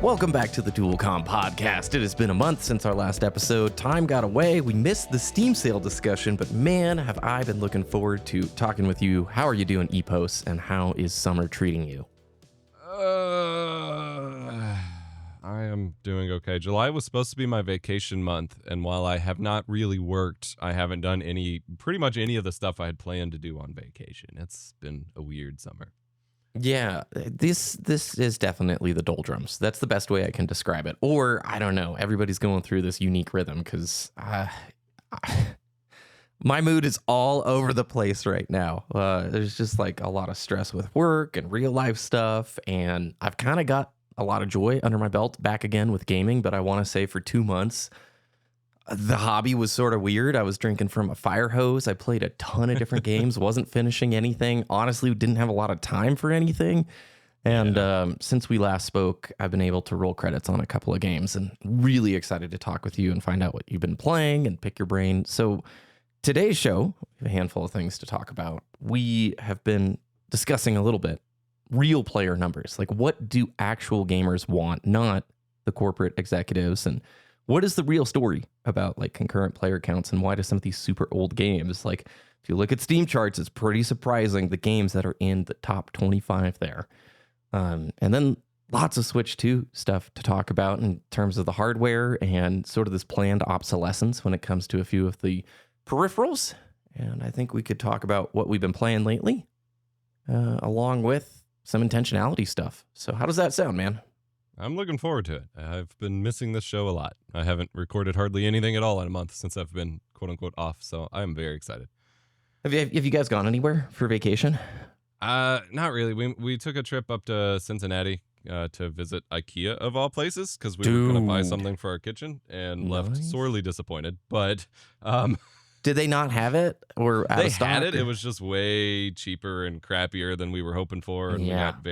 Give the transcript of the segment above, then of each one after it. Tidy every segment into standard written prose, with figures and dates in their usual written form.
Welcome back to the Comm podcast. It has been a month since our last episode. Time got away. We missed the Steam sale discussion, but man, have I been looking forward to talking with you. How are you doing, Epos, and how is summer treating you? I am doing okay. July was supposed to be my vacation month, and while I have not really worked, I haven't done pretty much any of the stuff I had planned to do on vacation. It's been a weird summer. Yeah, this is definitely the doldrums. That's the best way I can describe it. Or, I don't know, everybody's going through this unique rhythm because my mood is all over the place right now. There's just like a lot of stress with work and real life stuff, and I've kind of got a lot of joy under my belt back again with gaming, but I want to say for 2 months, the hobby was sort of weird. I was drinking from a fire hose. I played a ton of different games, wasn't finishing anything. Honestly, didn't have a lot of time for anything. And since we last spoke, I've been able to roll credits on a couple of games and really excited to talk with you and find out what you've been playing and pick your brain. So today's show, we have a handful of things to talk about. We have been discussing a little bit real player numbers. Like, what do actual gamers want, not the corporate executives, and what is the real story about like concurrent player counts, and why do some of these super old games, like if you look at Steam charts, it's pretty surprising the games that are in the top 25 there. And then lots of Switch 2 stuff to talk about in terms of the hardware and sort of this planned obsolescence when it comes to a few of the peripherals. And I think we could talk about what we've been playing lately, along with some intentionality stuff. So how does that sound, man? I'm looking forward to it. I've been missing this show a lot. I haven't recorded hardly anything at all in a month since I've been quote unquote off, so I'm very excited. Have you guys gone anywhere for vacation? Not really. We took a trip up to Cincinnati to visit IKEA of all places because we were going to buy something for our kitchen and left sorely disappointed. But did they not have it, or out they of stock? had it? It was just way cheaper and crappier than we were hoping for, and we got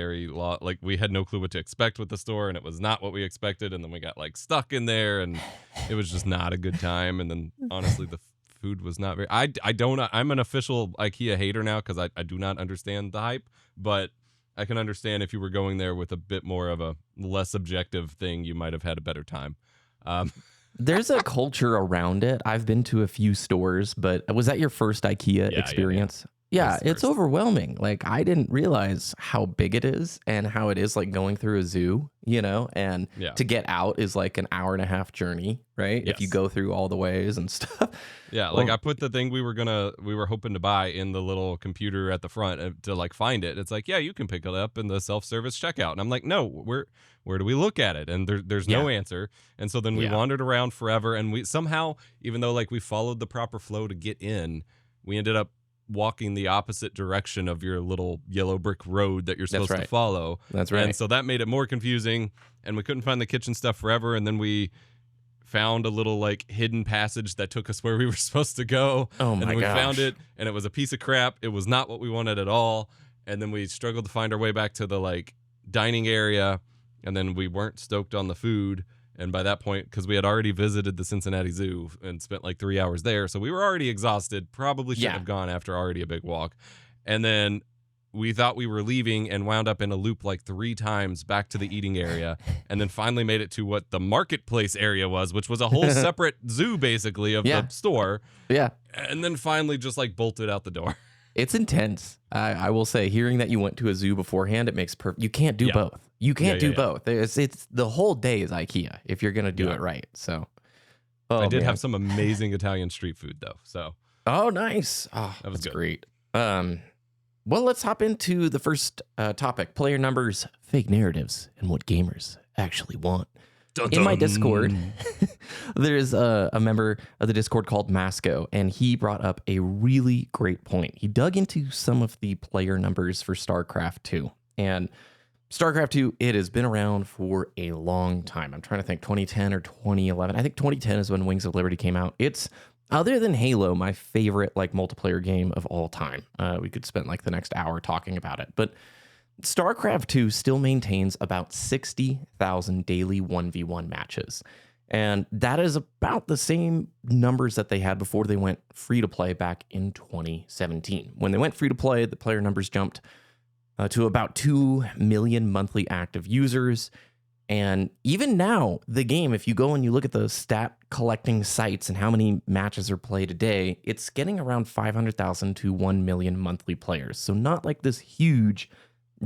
we had no clue what to expect with the store, and it was not what we expected, and then we got like stuck in there, and it was just not a good time. And then honestly, the food was not very. I'm an official IKEA hater now because I do not understand the hype, but I can understand if you were going there with a bit more of a less objective thing, you might have had a better time. There's a culture around it. I've been to a few stores, but was that your first IKEA experience? Yeah, it's overwhelming. Like, I didn't realize how big it is and how it is like going through a zoo, and to get out is like an hour and a half journey, right? Yes. If you go through all the ways and stuff. Yeah, like I put the thing we were hoping to buy in the little computer at the front to like find it. It's like, yeah, you can pick it up in the self-service checkout. And I'm like, no, where do we look at it? And there's no answer. And so then we wandered around forever, and we somehow, even though like we followed the proper flow to get in, we ended up walking the opposite direction of your little yellow brick road that you're supposed to follow. That's right. And so that made it more confusing, and we couldn't find the kitchen stuff forever. And then we found a little like hidden passage that took us where we were supposed to go. Oh my gosh. And then we found it, and it was a piece of crap. It was not what we wanted at all. And then we struggled to find our way back to the like dining area, and then we weren't stoked on the food. And by that point, because we had already visited the Cincinnati Zoo and spent like 3 hours there, so we were already exhausted, probably shouldn't have gone after already a big walk. And then we thought we were leaving and wound up in a loop like 3 times back to the eating area, and then finally made it to what the marketplace area was, which was a whole separate zoo basically of the store. Yeah. And then finally just like bolted out the door. It's intense. I will say, hearing that you went to a zoo beforehand, it makes perfect. You can't do both. You can't do both. It's the whole day is IKEA if you're gonna do it right. So, I did have some amazing Italian street food though. So, nice. Oh, that was great. Well, let's hop into the first topic: player numbers, fake narratives, and what gamers actually want. Dun, dun. In my Discord, there's a member of the Discord called Masco, and he brought up a really great point. He dug into some of the player numbers for StarCraft 2. And StarCraft 2, it has been around for a long time. I'm trying to think, 2010 or 2011. I think 2010 is when Wings of Liberty came out. It's, other than Halo, my favorite like multiplayer game of all time. We could spend like the next hour talking about it. But StarCraft 2 still maintains about 60,000 daily 1v1 matches. And that is about the same numbers that they had before they went free to play back in 2017. When they went free to play, the player numbers jumped to about 2 million monthly active users. And even now, the game, if you go and you look at the stat collecting sites and how many matches are played a day, it's getting around 500,000 to 1 million monthly players. So not like this huge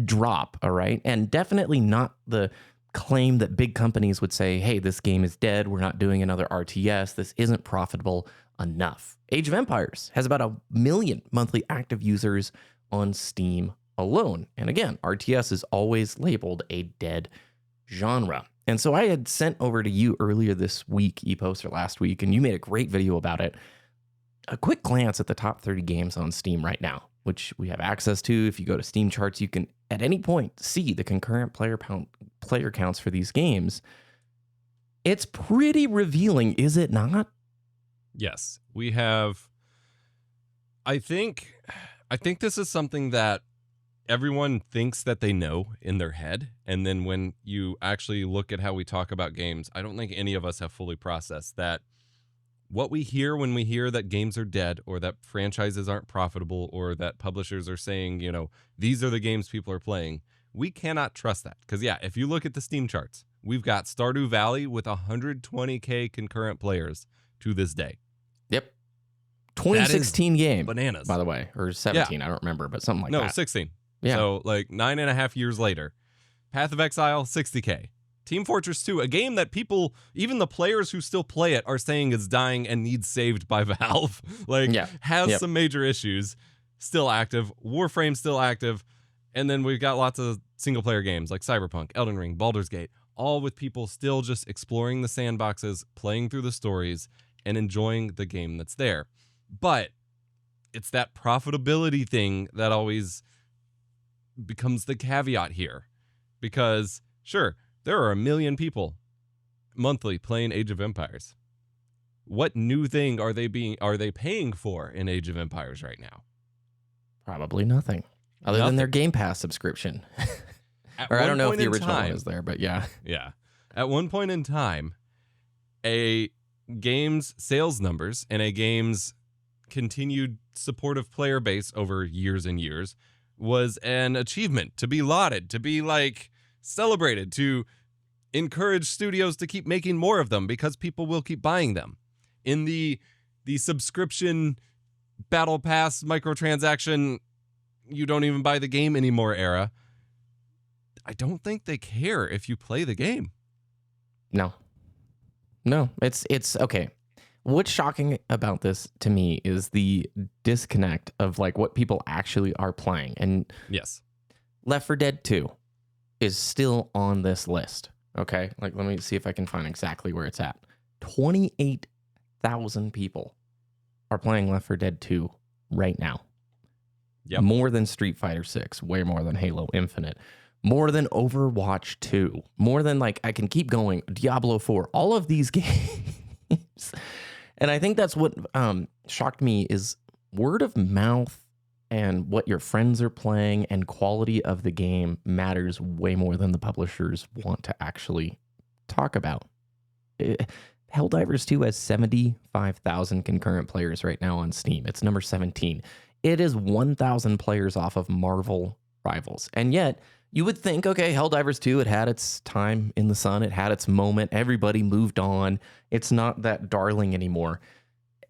drop, all right? And definitely not the claim that big companies would say, hey, this game is dead. We're not doing another RTS. This isn't profitable enough. Age of Empires has about 1 million monthly active users on Steam alone. And again, RTS is always labeled a dead genre. And so I had sent over to you earlier this week, Epos, or last week, and you made a great video about it. A quick glance at the top 30 games on Steam right now, which we have access to. If you go to Steam charts, you can at any point see the concurrent player counts for these games. It's pretty revealing, is it not? Yes, we have. I think this is something that everyone thinks that they know in their head. And then when you actually look at how we talk about games, I don't think any of us have fully processed that what we hear when we hear that games are dead or that franchises aren't profitable or that publishers are saying, you know, these are the games people are playing. We cannot trust that. Because, yeah, if you look at the Steam charts, we've got Stardew Valley with 120K concurrent players to this day. Yep. 2016 game. Bananas. By the way, or 17, I don't remember, but something like that. No, 16. Yeah. So like 9.5 years later. Path of Exile, 60K. Team Fortress 2, a game that people, even the players who still play it, are saying is dying and needs saved by Valve. Has some major issues. Still active. Warframe still active. And then we've got lots of single player games like Cyberpunk, Elden Ring, Baldur's Gate, all with people still just exploring the sandboxes, playing through the stories, and enjoying the game that's there. But it's that profitability thing that always becomes the caveat here. Because, sure, there are 1 million people monthly playing Age of Empires. What new thing are they paying for in Age of Empires right now? Probably nothing. Other than their Game Pass subscription. Or I don't know if the original one is there, but yeah. Yeah. At one point in time, a game's sales numbers and a game's continued supportive player base over years and years was an achievement to be lauded, to be like celebrated, to encourage studios to keep making more of them because people will keep buying them. In the subscription battle pass microtransaction, you don't even buy the game anymore era, I don't think they care if you play the game. No, it's okay. What's shocking about this to me is the disconnect of like what people actually are playing. And yes, Left 4 Dead 2 is still on this list. Okay, like let me see if I can find exactly where it's at. 28,000 people are playing Left 4 Dead 2 right now. Yep. More than Street Fighter 6, way more than Halo Infinite, more than Overwatch 2, more than like I can keep going, Diablo 4, all of these games. And I think that's what shocked me is word of mouth and what your friends are playing and quality of the game matters way more than the publishers want to actually talk about. Helldivers 2 has 75,000 concurrent players right now on Steam. It's number 17. It is 1,000 players off of Marvel Rivals. And yet, you would think, okay, Helldivers 2, it had its time in the sun. It had its moment. Everybody moved on. It's not that darling anymore.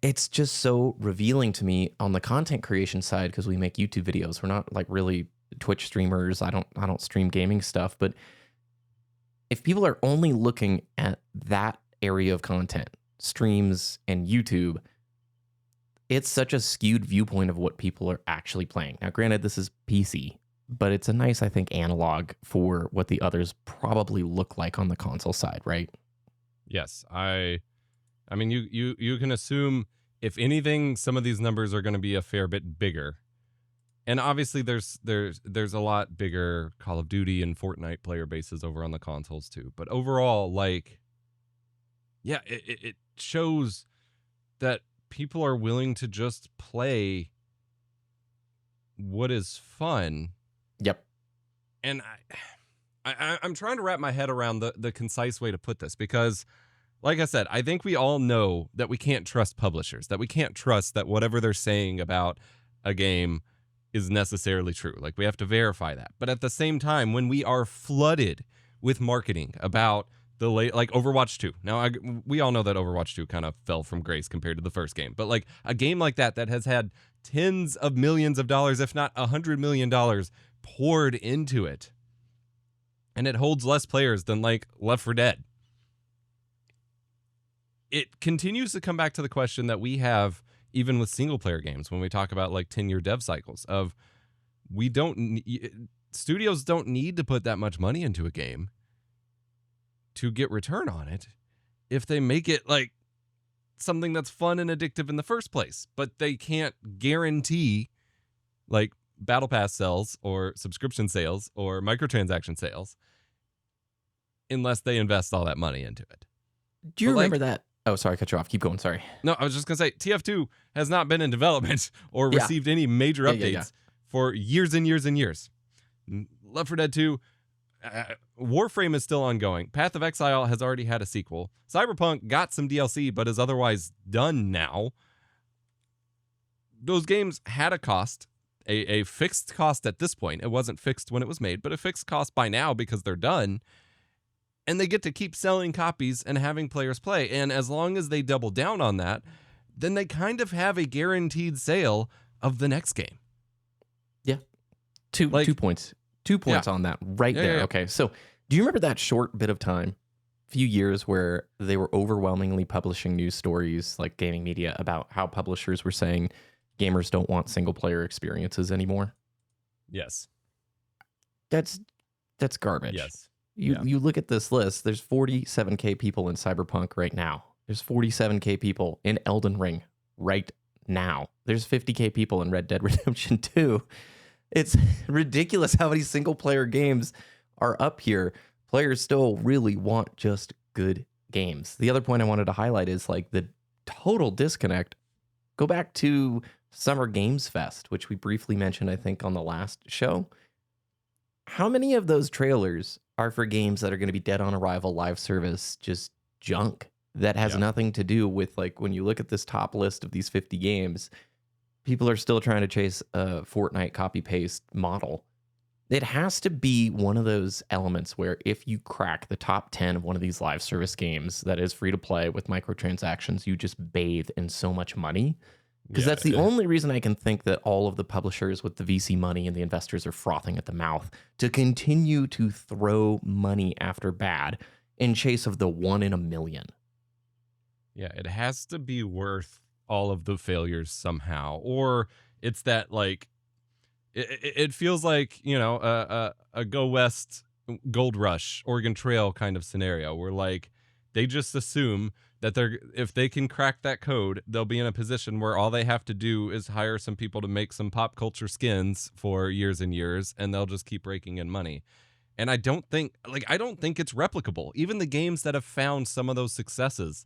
It's just so revealing to me on the content creation side because we make YouTube videos. We're not like really Twitch streamers. I don't stream gaming stuff. But if people are only looking at that area of content, streams and YouTube, it's such a skewed viewpoint of what people are actually playing. Now, granted, this is PC, but it's a nice, I think, analog for what the others probably look like on the console side, right? Yes, I mean, you can assume, if anything, some of these numbers are going to be a fair bit bigger. And obviously, there's a lot bigger Call of Duty and Fortnite player bases over on the consoles too. But overall, like, yeah, it shows that people are willing to just play what is fun. Yep. And I'm trying to wrap my head around the concise way to put this because, like I said, I think we all know that we can't trust publishers, that we can't trust that whatever they're saying about a game is necessarily true. Like, we have to verify that. But at the same time, when we are flooded with marketing about the like Overwatch 2. Now, we all know that Overwatch 2 kind of fell from grace compared to the first game, but like a game like that has had tens of millions of dollars, if not $100 million poured into it, and it holds less players than like Left 4 Dead. It continues to come back to the question that we have even with single player games when we talk about like 10-year dev cycles of studios don't need to put that much money into a game to get return on it if they make it like something that's fun and addictive in the first place, but they can't guarantee like battle pass sales or subscription sales or microtransaction sales unless they invest all that money into it. Do you remember that? Oh, sorry, I cut you off. Keep going. Sorry. No, I was just going to say TF2 has not been in development or received any major updates for years and years and years. Left 4 Dead 2, Warframe is still ongoing. Path of Exile has already had a sequel. Cyberpunk got some DLC, but is otherwise done now. Those games had a cost, a fixed cost at this point. It wasn't fixed when it was made, but a fixed cost by now because they're done. And they get to keep selling copies and having players play. And as long as they double down on that, then they kind of have a guaranteed sale of the next game. Yeah. Two points. 2 points on that right there. Yeah. Okay. So do you remember that short bit of time, a few years, where they were overwhelmingly publishing news stories like gaming media about how publishers were saying gamers don't want single player experiences anymore? Yes. That's garbage. Yes. You look at this list, there's 47K people in Cyberpunk right now. There's 47K people in Elden Ring right now. There's 50K people in Red Dead Redemption 2. It's ridiculous how many single player games are up here. Players still really want just good games. The other point I wanted to highlight is like the total disconnect. Go back to Summer Games Fest, which we briefly mentioned, I think, on the last show. How many of those trailers are for games that are going to be dead on arrival, live service, just junk that has nothing to do with, like, when you look at this top list of these 50 games, people are still trying to chase a Fortnite copy-paste model. It has to be one of those elements where if you crack the top 10 of one of these live service games that is free to play with microtransactions, you just bathe in so much money. Because that's the only reason I can think that all of the publishers with the VC money and the investors are frothing at the mouth to continue to throw money after bad in chase of the 1 in a million. Yeah, it has to be worth all of the failures somehow. Or it's that, like, it feels like, you know, a Go West Gold Rush, Oregon Trail kind of scenario where, like, they just assume that if they can crack that code, they'll be in a position where all they have to do is hire some people to make some pop culture skins for years and years, and they'll just keep raking in money. And I don't think it's replicable. Even the games that have found some of those successes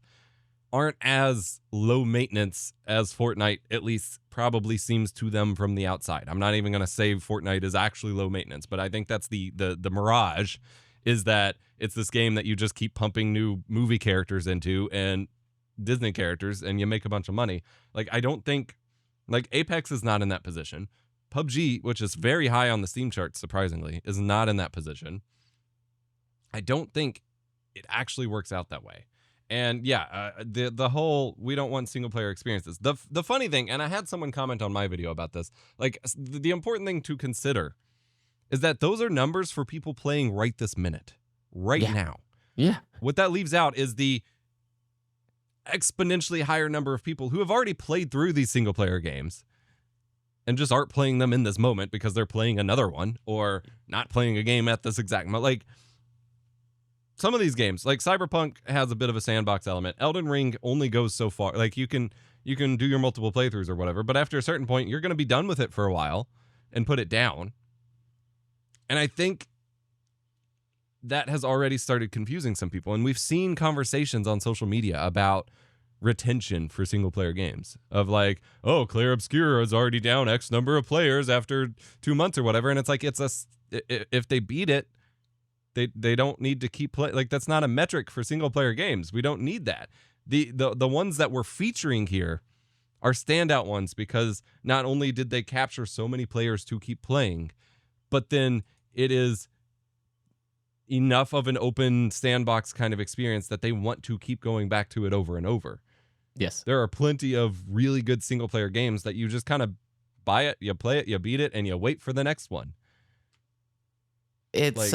aren't as low maintenance as Fortnite, at least probably seems to them from the outside. I'm not even going to say Fortnite is actually low maintenance, but I think that's the mirage, is that it's this game that you just keep pumping new movie characters into and Disney characters and you make a bunch of money. Like, I don't think, like, Apex is not in that position. PUBG, which is very high on the Steam charts, surprisingly, is not in that position. I don't think it actually works out that way. And the whole, we don't want single player experiences. The funny thing, and I had someone comment on my video about this, like, the important thing to consider is that those are numbers for people playing right this minute, now. Yeah. What that leaves out is the exponentially higher number of people who have already played through these single player games and just aren't playing them in this moment because they're playing another one or not playing a game at this exact moment. Like, some of these games, like Cyberpunk has a bit of a sandbox element. Elden Ring only goes so far. Like, you can do your multiple playthroughs or whatever, but after a certain point, you're going to be done with it for a while and put it down. And I think that has already started confusing some people. And we've seen conversations on social media about retention for single player games of like, oh, Claire Obscura is already down X number of players after 2 months or whatever. And it's like, if they beat it, they don't need to keep playing. Like, that's not a metric for single player games. We don't need that. The ones that we're featuring here are standout ones because not only did they capture so many players to keep playing, but then it is enough of an open sandbox kind of experience that they want to keep going back to it over and over. Yes. There are plenty of really good single player games that you just kind of buy it, you play it, you beat it, and you wait for the next one. It's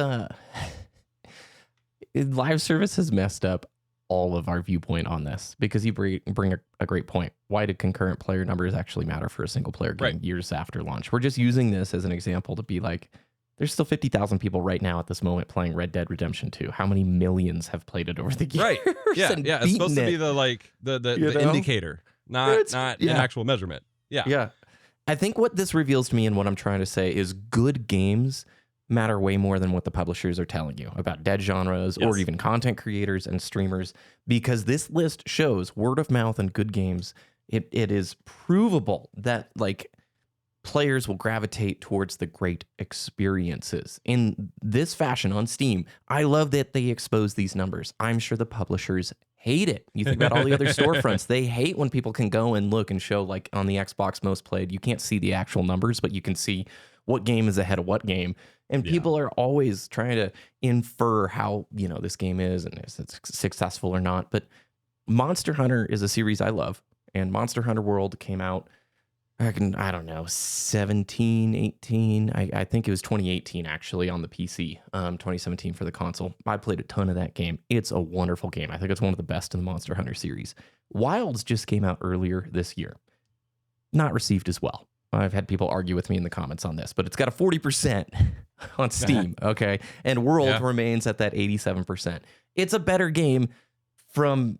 live service has messed up all of our viewpoint on this, because you bring a great point. Why do concurrent player numbers actually matter for a single player game years after launch? We're just using this as an example to be like, there's still 50,000 people right now at this moment playing Red Dead Redemption 2. How many millions have played it over the years? Right. Yeah. Yeah. It's supposed to be the indicator, not an actual measurement. Yeah. Yeah. I think what this reveals to me, and what I'm trying to say, is good games matter way more than what the publishers are telling you about dead genres or even content creators and streamers, because this list shows word of mouth and good games. It is provable that like players will gravitate towards the great experiences in this fashion on Steam. I love that they expose these numbers. I'm sure the publishers hate it. You think about all the other storefronts. They hate when people can go and look and show, like on the Xbox most played, you can't see the actual numbers, but you can see what game is ahead of what game. And people are always trying to infer how, this game is and if it's successful or not. But Monster Hunter is a series I love. And Monster Hunter World came out, I don't know, 17, 18. I think it was 2018, actually, on the PC, 2017 for the console. I played a ton of that game. It's a wonderful game. I think it's one of the best in the Monster Hunter series. Wilds just came out earlier this year. Not received as well. I've had people argue with me in the comments on this, but it's got a 40% on Steam, okay? And World remains at that 87%. It's a better game from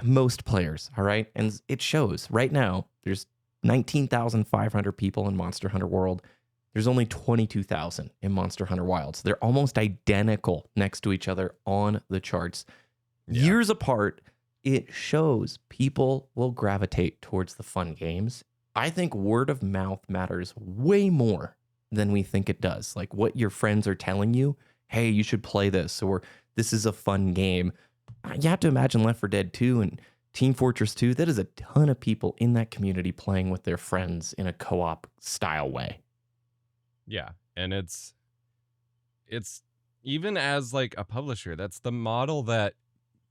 most players, all right? And it shows. Right now, there's 19,500 people in Monster Hunter World. There's only 22,000 in Monster Hunter Wilds. They're almost identical next to each other on the charts. Years apart, it shows people will gravitate towards the fun games. I think word of mouth matters way more than we think it does. Like what your friends are telling you, hey, you should play this, or this is a fun game. You have to imagine Left 4 Dead 2 and Team Fortress 2. That is a ton of people in that community playing with their friends in a co-op style way. Yeah. And it's even as like a publisher, that's the model that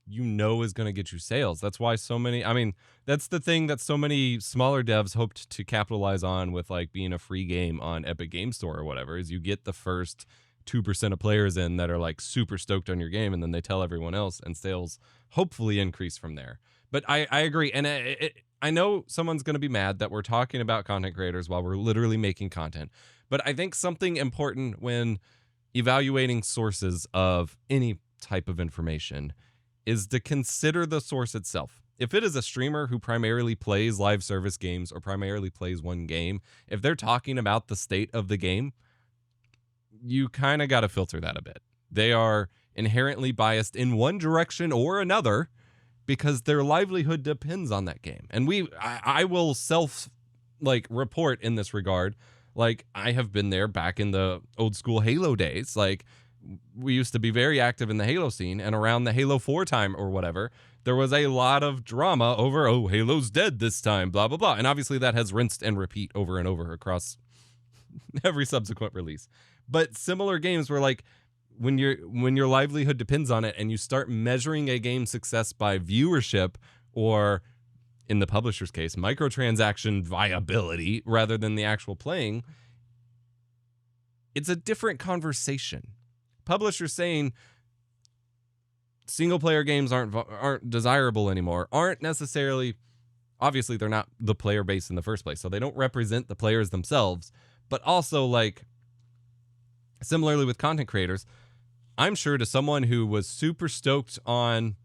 is going to get you sales. That's why that's the thing that so many smaller devs hoped to capitalize on with like being a free game on Epic Game Store or whatever, is you get the first 2% of players in that are like super stoked on your game, and then they tell everyone else, and sales hopefully increase from there. But I agree. And I know someone's going to be mad that we're talking about content creators while we're literally making content. But I think something important when evaluating sources of any type of information is to consider the source itself. If it is a streamer who primarily plays live service games or primarily plays one game, if they're talking about the state of the game, you kind of got to filter that a bit. They are inherently biased in one direction or another because their livelihood depends on that game. And I will report in this regard. Like, I have been there back in the old school Halo days. Like, we used to be very active in the Halo scene, and around the Halo 4 time or whatever, there was a lot of drama over, oh, Halo's dead this time, blah, blah, blah. And obviously that has rinsed and repeat over and over across every subsequent release. But similar games were like, when your livelihood depends on it and you start measuring a game's success by viewership, or in the publisher's case, microtransaction viability rather than the actual playing, it's a different conversation. Publishers saying single player games aren't desirable anymore aren't necessarily, obviously they're not the player base in the first place, so they don't represent the players themselves. But also, like, similarly with content creators, I'm sure to someone who was super stoked on,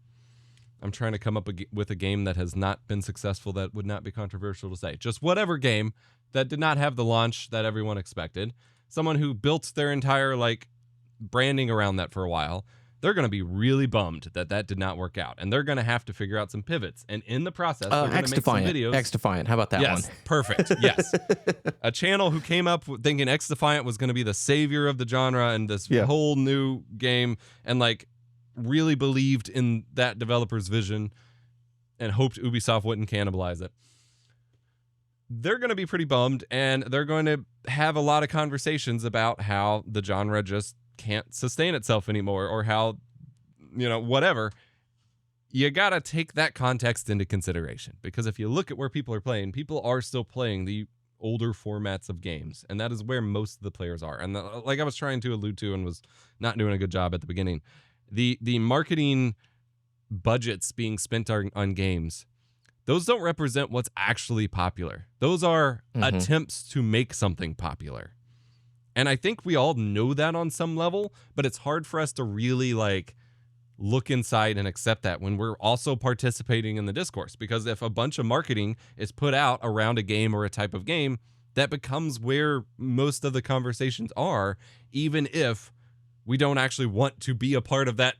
I'm trying to come up with a game that has not been successful that would not be controversial to say, just whatever game that did not have the launch that everyone expected, someone who built their entire like branding around that for a while, they're going to be really bummed that did not work out, and they're going to have to figure out some pivots. And in the process, they're going to make some videos. X-Defiant, how about that one? Yes, perfect. Yes, a channel who came up thinking X-Defiant was going to be the savior of the genre and this whole new game, and like really believed in that developer's vision and hoped Ubisoft wouldn't cannibalize it. They're going to be pretty bummed, and they're going to have a lot of conversations about how the genre just can't sustain itself anymore, or how, whatever. You got to take that context into consideration, because if you look at where people are playing, people are still playing the older formats of games, and that is where most of the players are. And like I was trying to allude to and was not doing a good job at the beginning, the marketing budgets being spent on games, those don't represent what's actually popular. Those are attempts to make something popular. And I think we all know that on some level, but it's hard for us to really look inside and accept that when we're also participating in the discourse. Because if a bunch of marketing is put out around a game or a type of game, that becomes where most of the conversations are, even if we don't actually want to be a part of that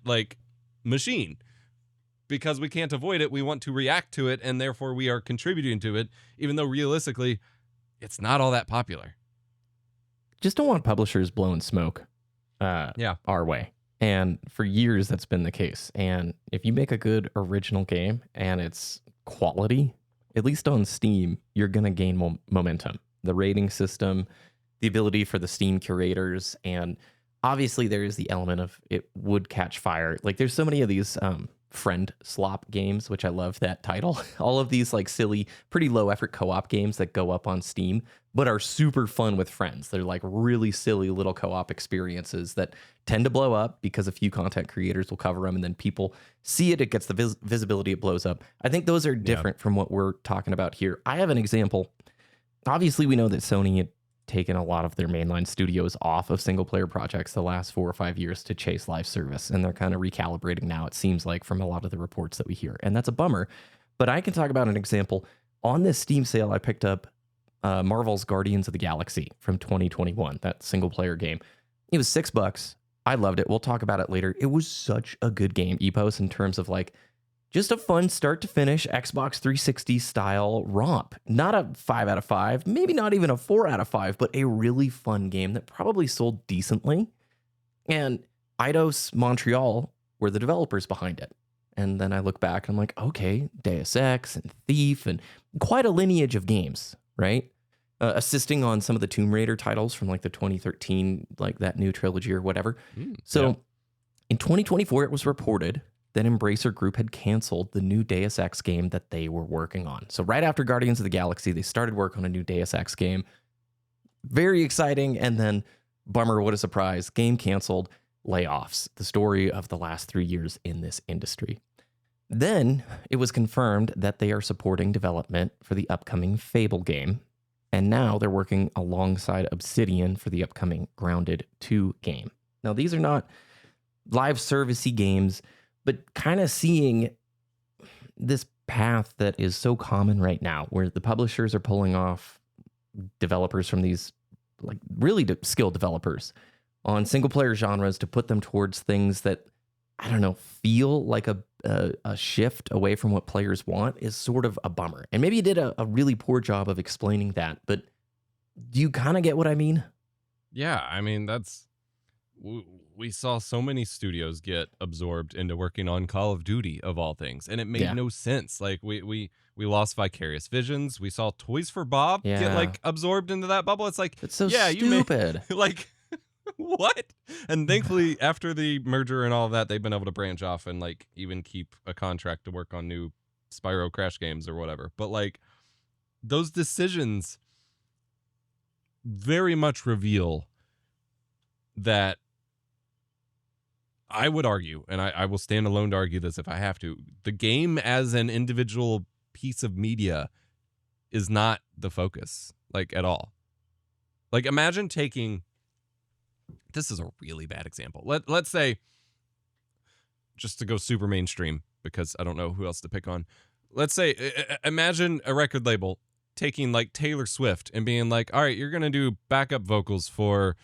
machine. Because we can't avoid it, we want to react to it, and therefore we are contributing to it, even though realistically, it's not all that popular. Just don't want publishers blowing smoke our way. And for years, that's been the case. And if you make a good original game and it's quality, at least on Steam, you're going to gain momentum. The rating system, the ability for the Steam curators, and obviously there is the element of it would catch fire. There's so many of these friend slop games, which I love that title. All of these silly, pretty low effort co-op games that go up on Steam, but are super fun with friends. They're really silly little co-op experiences that tend to blow up because a few content creators will cover them, and then people see it. It gets the visibility, it blows up. I think those are different from what we're talking about here. I have an example. Obviously, we know that Sony had taken a lot of their mainline studios off of single player projects the last 4 or 5 years to chase live service, and they're kind of recalibrating now, it seems like, from a lot of the reports that we hear, and that's a bummer. But I can talk about an example. On this Steam sale, I picked up Marvel's Guardians of the Galaxy from 2021, that single player game. It was $6. I loved it. We'll talk about it later. It was such a good game, Epos, in terms of just a fun start to finish Xbox 360 style romp. Not a 5 out of 5, maybe not even a 4 out of 5, but a really fun game that probably sold decently. And Eidos Montreal were the developers behind it. And then I look back and I'm like, okay, Deus Ex and Thief and quite a lineage of games, right? Assisting on some of the Tomb Raider titles from the 2013, that new trilogy or whatever. In 2024, it was reported that Embracer Group had canceled the new Deus Ex game that they were working on. So right after Guardians of the Galaxy, they started work on a new Deus Ex game. Very exciting. And then, bummer, what a surprise, game canceled, layoffs. The story of the last 3 years in this industry. Then it was confirmed that they are supporting development for the upcoming Fable game. And now they're working alongside Obsidian for the upcoming Grounded 2 game. Now, these are not live servicey games, but kind of seeing this path that is so common right now, where the publishers are pulling off developers from these really skilled developers on single player genres to put them towards things that, I don't know, feel like a shift away from what players want, is sort of a bummer. And maybe you did a really poor job of explaining that, but do you kind of get what I mean? Yeah, I mean, we saw so many studios get absorbed into working on Call of Duty, of all things, and it made no sense. We lost Vicarious Visions. We saw Toys for Bob get absorbed into that bubble. It's it's so stupid. You made, what? And thankfully, after the merger and all of that, they've been able to branch off and even keep a contract to work on new Spyro Crash games or whatever. But those decisions very much reveal that, I would argue, and I will stand alone to argue this if I have to, the game as an individual piece of media is not the focus, at all. Imagine taking, this is a really bad example. Let's say, just to go super mainstream, because I don't know who else to pick on. Let's say, imagine a record label taking Taylor Swift and being all right, you're going to do backup vocals for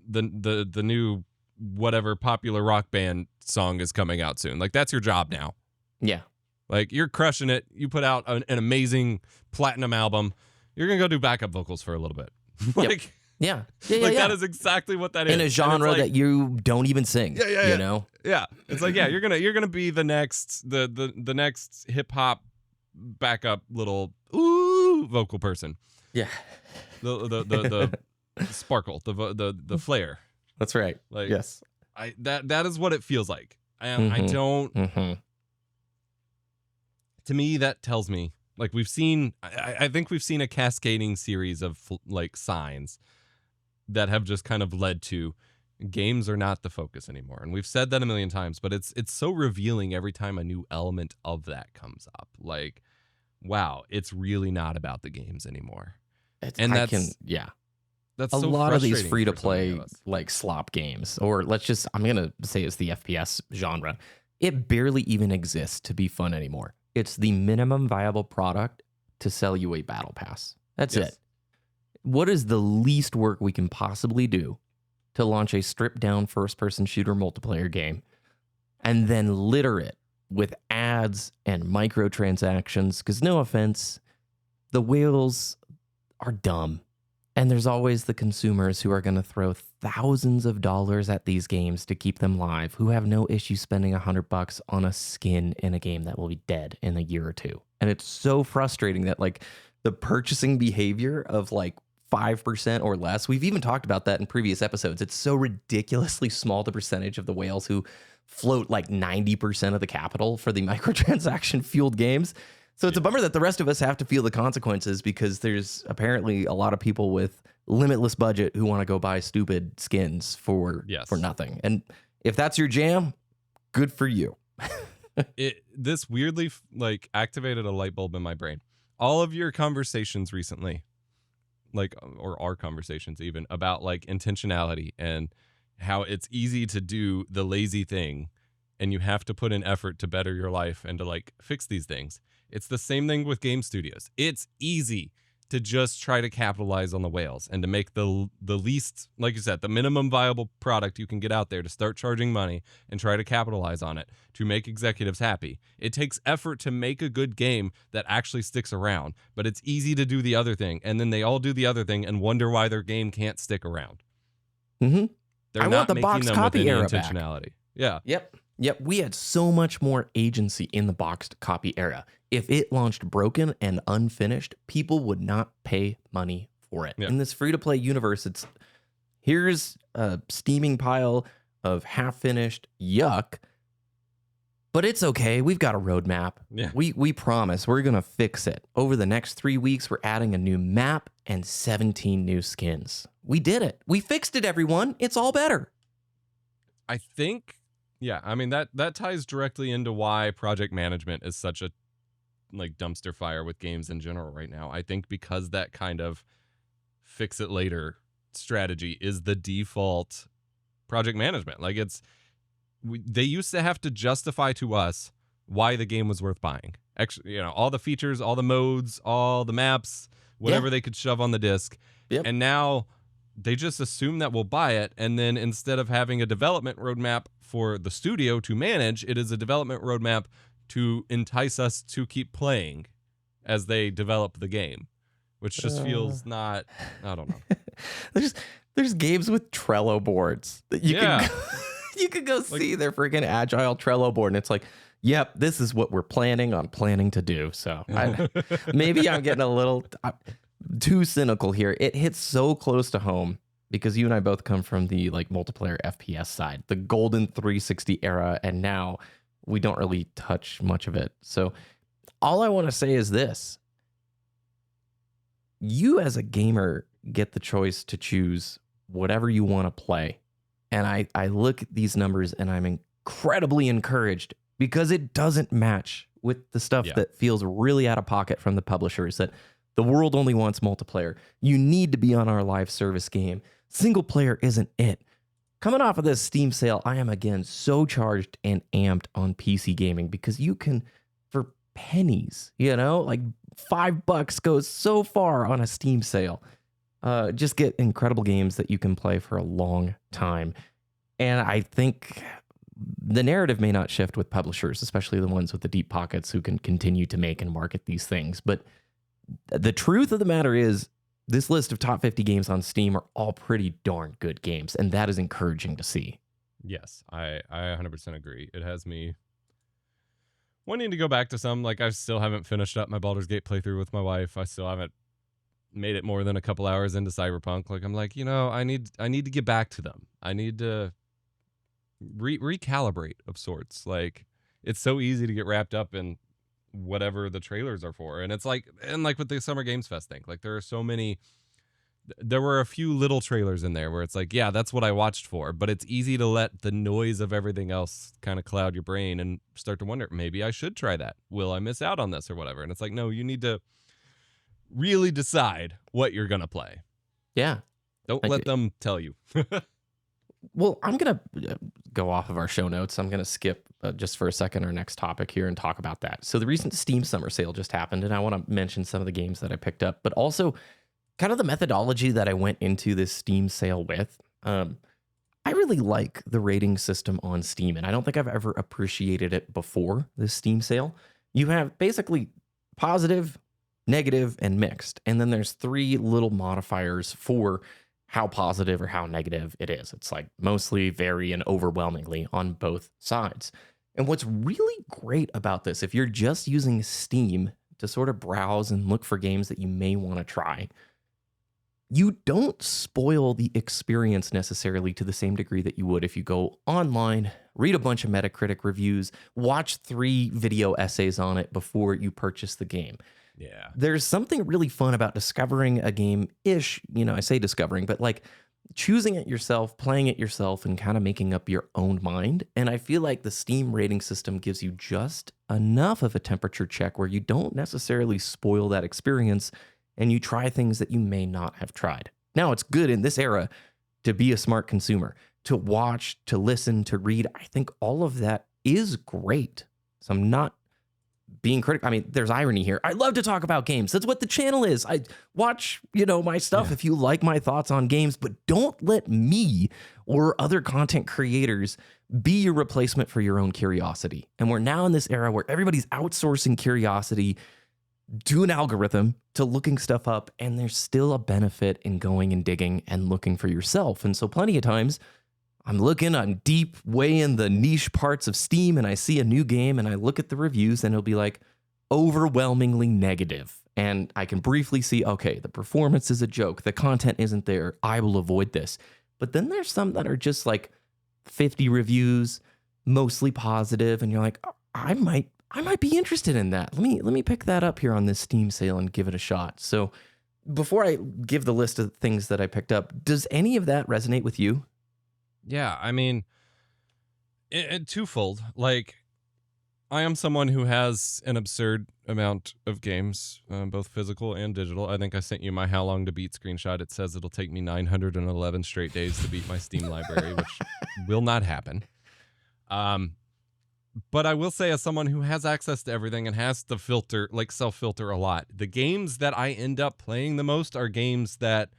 the new whatever popular rock band song is coming out soon. That's your job now. Yeah. You're crushing it. You put out an amazing platinum album. You're going to go do backup vocals for a little bit. Yeah. That is exactly what that is. In a genre that you don't even sing. You know? Yeah. It's you're gonna be the next the next hip hop backup little vocal person. Yeah. The sparkle, the flair. That's right. Like Yes. that is what it feels like. I Mhm. don't. Mhm. To me, that tells me like we've seen. I think we've seen a cascading series of like signs that have just kind of led to games are not the focus anymore. And we've said that a million times, but it's so revealing every time a new element of that comes up. Like, wow, it's really not about the games anymore. It's And I can that's a so lot of these frustrating free to for so many of play us. like slop games, or I'm gonna say it's the FPS genre. It barely even exists to be fun anymore. It's the minimum viable product to sell you a battle pass. That's it. Yes. What is the least work we can possibly do to launch a stripped down first person shooter multiplayer game and then litter it with ads and microtransactions? Because no offense, the whales are dumb. And there's always the consumers who are going to throw thousands of dollars at these games to keep them live, who have no issue spending $100 on a skin in a game that will be dead in a year or two. And it's so frustrating that like the purchasing behavior of like 5% or less, we've even talked about that in previous episodes. It's so ridiculously small the percentage of the whales who float like 90% of the capital for the microtransaction fueled games. So it's a bummer that the rest of us have to feel the consequences, because there's apparently a lot of people with limitless budget who want to go buy stupid skins for nothing. And if that's your jam, good for you. This weirdly like activated a light bulb in my brain. All of your conversations recently, like, or our conversations even, about like intentionality and how it's easy to do the lazy thing and you have to put in effort to better your life and to like fix these things. It's the same thing with game studios. It's easy to just try to capitalize on the whales and to make the least, like you said, the minimum viable product you can get out there, to start charging money and try to capitalize on it to make executives happy. It takes effort to make a good game that actually sticks around, but it's easy to do the other thing. And then they all do the other thing and wonder why their game can't stick around. Mm-hmm. They're I not want the making box them copy with any era intentionality. back. Yeah. Yep. We had so much more agency in the boxed copy era. If it launched broken and unfinished, people would not pay money for it. Yeah. In this free-to-play universe, it's here's a steaming pile of half-finished yuck, but it's okay. We've got a roadmap. Yeah. We promise we're going to fix it. Over the next 3 weeks, we're adding a new map and 17 new skins. We did it. We fixed it, everyone. It's all better. I think, yeah, I mean, that ties directly into why project management is such a like dumpster fire with games in general right now. I think because that kind of fix it later strategy is the default project management. Like they used to have to justify to us why the game was worth buying. Actually, all the features, all the modes, all the maps, whatever they could shove on the disc. Yep. And now they just assume that we'll buy it. And then instead of having a development roadmap for the studio to manage, it is a development roadmap to entice us to keep playing as they develop the game, which just feels not, I don't know. There's games with Trello boards that you can go, you can go see their freaking agile Trello board, and it's like, yep, this is what we're planning to do. So maybe I'm getting a little too cynical here. It hits so close to home because you and I both come from the like multiplayer FPS side, the golden 360 era, and now we don't really touch much of it. So all I want to say is this. You as a gamer get the choice to choose whatever you want to play. And I look at these numbers and I'm incredibly encouraged, because it doesn't match with the stuff that feels really out of pocket from the publishers, that the world only wants multiplayer. You need to be on our live service game. Single player isn't it. Coming off of this Steam sale, I am again so charged and amped on PC gaming, because you can, for pennies, like $5 goes so far on a Steam sale. Just get incredible games that you can play for a long time. And I think the narrative may not shift with publishers, especially the ones with the deep pockets who can continue to make and market these things. But the truth of the matter is, this list of top 50 games on Steam are all pretty darn good games, and that is encouraging to see. Yes, I 100% agree. It has me wanting to go back to some. Like, I still haven't finished up my Baldur's Gate playthrough with my wife. I still haven't made it more than a couple hours into Cyberpunk. Like, I'm like, I need to get back to them. I need to recalibrate of sorts. Like, it's so easy to get wrapped up in whatever the trailers are for. And it's like, and like with the Summer Games Fest thing, like there were a few little trailers in there where it's like, yeah, that's what I watched for, but it's easy to let the noise of everything else kind of cloud your brain and start to wonder, maybe I should try that. Will I miss out on this or whatever? And it's like, no, you need to really decide what you're going to play. Yeah. Don't let them tell you. Well, I'm going to go off of our show notes. I'm going to skip just for a second our next topic here and talk about that. So the recent Steam Summer Sale just happened, and I want to mention some of the games that I picked up, but also kind of the methodology that I went into this Steam sale with. I really like the rating system on Steam, and I don't think I've ever appreciated it before this Steam sale. You have basically positive, negative, and mixed, and then there's 3 little modifiers for how positive or how negative it is. It's like mostly, very, and overwhelmingly on both sides. And what's really great about this, if you're just using Steam to sort of browse and look for games that you may want to try, you don't spoil the experience necessarily to the same degree that you would if you go online, read a bunch of Metacritic reviews, watch 3 video essays on it before you purchase the game. Yeah. There's something really fun about discovering a game-ish, I say discovering, but like choosing it yourself, playing it yourself, and kind of making up your own mind. And I feel like the Steam rating system gives you just enough of a temperature check where you don't necessarily spoil that experience and you try things that you may not have tried. Now, it's good in this era to be a smart consumer, to watch, to listen, to read. I think all of that is great. So I'm not being critical. I mean, there's irony here. I love to talk about games. That's what the channel is. I watch, my stuff if you like my thoughts on games, but don't let me or other content creators be your replacement for your own curiosity. And we're now in this era where everybody's outsourcing curiosity to an algorithm, to looking stuff up, and there's still a benefit in going and digging and looking for yourself. And so plenty of times I'm deep way in the niche parts of Steam, and I see a new game and I look at the reviews and it'll be like overwhelmingly negative. And I can briefly see, okay, the performance is a joke. The content isn't there. I will avoid this. But then there's some that are just like 50 reviews, mostly positive, and you're like, I might be interested in that. Let me pick that up here on this Steam sale and give it a shot. So before I give the list of things that I picked up, does any of that resonate with you? Yeah, I mean, it twofold. Like, I am someone who has an absurd amount of games, both physical and digital. I think I sent you my How Long to Beat screenshot. It says it'll take me 911 straight days to beat my Steam library, which will not happen. But I will say, as someone who has access to everything and has to filter, like self-filter a lot, the games that I end up playing the most are games that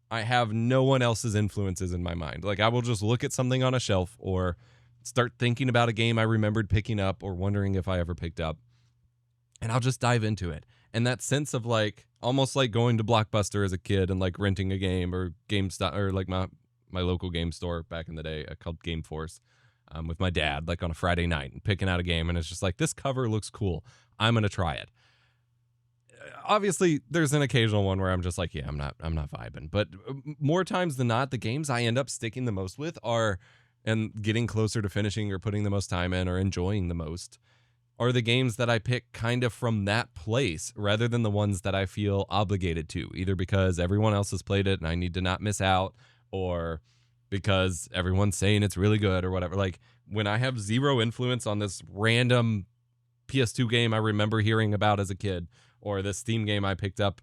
I have no one else's influences in my mind. Like, I will just look at something on a shelf or start thinking about a game I remembered picking up or wondering if I ever picked up, and I'll just dive into it. And that sense of like, almost like going to Blockbuster as a kid and like renting a game, or GameStop, or like my local game store back in the day called Game Force, with my dad, like on a Friday night, and picking out a game, and it's just like, this cover looks cool, I'm gonna try it. Obviously, there's an occasional one where I'm just like, yeah, I'm not vibing. But more times than not, the games I end up sticking the most with are, and getting closer to finishing or putting the most time in or enjoying the most, are the games that I pick kind of from that place, rather than the ones that I feel obligated to, either because everyone else has played it and I need to not miss out, or because everyone's saying it's really good or whatever. Like, when I have zero influence on this random PS2 game I remember hearing about as a kid, or this Steam game I picked up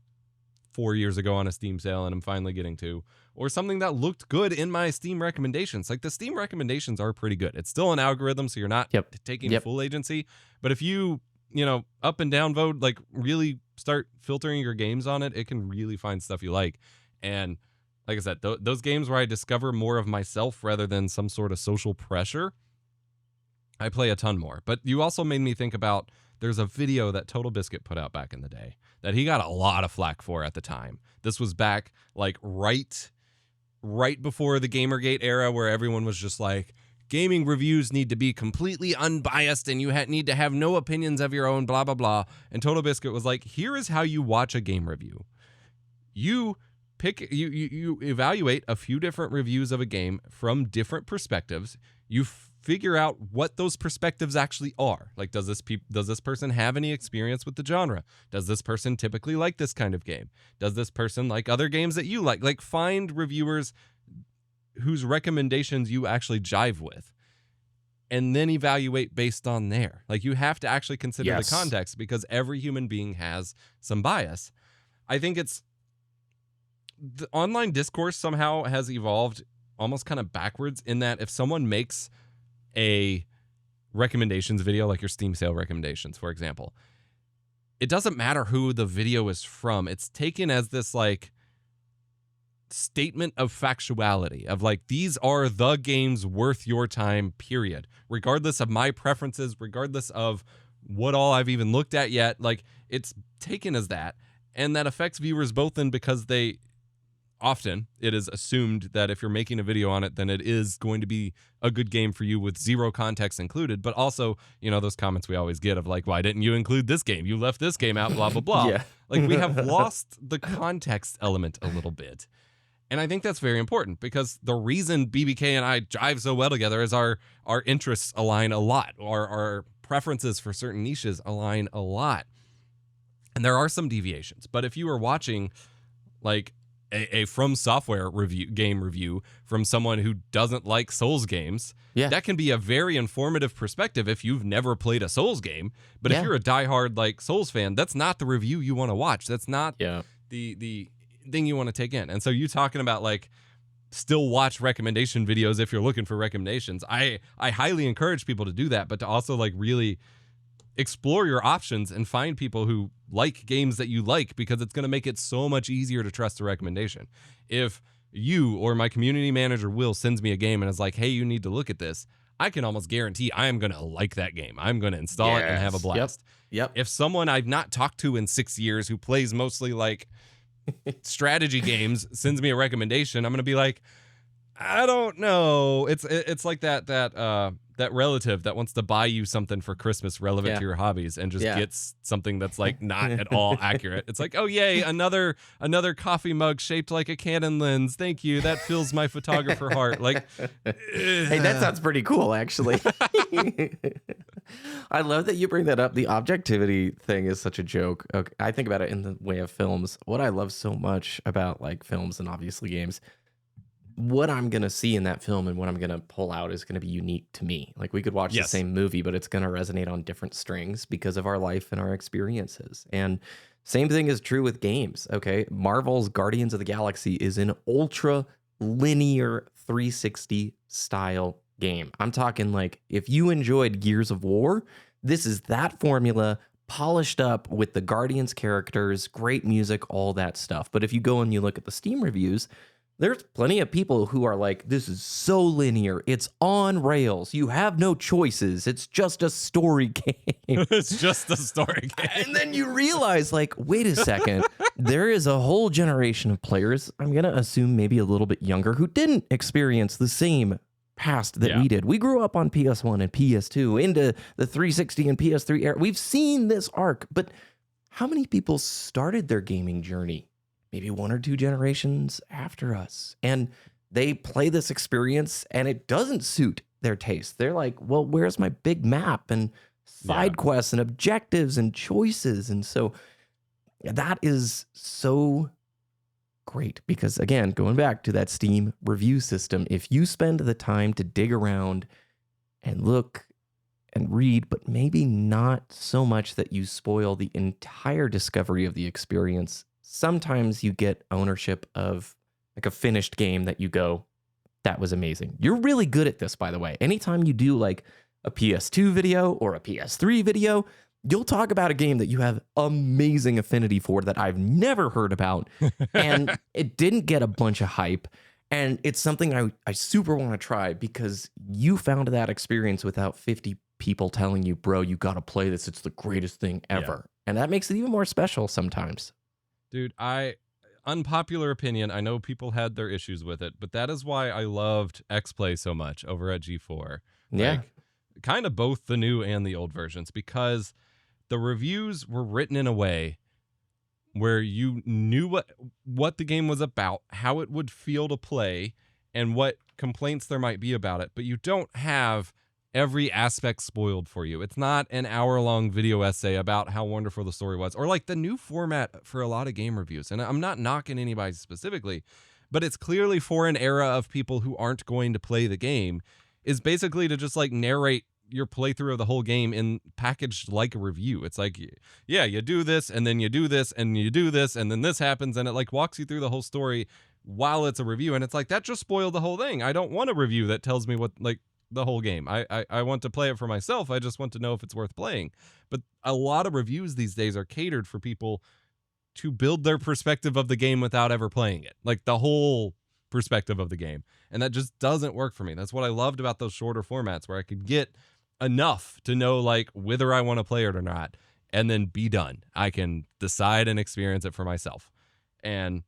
4 years ago on a Steam sale and I'm finally getting to, or something that looked good in my Steam recommendations. Like, the Steam recommendations are pretty good. It's still an algorithm, so you're not taking full agency. But if you, up and down vote, like really start filtering your games on it, it can really find stuff you like. And like I said, those games where I discover more of myself rather than some sort of social pressure, I play a ton more. But you also made me think about, there's a video that Total Biscuit put out back in the day that he got a lot of flack for at the time. This was back like right before the Gamergate era, where everyone was just like, gaming reviews need to be completely unbiased and you need to have no opinions of your own, blah, blah, blah. And Total Biscuit was like, here is how you watch a game review. you you evaluate a few different reviews of a game from different perspectives. You figure out what those perspectives actually are. Like, does this person have any experience with the genre? Does this person typically like this kind of game? Does this person like other games that you like? Like, find reviewers whose recommendations you actually jive with, and then evaluate based on there. Like, you have to actually consider the context, because every human being has some bias. I think the online discourse somehow has evolved almost kind of backwards, in that if someone makes a recommendations video, like your Steam sale recommendations, for example, it doesn't matter who the video is from. It's taken as this like statement of factuality of like, these are the games worth your time, period, regardless of my preferences, regardless of what all I've even looked at yet. Like, it's taken as that, and that affects viewers both in because often it is assumed that if you're making a video on it, then it is going to be a good game for you with zero context included. But also, those comments we always get of like, why didn't you include this game? You left this game out, blah, blah, blah. Yeah. Like, we have lost the context element a little bit. And I think that's very important, because the reason BBK and I jive so well together is our interests align a lot. Our preferences for certain niches align a lot. And there are some deviations. But if you are watching like a From Software game review from someone who doesn't like Souls games, that can be a very informative perspective if you've never played a Souls game. But if you're a diehard like Souls fan, that's not the review you want to watch. That's not the thing you want to take in. And so you talking about like still watch recommendation videos if you're looking for recommendations. I highly encourage people to do that, but to also like really explore your options and find people who like games that you like, because it's going to make it so much easier to trust a recommendation. If you or my community manager Will sends me a game and is like, hey, you need to look at this, I can almost guarantee I am going to like that game. I'm going to install it and have a blast. Yep. If someone I've not talked to in 6 years who plays mostly like strategy games sends me a recommendation, I'm going to be like, I don't know. It's like that relative that wants to buy you something for Christmas relevant to your hobbies and just gets something that's like not at all accurate. It's like, oh yay, another coffee mug shaped like a Canon lens. Thank you. That fills my photographer heart. Like, hey, that sounds pretty cool, actually. I love that you bring that up. The objectivity thing is such a joke. Okay, I think about it in the way of films. What I love so much about like films and obviously games, what I'm going to see in that film and what I'm going to pull out is going to be unique to me. Like, we could watch the same movie, but it's going to resonate on different strings because of our life and our experiences. And same thing is true with games. Okay. Marvel's Guardians of the Galaxy is an ultra linear 360 style game. I'm talking like, if you enjoyed Gears of War, this is that formula polished up with the Guardians characters, great music, all that stuff. But if you go and you look at the Steam reviews, there's plenty of people who are like, this is so linear. It's on rails. You have no choices. It's just a story game. It's just a story game. And then you realize, like, wait a second. There is a whole generation of players, I'm going to assume maybe a little bit younger, who didn't experience the same past that we did. We grew up on PS1 and PS2 into the 360 and PS3 era. We've seen this arc, but how many people started their gaming journey maybe 1 or 2 generations after us, and they play this experience and it doesn't suit their taste? They're like, well, where's my big map and side quests and objectives and choices? And so that is so great, because again, going back to that Steam review system, if you spend the time to dig around and look and read, but maybe not so much that you spoil the entire discovery of the experience, sometimes you get ownership of like a finished game that you go, that was amazing. You're really good at this, by the way. Anytime you do like a PS2 video or a PS3 video, you'll talk about a game that you have amazing affinity for that I've never heard about. And it didn't get a bunch of hype. And it's something I super want to try, because you found that experience without 50 people telling you, bro, you got to play this. It's the greatest thing ever. And that makes it even more special sometimes. Dude, unpopular opinion, I know people had their issues with it, but that is why I loved X-Play so much over at G4. Like, kind of both the new and the old versions, because the reviews were written in a way where you knew what the game was about, how it would feel to play, and what complaints there might be about it, but you don't have every aspect spoiled for you. It's not an hour-long video essay about how wonderful the story was, or like the new format for a lot of game reviews. And I'm not knocking anybody specifically, but it's clearly for an era of people who aren't going to play the game, is basically to just like narrate your playthrough of the whole game in packaged like a review. It's like, yeah, you do this, and then you do this, and you do this, and then this happens, and it like walks you through the whole story while it's a review. And it's like, that just spoiled the whole thing. I don't want a review that tells me what, like, the whole game. I want to play it for myself. I just want to know if it's worth playing. But a lot of reviews these days are catered for people to build their perspective of the game without ever playing it, like the whole perspective of the game. And that just doesn't work for me. That's what I loved about those shorter formats, where I could get enough to know like whether I want to play it or not, and then be done. I can decide and experience it for myself. And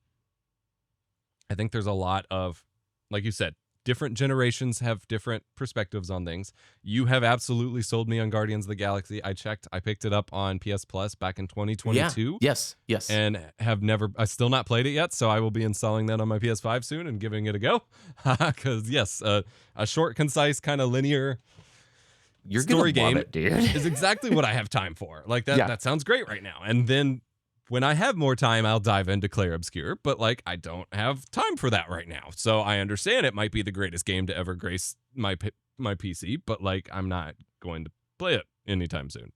I think there's a lot of, like you said, different generations have different perspectives on things. You have absolutely sold me on Guardians of the Galaxy. I checked. I picked it up on PS Plus back in 2022. Yeah. Yes. And I still not played it yet, so I will be installing that on my PS5 soon and giving it a go. Because, yes, a short, concise, kind of linear story game is exactly what I have time for. Like, that sounds great right now. And then when I have more time, I'll dive into Clair Obscur, but like I don't have time for that right now. So I understand it might be the greatest game to ever grace my PC, but like I'm not going to play it anytime soon.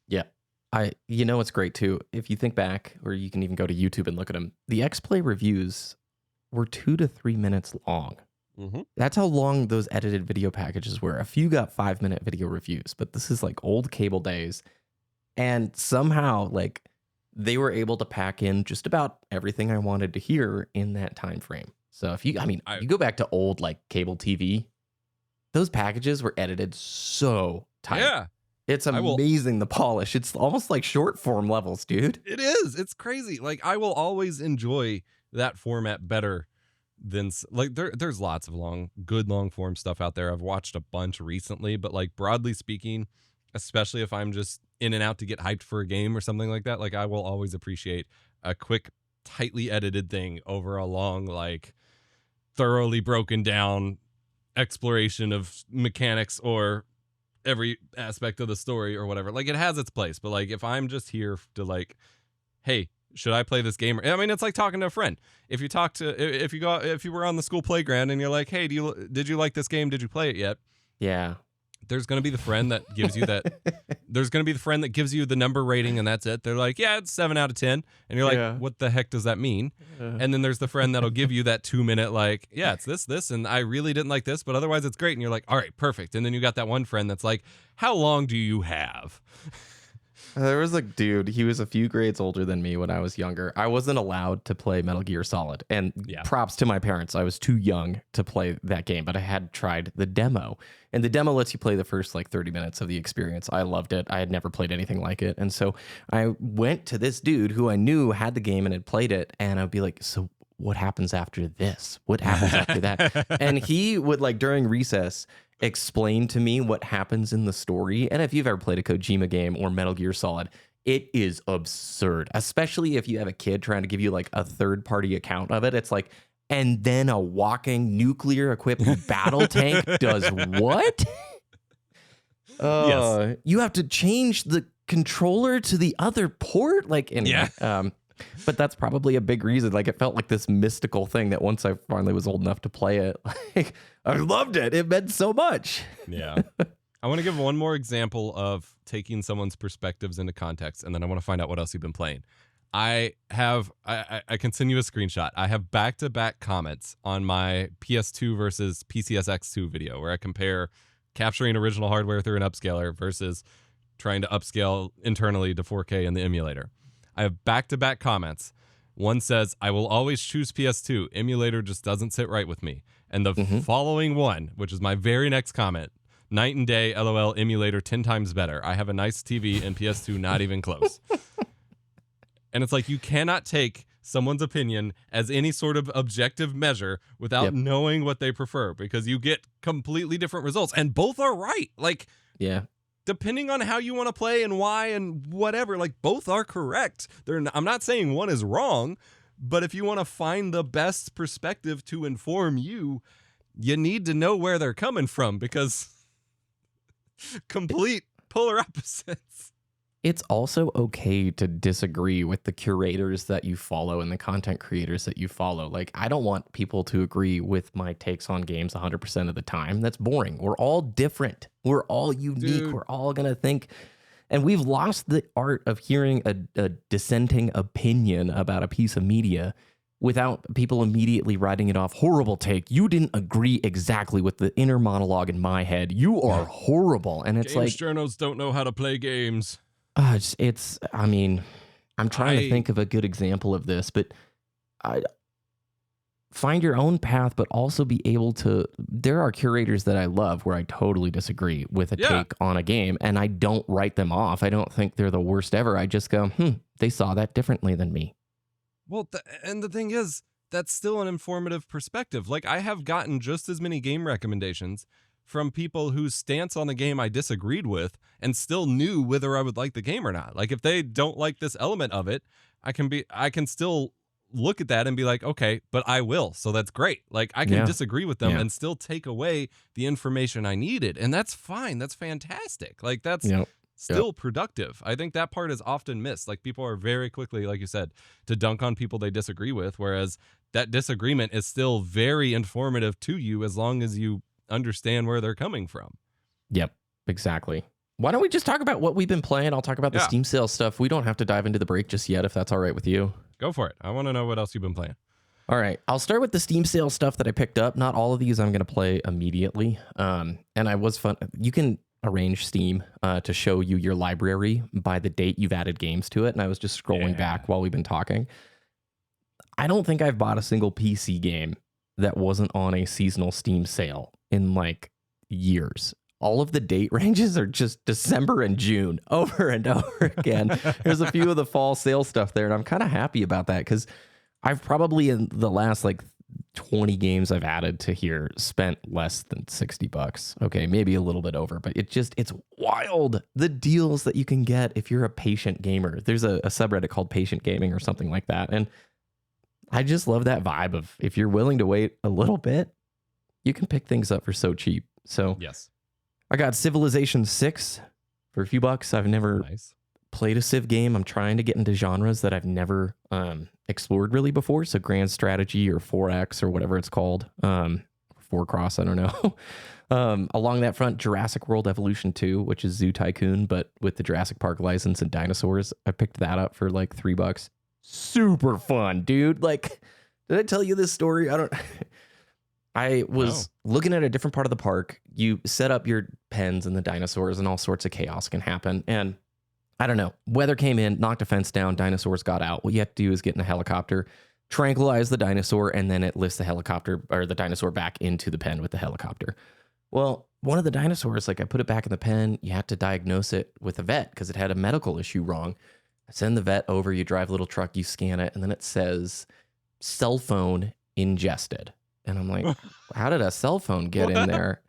Yeah. It's great too. If you think back, or you can even go to YouTube and look at them, the X-Play reviews were 2 to 3 minutes long. Mm-hmm. That's how long those edited video packages were. A few got 5-minute video reviews, but this is like old cable days. And somehow like they were able to pack in just about everything I wanted to hear in that time frame. So if you go back to old like cable TV, those packages were edited so tight. Yeah. It's amazing, the polish. It's almost like short form levels, dude. It is. It's crazy. Like I will always enjoy that format better than like there's lots of good long form stuff out there. I've watched a bunch recently, but like broadly speaking, especially if I'm just in and out to get hyped for a game or something like that, like I will always appreciate a quick, tightly edited thing over a long, like thoroughly broken down exploration of mechanics or every aspect of the story or whatever. Like it has its place, but like if I'm just here to like, hey, should I play this game? I mean, it's like talking to a friend. If you were on the school playground and you're like, hey, did you like this game? Did you play it yet? Yeah. There's going to be the friend that gives you that. There's going to be the friend that gives you the number rating and that's it. They're like, yeah, it's 7 out of 10. And you're like, what the heck does that mean? And then there's the friend that'll give you that 2-minute, like, yeah, it's this. And I really didn't like this, but otherwise it's great. And you're like, all right, perfect. And then you got that one friend that's like, how long do you have? There was a dude, he was a few grades older than me when I was younger. I wasn't allowed to play Metal Gear Solid. And props to my parents. I was too young to play that game, but I had tried the demo. And the demo lets you play the first like 30 minutes of the experience. I loved it. I had never played anything like it. And so I went to this dude who I knew had the game and had played it. And I'd be like, so what happens after this? What happens after that? And he would like during recess explain to me what happens in the story. And if you've ever played a Kojima game or Metal Gear Solid, it is absurd, especially if you have a kid trying to give you like a third-party account of it. It's like, and then a walking nuclear-equipped battle tank does what? Yes. You have to change the controller to the other port? Like, anyway, but that's probably a big reason. Like, it felt like this mystical thing that once I finally was old enough to play it, like, I loved it. It meant so much. Yeah. I want to give one more example of taking someone's perspectives into context, and then I want to find out what else you've been playing. I can send you a screenshot. I have back-to-back comments on my PS2 versus PCSX2 video where I compare capturing original hardware through an upscaler versus trying to upscale internally to 4K in the emulator. I have back-to-back comments. One says, I will always choose PS2. Emulator just doesn't sit right with me. And the following one, which is my very next comment, night and day, LOL, emulator 10 times better. I have a nice TV and PS2 not even close. And it's like, you cannot take someone's opinion as any sort of objective measure without knowing what they prefer, because you get completely different results and both are right. Like, yeah. depending on how you want to play and why and whatever, like both are correct. I'm not saying one is wrong, but if you want to find the best perspective to inform you, you need to know where they're coming from, because complete polar opposites. It's also okay to disagree with the curators that you follow and the content creators that you follow. Like, I don't want people to agree with my takes on games 100% of the time. That's boring. We're all different. We're all unique. Dude. We're all going to think. And we've lost the art of hearing a dissenting opinion about a piece of media without people immediately writing it off. Horrible take. You didn't agree exactly with the inner monologue in my head. You are horrible. And it's Games like, journals don't know how to play games. I mean, I'm trying to think of a good example of this, but find your own path, but also be able to. There are curators that I love where I totally disagree with a take on a game, and I don't write them off. I don't think they're the worst ever. I just go, they saw that differently than me. Well, and the thing is, that's still an informative perspective. Like, I have gotten just as many game recommendations from people whose stance on the game I disagreed with and still knew whether I would like the game or not. Like, if they don't like this element of it, I can still look at that and be like, okay, but I will. So that's great. Like, I can disagree with them and still take away the information I needed. And that's fine. That's fantastic. Like, that's still productive. I think that part is often missed. Like, people are very quickly, like you said, to dunk on people they disagree with, whereas that disagreement is still very informative to you as long as you understand where they're coming from. Yep, exactly. Why don't we just talk about what we've been playing? I'll talk about the Steam sale stuff. We don't have to dive into the break just yet, if that's all right with you. Go for it. I want to know what else you've been playing. All right. I'll start with the Steam sale stuff that I picked up. Not all of these I'm going to play immediately. And I was fun. You can arrange Steam to show you your library by the date you've added games to it. And I was just scrolling back while we've been talking. I don't think I've bought a single PC game that wasn't on a seasonal Steam sale in like years. All of the date ranges are just December and June over and over again. There's a few of the fall sale stuff there, and I'm kind of happy about that because I've probably in the last like 20 games I've added to here spent less than $60. Okay, maybe a little bit over, but it's wild the deals that you can get if you're a patient gamer. There's a subreddit called Patient Gaming or something like that, and I just love that vibe of if you're willing to wait a little bit, you can pick things up for so cheap. So yes, I got Civilization 6 for a few bucks. I've never played a Civ game. I'm trying to get into genres that I've never explored really before. So Grand Strategy or 4X or whatever it's called. 4Cross, I don't know. Along that front, Jurassic World Evolution 2, which is Zoo Tycoon, but with the Jurassic Park license and dinosaurs. I picked that up for like $3. Super fun, dude. Like, did I tell you this story? I was looking at a different part of the park. You set up your pens and the dinosaurs and all sorts of chaos can happen. And I don't know, weather came in, knocked a fence down, dinosaurs got out. What you have to do is get in a helicopter, tranquilize the dinosaur, and then it lifts the helicopter or the dinosaur back into the pen with the helicopter. Well, one of the dinosaurs, like I put it back in the pen, you had to diagnose it with a vet because it had a medical issue wrong. I send the vet over, you drive a little truck, you scan it, and then it says cell phone ingested. And I'm like, how did a cell phone get in there?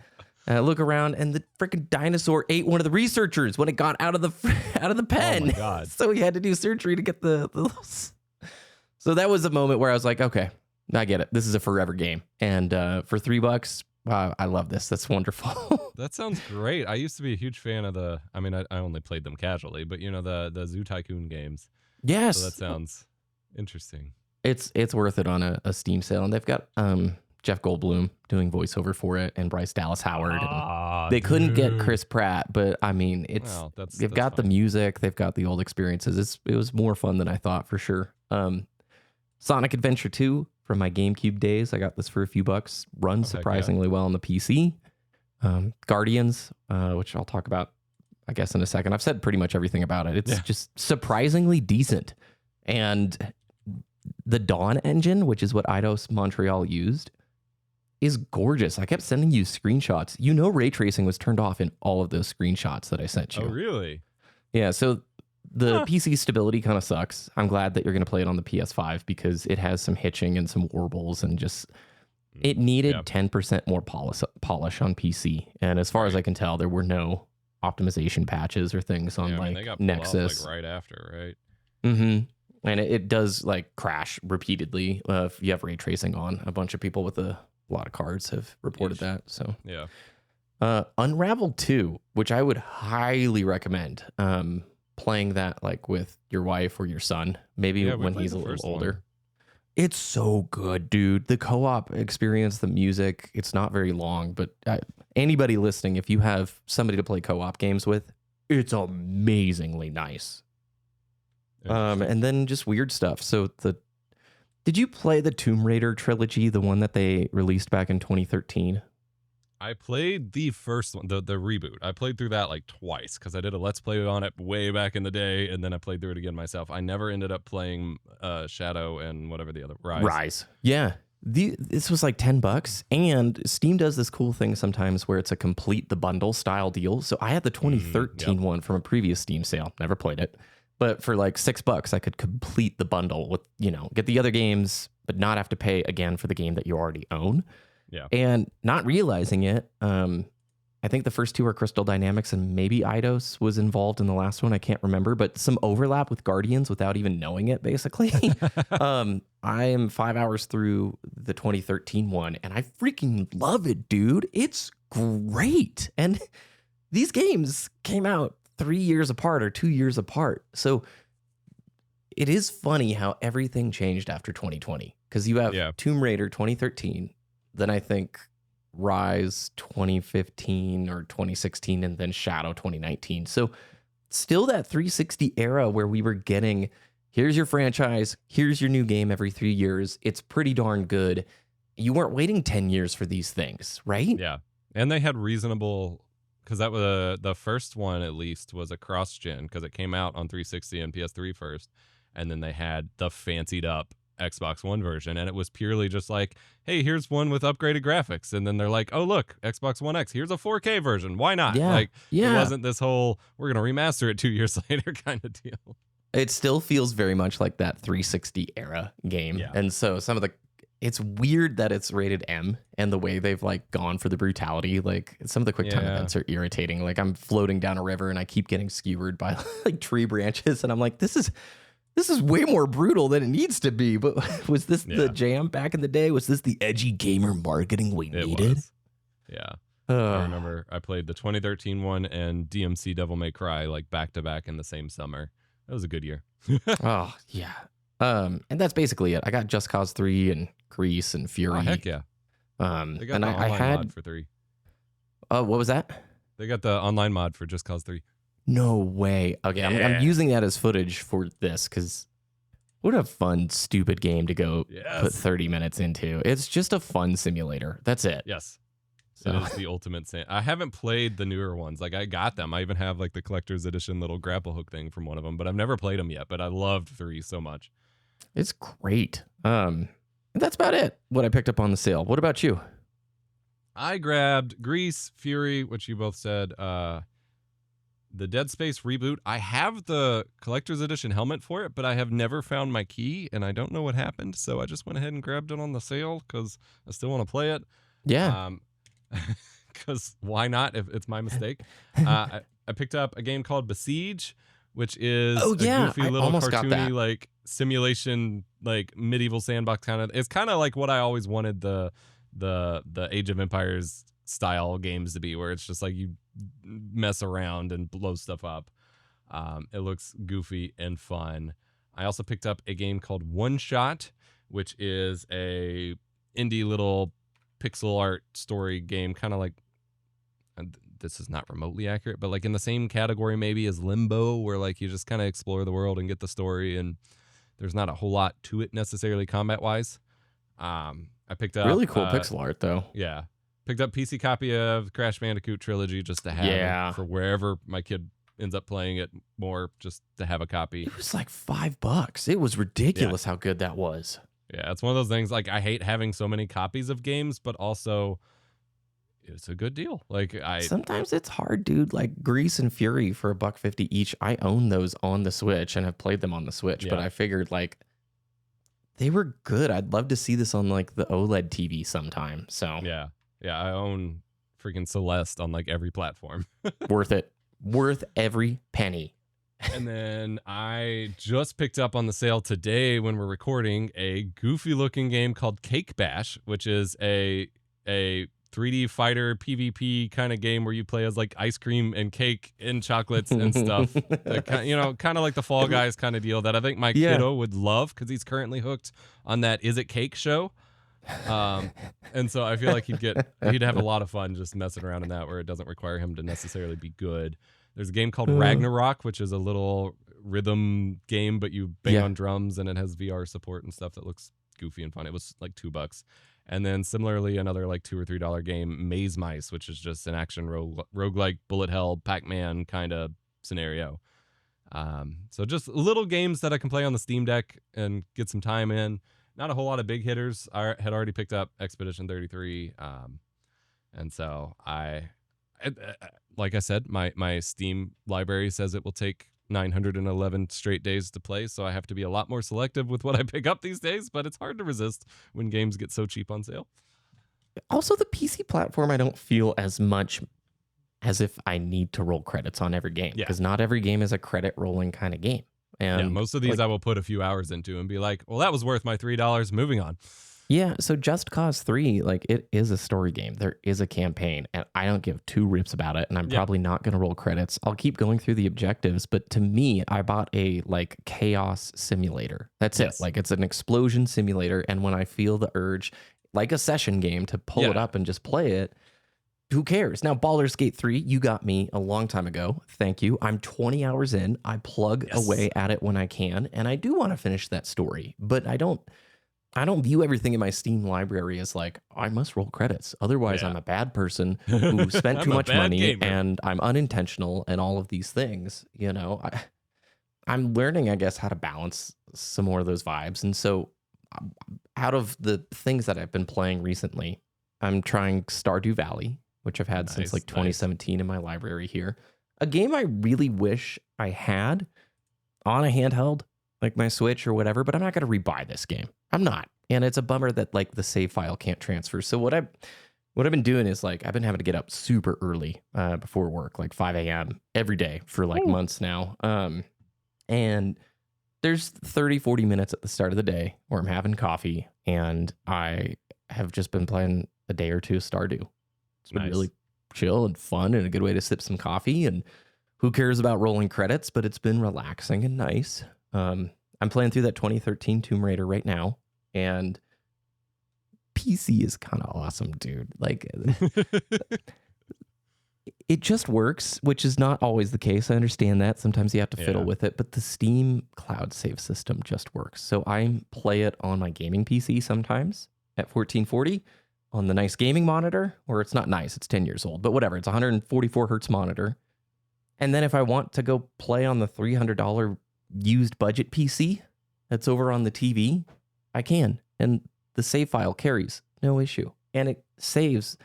And I look around, and the freaking dinosaur ate one of the researchers when it got out of the pen. Oh my God. So he had to do surgery to get the. So that was a moment where I was like, okay, I get it. This is a forever game. And for $3, I love this. That's wonderful. That sounds great. I used to be a huge fan of I only played them casually, but you know, the Zoo Tycoon games. Yes. So that sounds interesting. It's worth it on a Steam sale. And they've got Jeff Goldblum doing voiceover for it and Bryce Dallas Howard. They couldn't get Chris Pratt, but I mean, they've got the music, they've got the old experiences. It was more fun than I thought for sure. Sonic Adventure 2 from my GameCube days. I got this for a few bucks. Runs surprisingly well on the PC. Guardians, which I'll talk about, I guess, in a second. I've said pretty much everything about it. It's just surprisingly decent. And the Dawn engine, which is what Eidos Montreal used, is gorgeous. I kept sending you screenshots. You know, ray tracing was turned off in all of those screenshots that I sent you. Oh, really? Yeah, so the PC stability kind of sucks. I'm glad that you're going to play it on the PS5 because it has some hitching and some warbles and just it needed 10% more polish on PC. And as far as I can tell, there were no optimization patches or things on Yeah, I mean, like they got pulled Nexus. off like right after, right? And it does like crash repeatedly if you have ray tracing on. A bunch of people with a lot of cards have reported Yeesh. that. So Yeah. Unravel 2, which I would highly recommend playing that like with your wife or your son, maybe Yeah, we when played he's a the little first older. one. It's so good, dude. The co-op experience, the music, it's not very long, but anybody listening, if you have somebody to play co-op games with, it's amazingly nice. Interesting. And then just weird stuff. So did you play the Tomb Raider trilogy, the one that they released back in 2013? I played the first one, the reboot. I played through that like twice because I did a Let's Play on it way back in the day, and then I played through it again myself. I never ended up playing Shadow and whatever the other Rise. Yeah. This was like $10, and Steam does this cool thing sometimes where it's a complete the bundle style deal. So I had the 2013 one from a previous Steam sale, never played it, but for like $6, I could complete the bundle with, get the other games, but not have to pay again for the game that you already own. Yeah. And not realizing it, I think the first two are Crystal Dynamics, and maybe Eidos was involved in the last one. I can't remember, but some overlap with Guardians without even knowing it, basically. I am 5 hours through the 2013 one, and I freaking love it, dude. It's great. And these games came out 3 years apart or 2 years apart. So it is funny how everything changed after 2020, because you have Tomb Raider 2013, then I think Rise 2015 or 2016, and then Shadow 2019. So still that 360 era where we were getting, here's your franchise, here's your new game every 3 years. It's pretty darn good. You weren't waiting 10 years for these things, right? Yeah. And they had reasonable, because that was the first one at least was a cross-gen, because it came out on 360 and PS3 first. And then they had the fancied up Xbox One version, and it was purely just like, hey, here's one with upgraded graphics, and then they're like, oh look, Xbox One X, here's a 4K version, why not? It wasn't this whole we're gonna remaster it 2 years later kind of deal. It still feels very much like that 360 era game. And so it's weird that it's rated M, and the way they've like gone for the brutality, like some of the quick time events are irritating. Like I'm floating down a river and I keep getting skewered by like tree branches, and I'm like, this is way more brutal than it needs to be. But was this the jam back in the day? Was this the edgy gamer marketing we needed? Yeah. I remember I played the 2013 one and DMC Devil May Cry like back to back in the same summer. That was a good year. Oh, yeah. And that's basically it. I got Just Cause 3 and Grease and Fury. Oh, heck yeah. They got and the I online had mod for 3. What was that? They got the online mod for Just Cause 3. No way. Okay, I'm using that as footage for this, because what a fun, stupid game to go put 30 minutes into. It's just a fun simulator. That's it. Yes. So. It is the ultimate I haven't played the newer ones. Like, I got them. I even have like the collector's edition little grapple hook thing from one of them, but I've never played them yet. But I loved 3 so much. It's great. That's about it, what I picked up on the sale. What about you? I grabbed Grease, Fury, which you both said, the Dead Space reboot. I have the collector's edition helmet for it, but I have never found my key, and I don't know what happened. So I just went ahead and grabbed it on the sale because I still want to play it. Yeah. Because why not if it's my mistake? I picked up a game called Besiege, which is a goofy little cartoony like simulation, like medieval sandbox kind of. It's kind of like what I always wanted the Age of Empires style games to be, where it's just like you mess around and blow stuff up. It looks goofy and fun. I also picked up a game called One Shot, which is a indie little pixel art story game, kind of like, this is not remotely accurate, but like in the same category maybe as Limbo, where like you just kind of explore the world and get the story, and there's not a whole lot to it necessarily combat wise. I picked up really cool pixel art though. Yeah. Picked up PC copy of Crash Bandicoot Trilogy just to have for wherever my kid ends up playing it more, just to have a copy. It was like $5. It was ridiculous how good that was. Yeah, it's one of those things, like, I hate having so many copies of games, but also it's a good deal. Like, sometimes it's hard, dude. Like Grease and Fury for $1.50 each. I own those on the Switch and have played them on the Switch, but I figured like they were good. I'd love to see this on like the OLED TV sometime. So yeah, I own freaking Celeste on like every platform. Worth it. Worth every penny. And then I just picked up on the sale today when we're recording a goofy looking game called Cake Bash, which is a 3D fighter PvP kind of game where you play as like ice cream and cake and chocolates and stuff. Kind of like the Fall Guys kind of deal that I think my kiddo would love because he's currently hooked on that Is It Cake show. And so I feel like he'd have a lot of fun just messing around in that where it doesn't require him to necessarily be good. There's a game called Ragnarok, which is a little rhythm game, but you bang on drums and it has VR support and stuff that looks goofy and fun. It was like $2. And then similarly, another like $2 or $3 game, Maze Mice, which is just an action roguelike bullet hell Pac-Man kind of scenario. So just little games that I can play on the Steam Deck and get some time in. Not a whole lot of big hitters. I had already picked up Expedition 33. And so like I said, my Steam library says it will take 911 straight days to play, so I have to be a lot more selective with what I pick up these days, but it's hard to resist when games get so cheap on sale. Also, the PC platform, I don't feel as much as if I need to roll credits on every game, because not every game is a credit rolling kind of game. And most of these I will put a few hours into and be like, well, that was worth my $3, moving on. Yeah, so Just Cause 3, like, it is a story game. There is a campaign, and I don't give two rips about it, and I'm probably not going to roll credits. I'll keep going through the objectives, but to me, I bought a, like, chaos simulator. That's it. Like, it's an explosion simulator, and when I feel the urge, like a session game, to pull it up and just play it, who cares? Now, Baldur's Gate 3, you got me a long time ago. Thank you. I'm 20 hours in. I plug away at it when I can, and I do want to finish that story, but I don't view everything in my Steam library as like, I must roll credits. Otherwise, I'm a bad person who spent too much money gamer. And I'm unintentional and all of these things. You know, I'm learning, I guess, how to balance some more of those vibes. And so out of the things that I've been playing recently, I'm trying Stardew Valley, which I've had since like 2017 in my library here. A game I really wish I had on a handheld, like my Switch or whatever, but I'm not going to rebuy this game. I'm not. And it's a bummer that like the save file can't transfer. So what I've been doing is like, I've been having to get up super early before work, like 5 a.m. every day for like months now. And there's 30, 40 minutes at the start of the day where I'm having coffee and I have just been playing a day or two of Stardew. It's been really chill and fun and a good way to sip some coffee. And who cares about rolling credits, but it's been relaxing and nice. I'm playing through that 2013 Tomb Raider right now, and PC is kind of awesome, dude. Like, it just works, which is not always the case. I understand that. Sometimes you have to fiddle with it, but the Steam cloud save system just works. So I play it on my gaming PC sometimes at 1440 on the nice gaming monitor, or it's not nice, it's 10 years old, but whatever. It's 144 hertz monitor. And then if I want to go play on the $300 used budget PC that's over on the TV, I can. And the save file carries, no issue. And it saves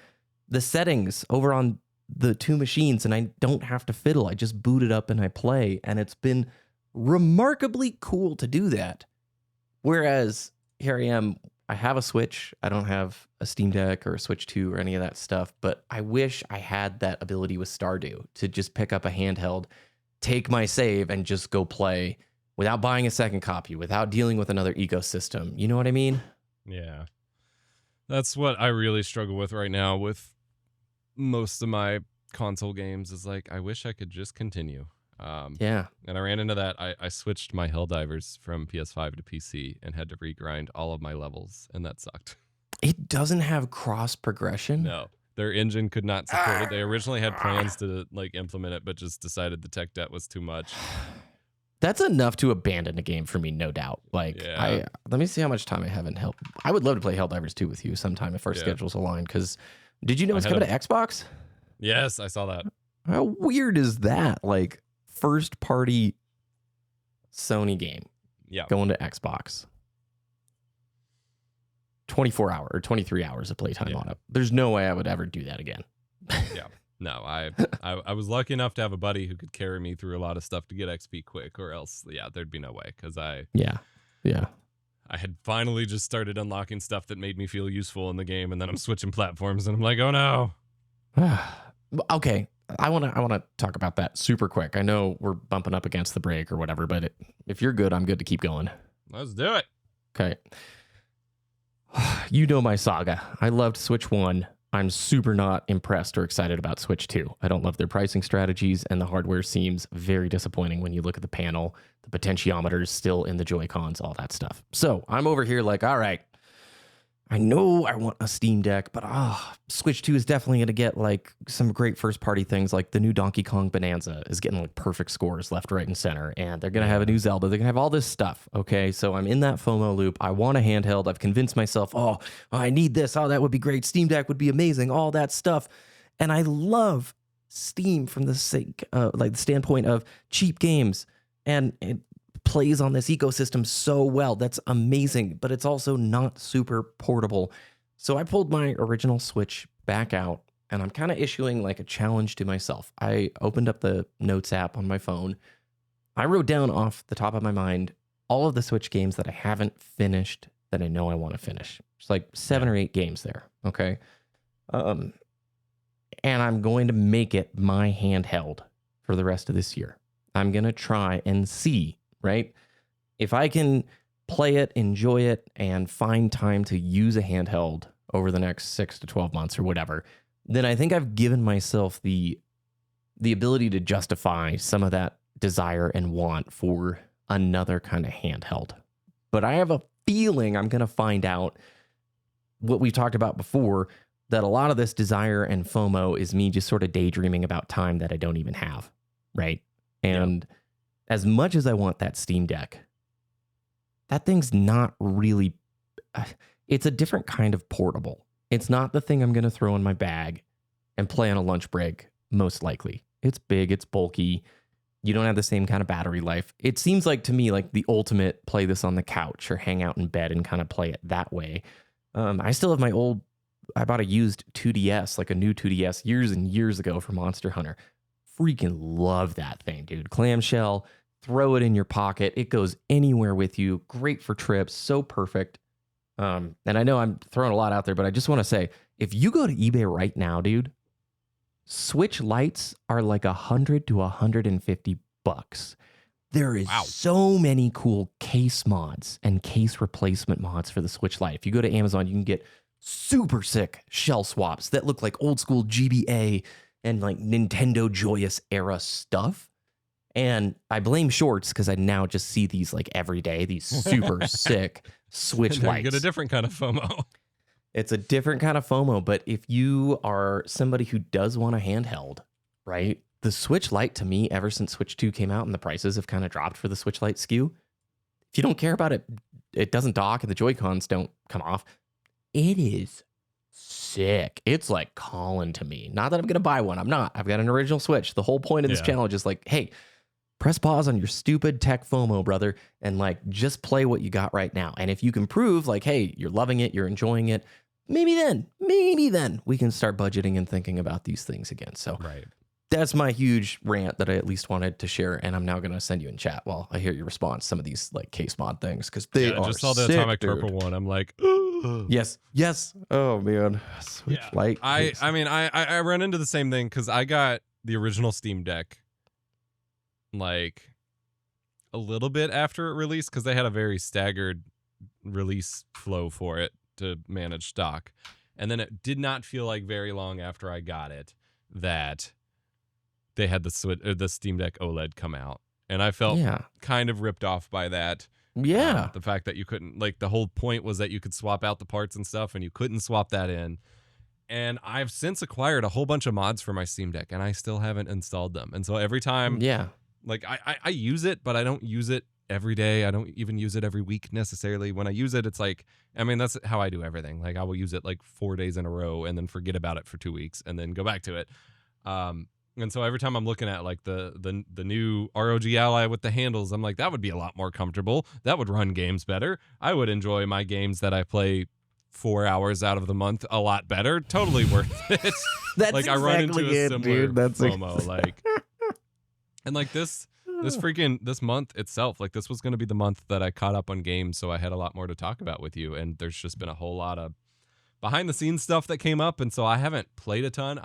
the settings over on the two machines, and I don't have to fiddle. I just boot it up and I play. And it's been remarkably cool to do that. Whereas here I am, I have a Switch. I don't have a Steam Deck or a Switch 2 or any of that stuff, but I wish I had that ability with Stardew to just pick up a handheld, take my save, and just go play without buying a second copy, without dealing with another ecosystem. You know what I mean? Yeah. That's what I really struggle with right now with most of my console games is like, I wish I could just continue. And I ran into that. I switched my Helldivers from PS5 to PC and had to regrind all of my levels, and that sucked. It doesn't have cross progression? No. Their engine could not support it. They originally had plans to like implement it, but just decided the tech debt was too much. That's enough to abandon a game for me, no doubt. Like, let me see how much time I have in Hell. I would love to play Helldivers 2 with you sometime if our schedules align, because did you know it's coming to Xbox? Yes, I saw that. How weird is that? Like, first party Sony game going to Xbox. 24 hour or 23 hours of playtime on it. There's no way I would ever do that again. No, I was lucky enough to have a buddy who could carry me through a lot of stuff to get XP quick, or else there'd be no way, because I had finally just started unlocking stuff that made me feel useful in the game, and then I'm switching platforms and I'm like, oh no. Okay, I want to talk about that super quick. I know we're bumping up against the break or whatever, but if you're good, I'm good to keep going. Let's do it. Okay. You know my saga. I loved Switch 1. I'm super not impressed or excited about Switch 2. I don't love their pricing strategies, and the hardware seems very disappointing when you look at the panel, the potentiometers still in the Joy-Cons, all that stuff. So I'm over here like, all right, I know I want a Steam Deck, but Switch 2 is definitely going to get like some great first-party things, like the new Donkey Kong Bonanza is getting like perfect scores left, right, and center, and they're going to have a new Zelda. They're going to have all this stuff, okay? So I'm in that FOMO loop. I want a handheld. I've convinced myself, I need this. Oh, that would be great. Steam Deck would be amazing. All that stuff. And I love Steam from the standpoint of cheap games, and it plays on this ecosystem so well. That's amazing, but it's also not super portable. So I pulled my original Switch back out, and I'm kind of issuing like a challenge to myself. I opened up the Notes app on my phone. I wrote down off the top of my mind all of the Switch games that I haven't finished that I know I want to finish. It's like 7 or 8 games there, okay? And I'm going to make it my handheld for the rest of this year. I'm going to try and see, right? If I can play it, enjoy it, and find time to use a handheld over the next 6 to 12 months or whatever, then I think I've given myself the ability to justify some of that desire and want for another kind of handheld. But I have a feeling I'm going to find out what we talked about before, that a lot of this desire and FOMO is me just sort of daydreaming about time that I don't even have, right? And as much as I want that Steam Deck, that thing's not really, it's a different kind of portable. It's not the thing I'm going to throw in my bag and play on a lunch break, most likely. It's big, it's bulky. You don't have the same kind of battery life. It seems like to me like the ultimate play this on the couch or hang out in bed and kind of play it that way. I still have I bought a used 2DS, like a new 2DS years and years ago for Monster Hunter. Freaking love that thing, dude. Clamshell, throw it in your pocket. It goes anywhere with you. Great for trips. So perfect. And I know I'm throwing a lot out there, but I just want to say, if you go to eBay right now, dude, Switch lights are like $100 to $150. There is so many cool case mods and case replacement mods for the Switch Lite. If you go to Amazon, you can get super sick shell swaps that look like old school GBA and like Nintendo Joyous era stuff. And I blame shorts because I now just see these like every day, these super sick Switch lights. You get a different kind of FOMO. It's a different kind of FOMO, but if you are somebody who does want a handheld, right? The Switch Lite to me, ever since Switch 2 came out and the prices have kind of dropped for the Switch Lite SKU, if you don't care about it, it doesn't dock and the Joy-Cons don't come off. It is sick. It's like calling to me. Not that I'm going to buy one. I'm not. I've got an original Switch. The whole point of this challenge is like, hey, press pause on your stupid tech FOMO, brother, and like just play what you got right now. And if you can prove like, hey, you're loving it, you're enjoying it, maybe then we can start budgeting and thinking about these things again. So that's my huge rant that I at least wanted to share. And I'm now going to send you in chat while I hear your response. Some of these like case mod things, because they are just saw the sick, Atomic dude. Purple one. I'm like, yes. Oh man, Switch Lite. I mean, I run into the same thing because I got the original Steam Deck like a little bit after it released because they had a very staggered release flow for it to manage stock. And then it did not feel like very long after I got it that they had the Steam Deck OLED come out. And I felt kind of ripped off by that. Yeah. The fact that you couldn't, like, the whole point was that you could swap out the parts and stuff, and you couldn't swap that in. And I've since acquired a whole bunch of mods for my Steam Deck, and I still haven't installed them. And so every time, like, I use it, but I don't use it every day. I don't even use it every week necessarily. When I use it, it's like, I mean, that's how I do everything. Like, I will use it like 4 days in a row and then forget about it for 2 weeks and then go back to it. And so every time I'm looking at like the new ROG Ally with the handles, I'm like, that would be a lot more comfortable. That would run games better. I would enjoy my games that I play 4 hours out of the month a lot better. Totally worth it. That's like exactly I run into a similar dude. That's FOMO. Like, and like this month itself, like this was going to be the month that I caught up on games, so I had a lot more to talk about with you. And there's just been a whole lot of behind the scenes stuff that came up, and so I haven't played a ton.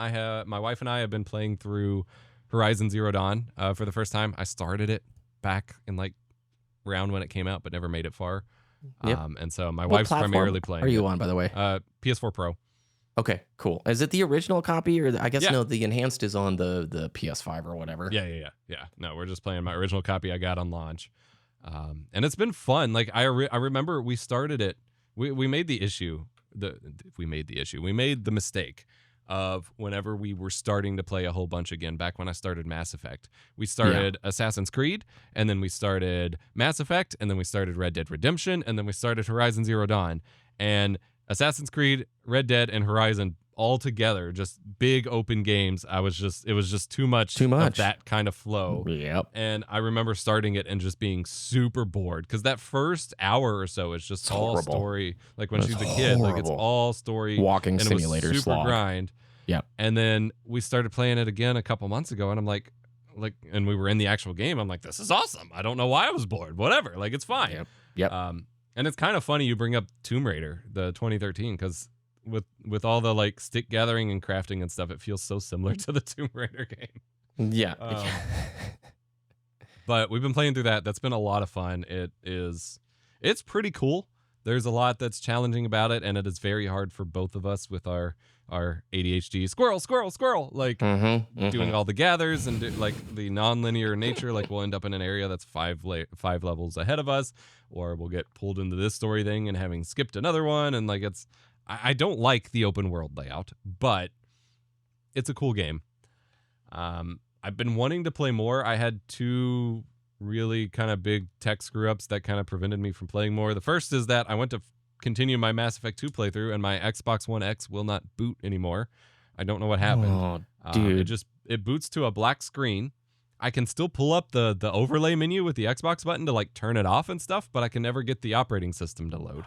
My wife and I have been playing through Horizon Zero Dawn for the first time. I started it back in like around when it came out, but never made it far. Yep. And so my What wife's platform primarily playing. are you on, by the way? PS4 Pro. Okay, cool. Is it the original copy, or I guess Yeah. no? The enhanced is on the PS5 or whatever. Yeah. No, we're just playing my original copy I got on launch, and it's been fun. Like I remember we started it. We made the issue. We made the mistake of whenever we were starting to play a whole bunch again. Back when I started Mass Effect, we started Assassin's Creed, and then we started Mass Effect, and then we started Red Dead Redemption, and then we started Horizon Zero Dawn, and Assassin's Creed, Red Dead, and Horizon all together, just big open games. It was just too much of that kind of flow. Yep. And I remember starting it and just being super bored because that first hour or so is just all story. Like when she's a kid, like it's all story. Walking and simulator it was super slog. grind. Yep. And then we started playing it again a couple months ago, and I'm like, and we were in the actual game. I'm like, this is awesome. I don't know why I was bored. Whatever. Like it's fine. Yep. And it's kind of funny you bring up Tomb Raider, the 2013, because with all the like stick gathering and crafting and stuff, it feels so similar to the Tomb Raider game. Yeah. But we've been playing through that. That's been a lot of fun. It's pretty cool. There's a lot that's challenging about it, and it is very hard for both of us with our ADHD. Squirrel, like doing all the gathers and like the non-linear nature. Like we'll end up in an area that's five levels ahead of us, or we'll get pulled into this story thing and having skipped another one. And like I don't like the open world layout, but it's a cool game. I've been wanting to play more. I had two really kind of big tech screw ups that kind of prevented me from playing more. The first is that I went to continue my Mass Effect 2 playthrough, and my Xbox One X will not boot anymore. I don't know what happened. Oh, dude. It boots to a black screen. I can still pull up the overlay menu with the Xbox button to like turn it off and stuff, but I can never get the operating system to load.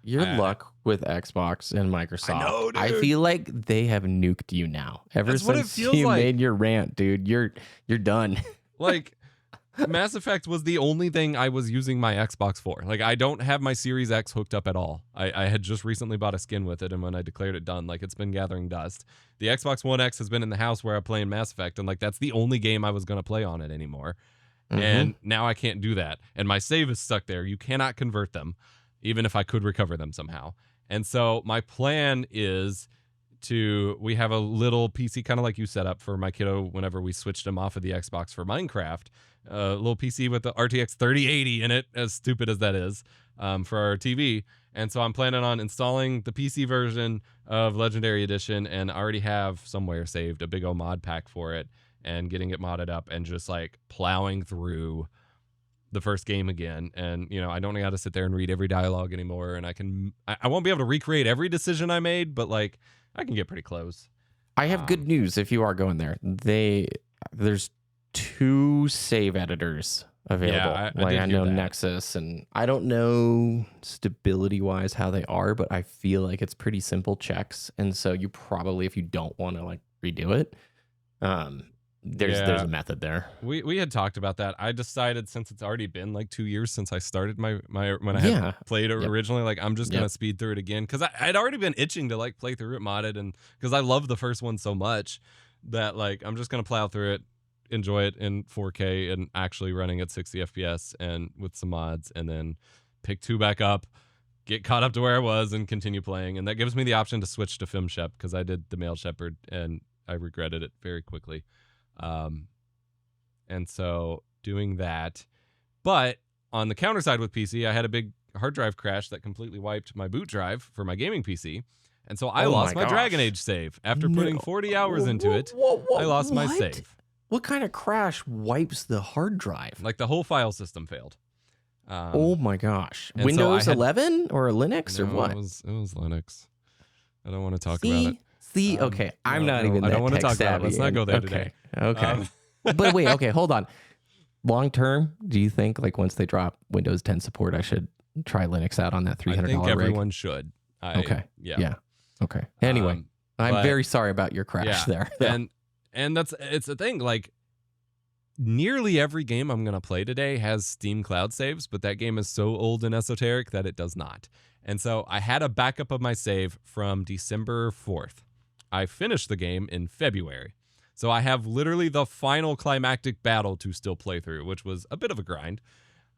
Your luck with Xbox and Microsoft. I know, dude. I feel like they have nuked you now. Ever That's what it since feels you like. made your rant, dude, you're done. Like Mass Effect was the only thing I was using my Xbox for. Like I don't have my Series X hooked up at all. I had just recently bought a skin with it, and when I declared it done, like it's been gathering dust. The Xbox One X has been in the house where I'm playing Mass Effect, and like that's the only game I was gonna play on it anymore. And now I can't do that. And my save is stuck there. You cannot convert them, even if I could recover them somehow. And so my plan is we have a little PC, kind of like you set up for my kiddo whenever we switched him off of the Xbox for Minecraft. A little PC with the RTX 3080 in it, as stupid as that is, for our TV. And so I'm planning on installing the PC version of Legendary Edition, and I already have somewhere saved a big old mod pack for it, and getting it modded up and just like plowing through the first game again. And I don't got to sit there and read every dialogue anymore, and I won't be able to recreate every decision I made, but like I can get pretty close. I have good news if you are going there. There's 2 save editors available. I know Nexus, and I don't know stability wise how they are, but I feel like it's pretty simple checks. And so you probably, if you don't want to like redo it, there's a method there. We had talked about that. I decided, since it's already been like 2 years since I started my when I had played it originally, like I'm just gonna speed through it again, because I'd already been itching to like play through it modded, and because I love the first one so much that like I'm just gonna plow through it, enjoy it in 4K and actually running at 60 FPS and with some mods, and then pick 2 back up, get caught up to where I was, and continue playing. And that gives me the option to switch to Film Shep, because I did the Male Shepherd and I regretted it very quickly. And so doing that. But on the counter side with PC, I had a big hard drive crash that completely wiped my boot drive for my gaming PC. And so I lost my Dragon Age save. After putting 40 hours into it, I lost my save. What kind of crash wipes the hard drive? Like the whole file system failed. Oh my gosh. Windows 11 or Linux or what? It was Linux. I don't want to talk about it. Okay. I'm not even that I don't want to talk about it. Let's not go there today. today. Okay. But wait, okay, hold on. Long term, do you think like once they drop Windows 10 support, I should try Linux out on that $300 I think rig? everyone should. Okay. Yeah. Okay. Anyway, I'm very sorry about your crash there. And it's a thing, like nearly every game I'm going to play today has Steam cloud saves, but that game is so old and esoteric that it does not. And so I had a backup of my save from December 4th. I finished the game in February. So I have literally the final climactic battle to still play through, which was a bit of a grind.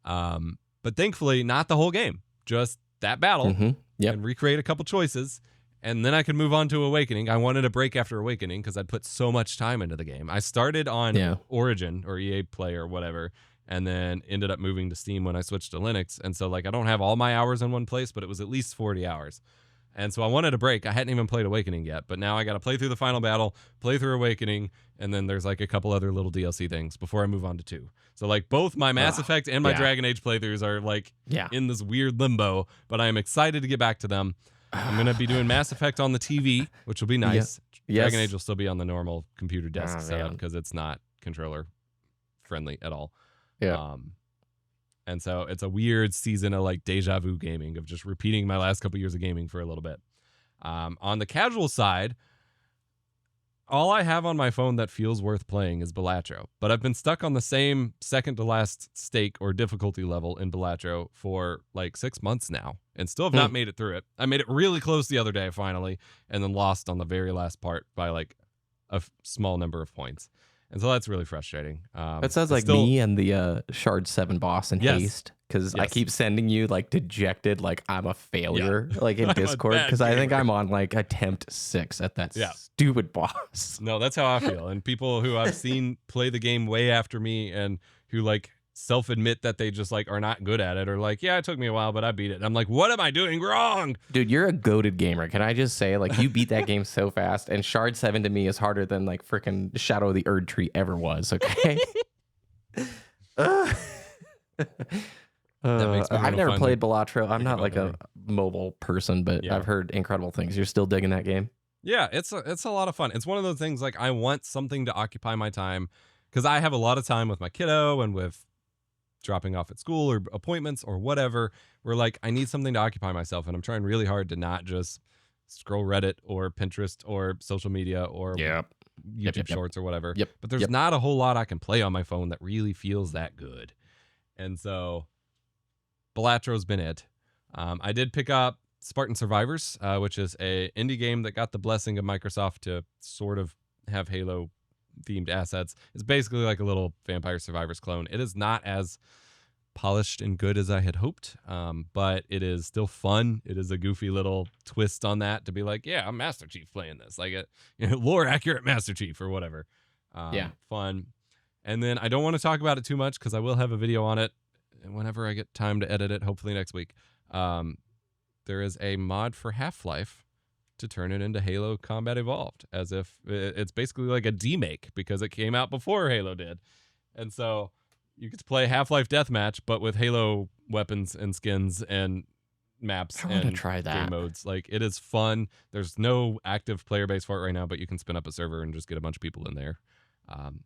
But thankfully, not the whole game, just that battle and recreate a couple choices. And then I could move on to Awakening. I wanted a break after Awakening because I'd put so much time into the game. I started on Origin or EA Play or whatever, and then ended up moving to Steam when I switched to Linux. And so like I don't have all my hours in one place, but it was at least 40 hours. And so I wanted a break. I hadn't even played Awakening yet, but now I got to play through the final battle, play through Awakening, and then there's like a couple other little DLC things before I move on to 2. So like both my Mass Effect and my Dragon Age playthroughs are like in this weird limbo, but I am excited to get back to them. I'm going to be doing Mass Effect on the TV, which will be nice. Dragon Age will still be on the normal computer desk setup because it's not controller friendly at all. And so it's a weird season of like deja vu gaming, of just repeating my last couple years of gaming for a little bit. On the casual side, all I have on my phone that feels worth playing is Balatro, but I've been stuck on the same second to last stake or difficulty level in Balatro for like 6 months now and still have not made it through it. I made it really close the other day finally, and then lost on the very last part by like a small number of points. And so that's really frustrating. That sounds like me and the Shard 7 boss in Haste, because I keep sending you like dejected, like I'm a failure, like in Discord, because I think I'm on like attempt 6 at that stupid boss. No, that's how I feel. And people who I've seen play the game way after me and who like self-admit that they just like are not good at it, or like, yeah, it took me a while, but I beat it. And I'm like, what am I doing wrong? Dude, you're a goated gamer. Can I just say, like, you beat that game so fast, and Shard 7 to me is harder than like freaking Shadow of the Erd Tree ever was, okay? I've never played Balatro. I'm not like a mobile person, but I've heard incredible things. You're still digging that game? Yeah, it's a lot of fun. It's one of those things like I want something to occupy my time, because I have a lot of time with my kiddo and with dropping off at school or appointments or whatever, where like I need something to occupy myself, and I'm trying really hard to not just scroll Reddit or Pinterest or social media or YouTube Shorts or whatever. But there's not a whole lot I can play on my phone that really feels that good. And so Balatro's been it. I did pick up Spartan Survivors, which is a indie game that got the blessing of Microsoft to sort of have Halo themed assets. It's basically like a little Vampire Survivors clone. It is not as polished and good as I had hoped, but it is still fun. It is a goofy little twist on that to be like, yeah, I'm Master Chief playing this, like a lore accurate Master Chief or whatever. Fun. And then I don't want to talk about it too much because I will have a video on it whenever I get time to edit it, hopefully next week. There is a mod for Half-Life to turn it into Halo Combat Evolved, as if it's basically like a demake because it came out before Halo did. And so you get to play Half-Life Deathmatch, but with Halo weapons and skins and maps and game modes. Like, it is fun. There's no active player base for it right now, but you can spin up a server and just get a bunch of people in there.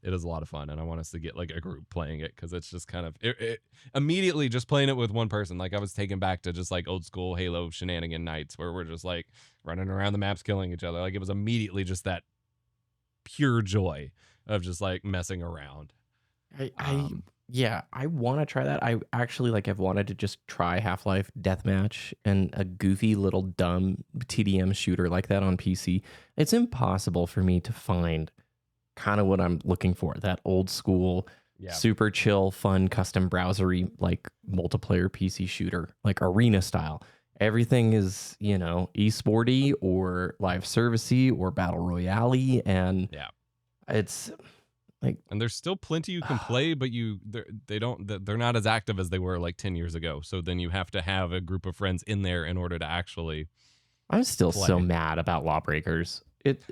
It is a lot of fun, and I want us to get like a group playing it because it's just kind of it immediately just playing it with one person. Like, I was taken back to just like old school Halo shenanigan nights where we're just like running around the maps killing each other. Like, it was immediately just that pure joy of just like messing around. I want to try that. I actually like have wanted to just try Half-Life Deathmatch and a goofy little dumb TDM shooter like that on PC. It's impossible for me to find kind of what I'm looking for, that old school, super chill, fun, custom browsery, like multiplayer PC shooter, like arena style. Everything is, esporty or live servicey or battle royale, and it's like, and there's still plenty you can play, but they're not as active as they were like 10 years ago. So then you have to have a group of friends in there in order to actually I'm still so mad about Lawbreakers. It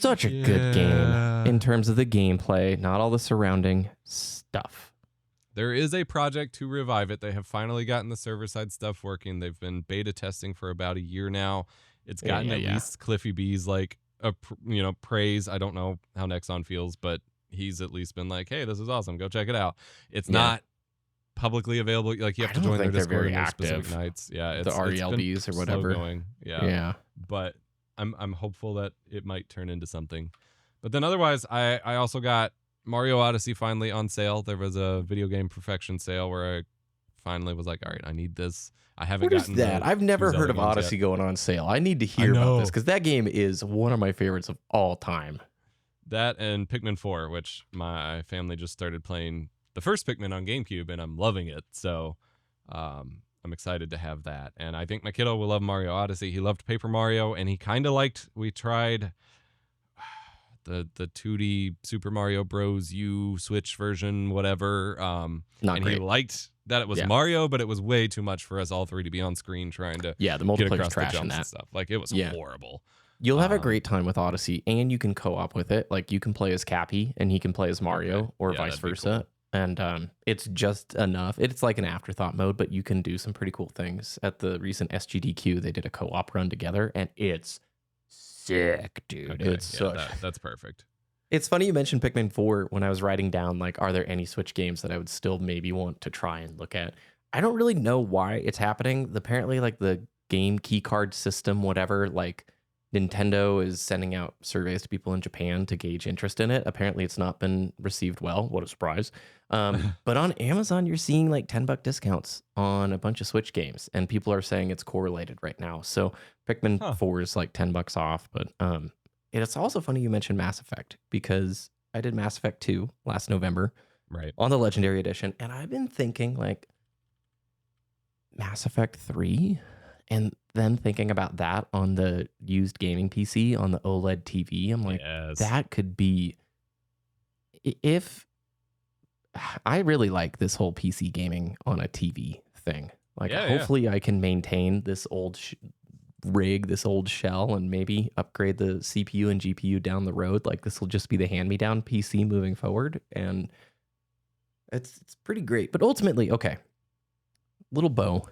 such a good game in terms of the gameplay, not all the surrounding stuff. There is a project to revive it. They have finally gotten the server-side stuff working. They've been beta testing for about a year now. It's gotten at least Cliffy B's like praise. I don't know how Nexon feels, but he's at least been like, "Hey, this is awesome. Go check it out." It's not publicly available. Like, you have to join their Discord on specific nights. Yeah, it's the RELBs or whatever. Going. Yeah. But I'm hopeful that it might turn into something. But then otherwise, I also got Mario Odyssey finally on sale. There was a video game perfection sale where I finally was like, all right, I need this. I haven't What is gotten that? the I've never two heard Zelda of games Odyssey yet. going on sale. I need to hear about this because that game is one of my favorites of all time. That and Pikmin 4, which my family just started playing the first Pikmin on GameCube, and I'm loving it. So I'm excited to have that. And I think my kiddo will love Mario Odyssey. He loved Paper Mario, and he kind of liked, we tried the 2D Super Mario Bros. U Switch version, whatever. Not and great. he liked that it was Mario, but it was way too much for us all three to be on screen trying to the get multiplayer's across the trash in jumps that. and stuff. Like, it was horrible. You'll have a great time with Odyssey, and you can co-op with it. Like, you can play as Cappy, and he can play as Mario, or vice versa. Cool. And it's just enough. It's like an afterthought mode, but you can do some pretty cool things. At the recent SGDQ, they did a co-op run together, and it's sick, dude. Okay. It's such... That's perfect. It's funny you mentioned Pikmin 4 when I was writing down, like, are there any Switch games that I would still maybe want to try and look at? I don't really know why it's happening. Apparently, like, the game keycard system, whatever, like, Nintendo is sending out surveys to people in Japan to gauge interest in it. Apparently, it's not been received well. What a surprise. But on Amazon, you're seeing like $10 discounts on a bunch of Switch games, and people are saying it's correlated right now. So Pikmin 4 is like $10 off. But it's also funny you mentioned Mass Effect, because I did Mass Effect 2 last November on the Legendary Edition, and I've been thinking like Mass Effect 3, and then thinking about that on the used gaming PC on the OLED TV. I'm like, that could be, if I really like this whole PC gaming on a TV thing. Like, hopefully I can maintain this old rig, this old shell, and maybe upgrade the CPU and GPU down the road. Like, this will just be the hand-me-down PC moving forward. And it's pretty great. But ultimately, okay, little bow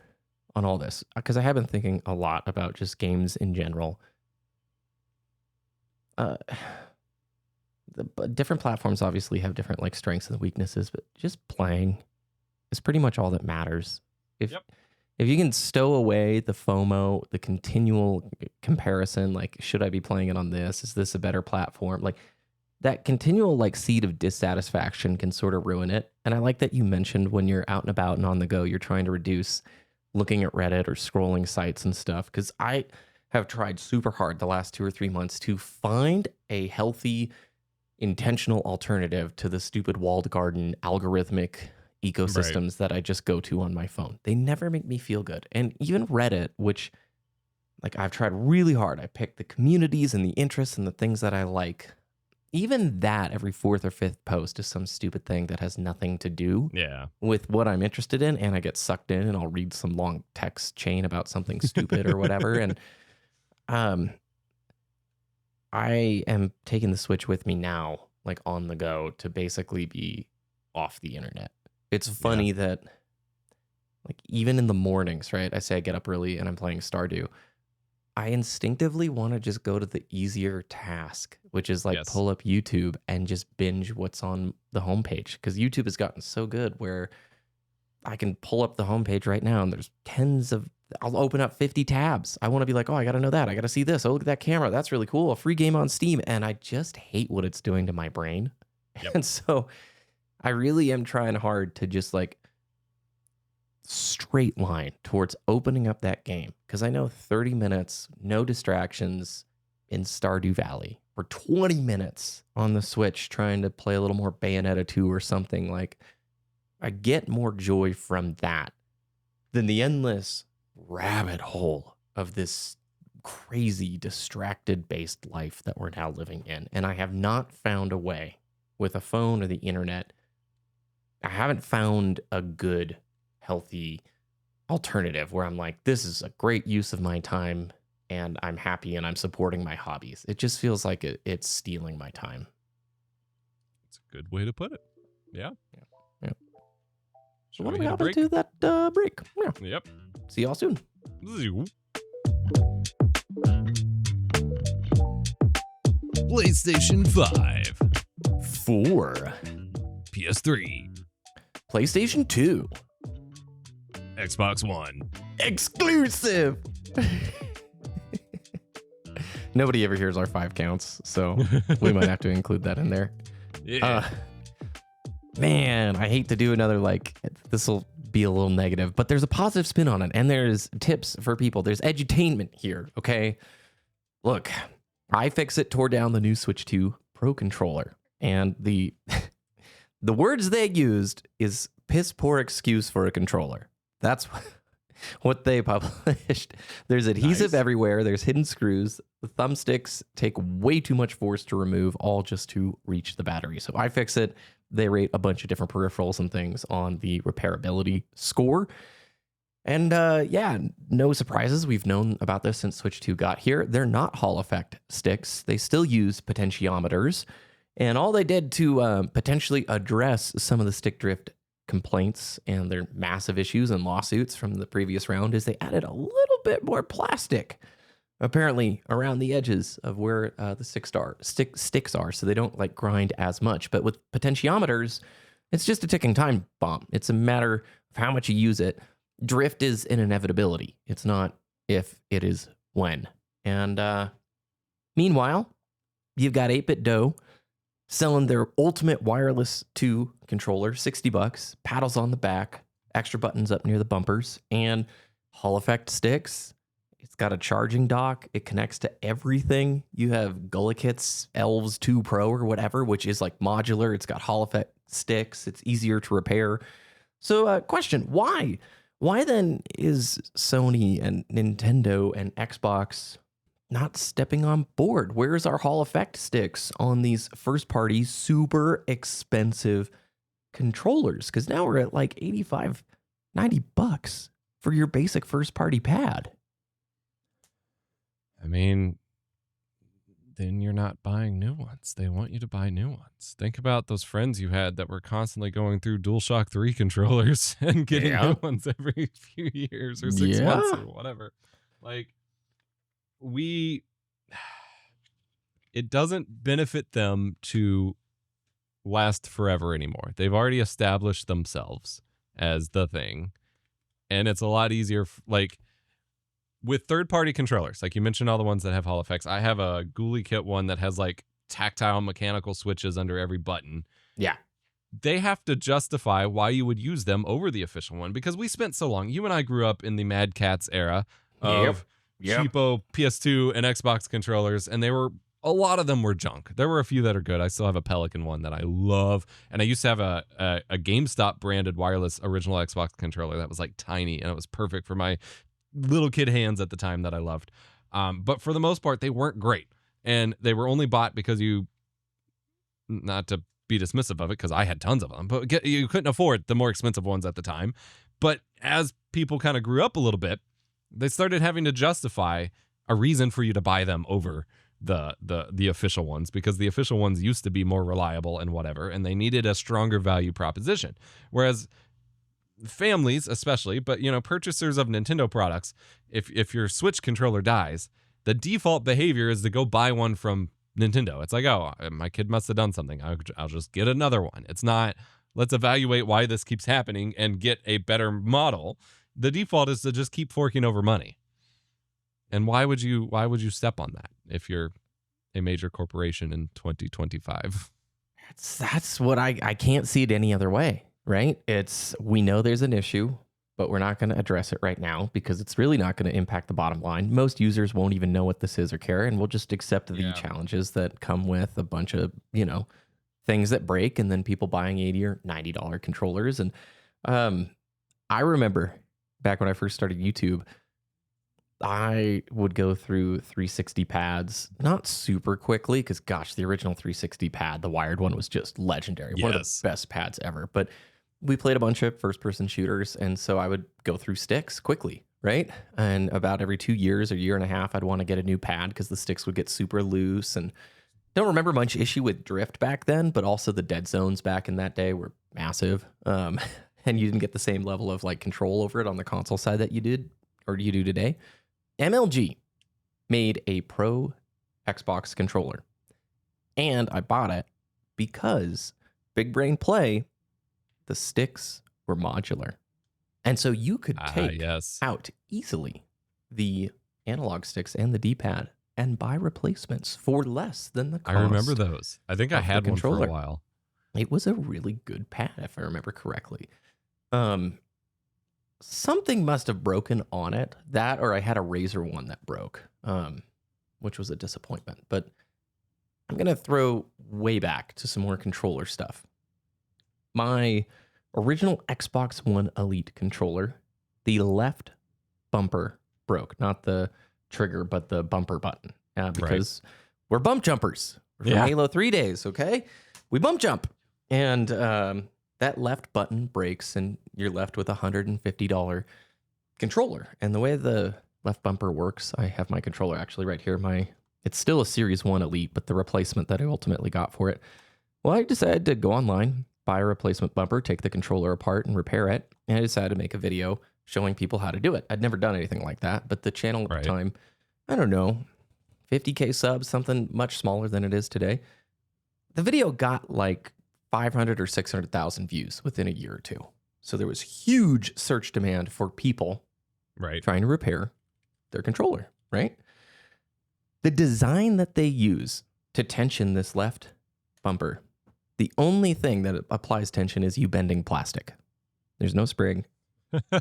on all this, because I have been thinking a lot about just games in general. Different platforms obviously have different like strengths and weaknesses, but just playing is pretty much all that matters. If you can stow away the FOMO, the continual comparison, like, should I be playing it on this? Is this a better platform? Like, that continual like seed of dissatisfaction can sort of ruin it. And I like that you mentioned when you're out and about and on the go, you're trying to reduce looking at Reddit or scrolling sites and stuff. Because I have tried super hard the last 2 or 3 months to find a healthy, intentional alternative to the stupid walled garden algorithmic ecosystems that I just go to on my phone. They never make me feel good. And even Reddit, which, like, I've tried really hard. I picked the communities and the interests and the things that I like. Even that, every 4th or 5th post is some stupid thing that has nothing to do with what I'm interested in, and I get sucked in, and I'll read some long text chain about something stupid or whatever. And I am taking the Switch with me now, like, on the go, to basically be off the internet. It's funny that, like, even in the mornings, right? I say I get up early and I'm playing Stardew. I instinctively want to just go to the easier task, which is like pull up YouTube and just binge what's on the homepage. Because YouTube has gotten so good where I can pull up the homepage right now and there's I'll open up 50 tabs. I want to be like, oh, I got to know that. I got to see this. Oh, look at that camera. That's really cool. A free game on Steam. And I just hate what it's doing to my brain. And so I really am trying hard to just like straight line towards opening up that game, because I know 30 minutes, no distractions in Stardew Valley, or 20 minutes on the Switch trying to play a little more Bayonetta 2 or something, like, I get more joy from that than the endless rabbit hole of this crazy distracted based life that we're now living in. And I have not found a way with a phone or the internet. I haven't found a good, healthy alternative where I'm like, this is a great use of my time and I'm happy and I'm supporting my hobbies. It just feels like it's stealing my time. It's a good way to put it. Yeah. So what happened to that break? Yep. See y'all soon. PlayStation 5. 4. PS3. PlayStation 2. Xbox One. Exclusive. Nobody ever hears our 5 counts, so we might have to include that in there. Yeah. Man, I hate to do another, like, this will be a little negative, but there's a positive spin on it, and there's tips for people. There's edutainment here, okay? Look, iFixit tore down the new Switch 2 Pro controller, and the the words they used is piss poor excuse for a controller. That's what they published. There's adhesive everywhere. There's hidden screws. The thumbsticks take way too much force to remove, all just to reach the battery. So iFixit, they rate a bunch of different peripherals and things on the repairability score. And yeah, no surprises. We've known about this since Switch 2 got here. They're not Hall effect sticks. They still use potentiometers. And all they did to potentially address some of the stick drift complaints and their massive issues and lawsuits from the previous round is they added a little bit more plastic, apparently, around the edges of where the sticks are, so they don't like grind as much. But with potentiometers, it's just a ticking time bomb. It's a matter of how much you use it. Drift is an inevitability. It's not if, it is when. And meanwhile, you've got 8-Bit Dough selling their ultimate wireless 2 controller, $60, paddles on the back, extra buttons up near the bumpers, and Hall effect sticks. It's got a charging dock. It connects to everything. You have Gullakit's Elves 2 Pro or whatever, which is like modular. It's got Hall effect sticks. It's easier to repair. So question, why? Why then is Sony and Nintendo and Xbox not stepping on board? Where's our Hall effect sticks on these first-party, super expensive controllers? Because now we're at like $85, $90 for your basic first-party pad. I mean, then you're not buying new ones. They want you to buy new ones. Think about those friends you had that were constantly going through DualShock 3 controllers and getting new ones every few years or 6 months or whatever. Like, it doesn't benefit them to last forever anymore. They've already established themselves as the thing, and it's a lot easier like with third-party controllers. Like you mentioned all the ones that have Hall effects. I have a Ghoulie Kit one that has like tactile mechanical switches under every button. Yeah. They have to justify why you would use them over the official one, because we spent so long. You and I grew up in the Mad Catz era of cheapo PS2 and Xbox controllers, and a lot of them were junk. There were a few that are good. I still have a Pelican one that I love, and I used to have a GameStop branded wireless original Xbox controller that was like tiny, and it was perfect for my little kid hands at the time that I loved. But for the most part, they weren't great, and they were only bought because not to be dismissive of it, because I had tons of them, but you couldn't afford the more expensive ones at the time. But as people kind of grew up a little bit, they started having to justify a reason for you to buy them over the official ones, because the official ones used to be more reliable and whatever, and they needed a stronger value proposition. Whereas families especially, but purchasers of Nintendo products, if your Switch controller dies, the default behavior is to go buy one from Nintendo. It's like, oh, my kid must have done something, I'll just get another one. It's not, let's evaluate why this keeps happening and get a better model. The default is to just keep forking over money. And why would you step on that if you're a major corporation in 2025? That's what I can't see it any other way, right? We know there's an issue, but we're not going to address it right now because it's really not going to impact the bottom line. Most users won't even know what this is or care, and we'll just accept the challenges that come with a bunch of, things that break, and then people buying $80 or $90 controllers. And I remember back when I first started YouTube, I would go through 360 pads, not super quickly, because gosh, the original 360 pad, the wired one, was just legendary. One of the best pads ever. But we played a bunch of first-person shooters, and so I would go through sticks quickly, right? And about every 2 years or year and a half, I'd want to get a new pad because the sticks would get super loose. And don't remember much issue with drift back then, but also the dead zones back in that day were massive. And you didn't get the same level of like control over it on the console side that you did or you do today. MLG made a Pro Xbox controller, and I bought it because Big Brain Play, the sticks were modular. And so you could take out easily the analog sticks and the D-pad and buy replacements for less than the cost. I remember those. I think I had one for a while. It was a really good pad, if I remember correctly. something must have broken on it. That, or I had a Razer one that broke, which was a disappointment. But I'm going to throw way back to some more controller stuff. My original Xbox One Elite controller, the left bumper broke, not the trigger, but the bumper button, because we're bump jumpers. We're from Halo 3 days, okay? We bump jump. And that left button breaks, and you're left with a $150 controller. And the way the left bumper works, I have my controller actually right here. It's still a Series 1 Elite, but the replacement that I ultimately got for it. Well, I decided to go online, buy a replacement bumper, take the controller apart and repair it. And I decided to make a video showing people how to do it. I'd never done anything like that, but the channel at the time, I don't know, 50K subs, something much smaller than it is today. The video got like 500 or 600,000 views within a year or two. So there was huge search demand for people trying to repair their controller, right? The design that they use to tension this left bumper, the only thing that applies tension is you bending plastic. There's no spring.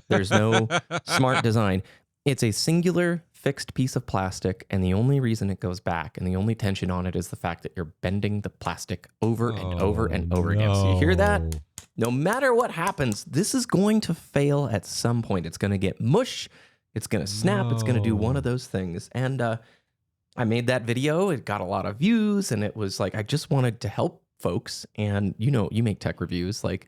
There's no smart design. It's a singular fixed piece of plastic, and the only reason it goes back and the only tension on it is the fact that you're bending the plastic over and over and over again. So you hear that? No matter what happens, this is going to fail at some point. It's going to get mush. It's going to snap. It's going to do one of those things. And I made that video. It got a lot of views, and it was like, I just wanted to help folks. And you know, you make tech reviews, like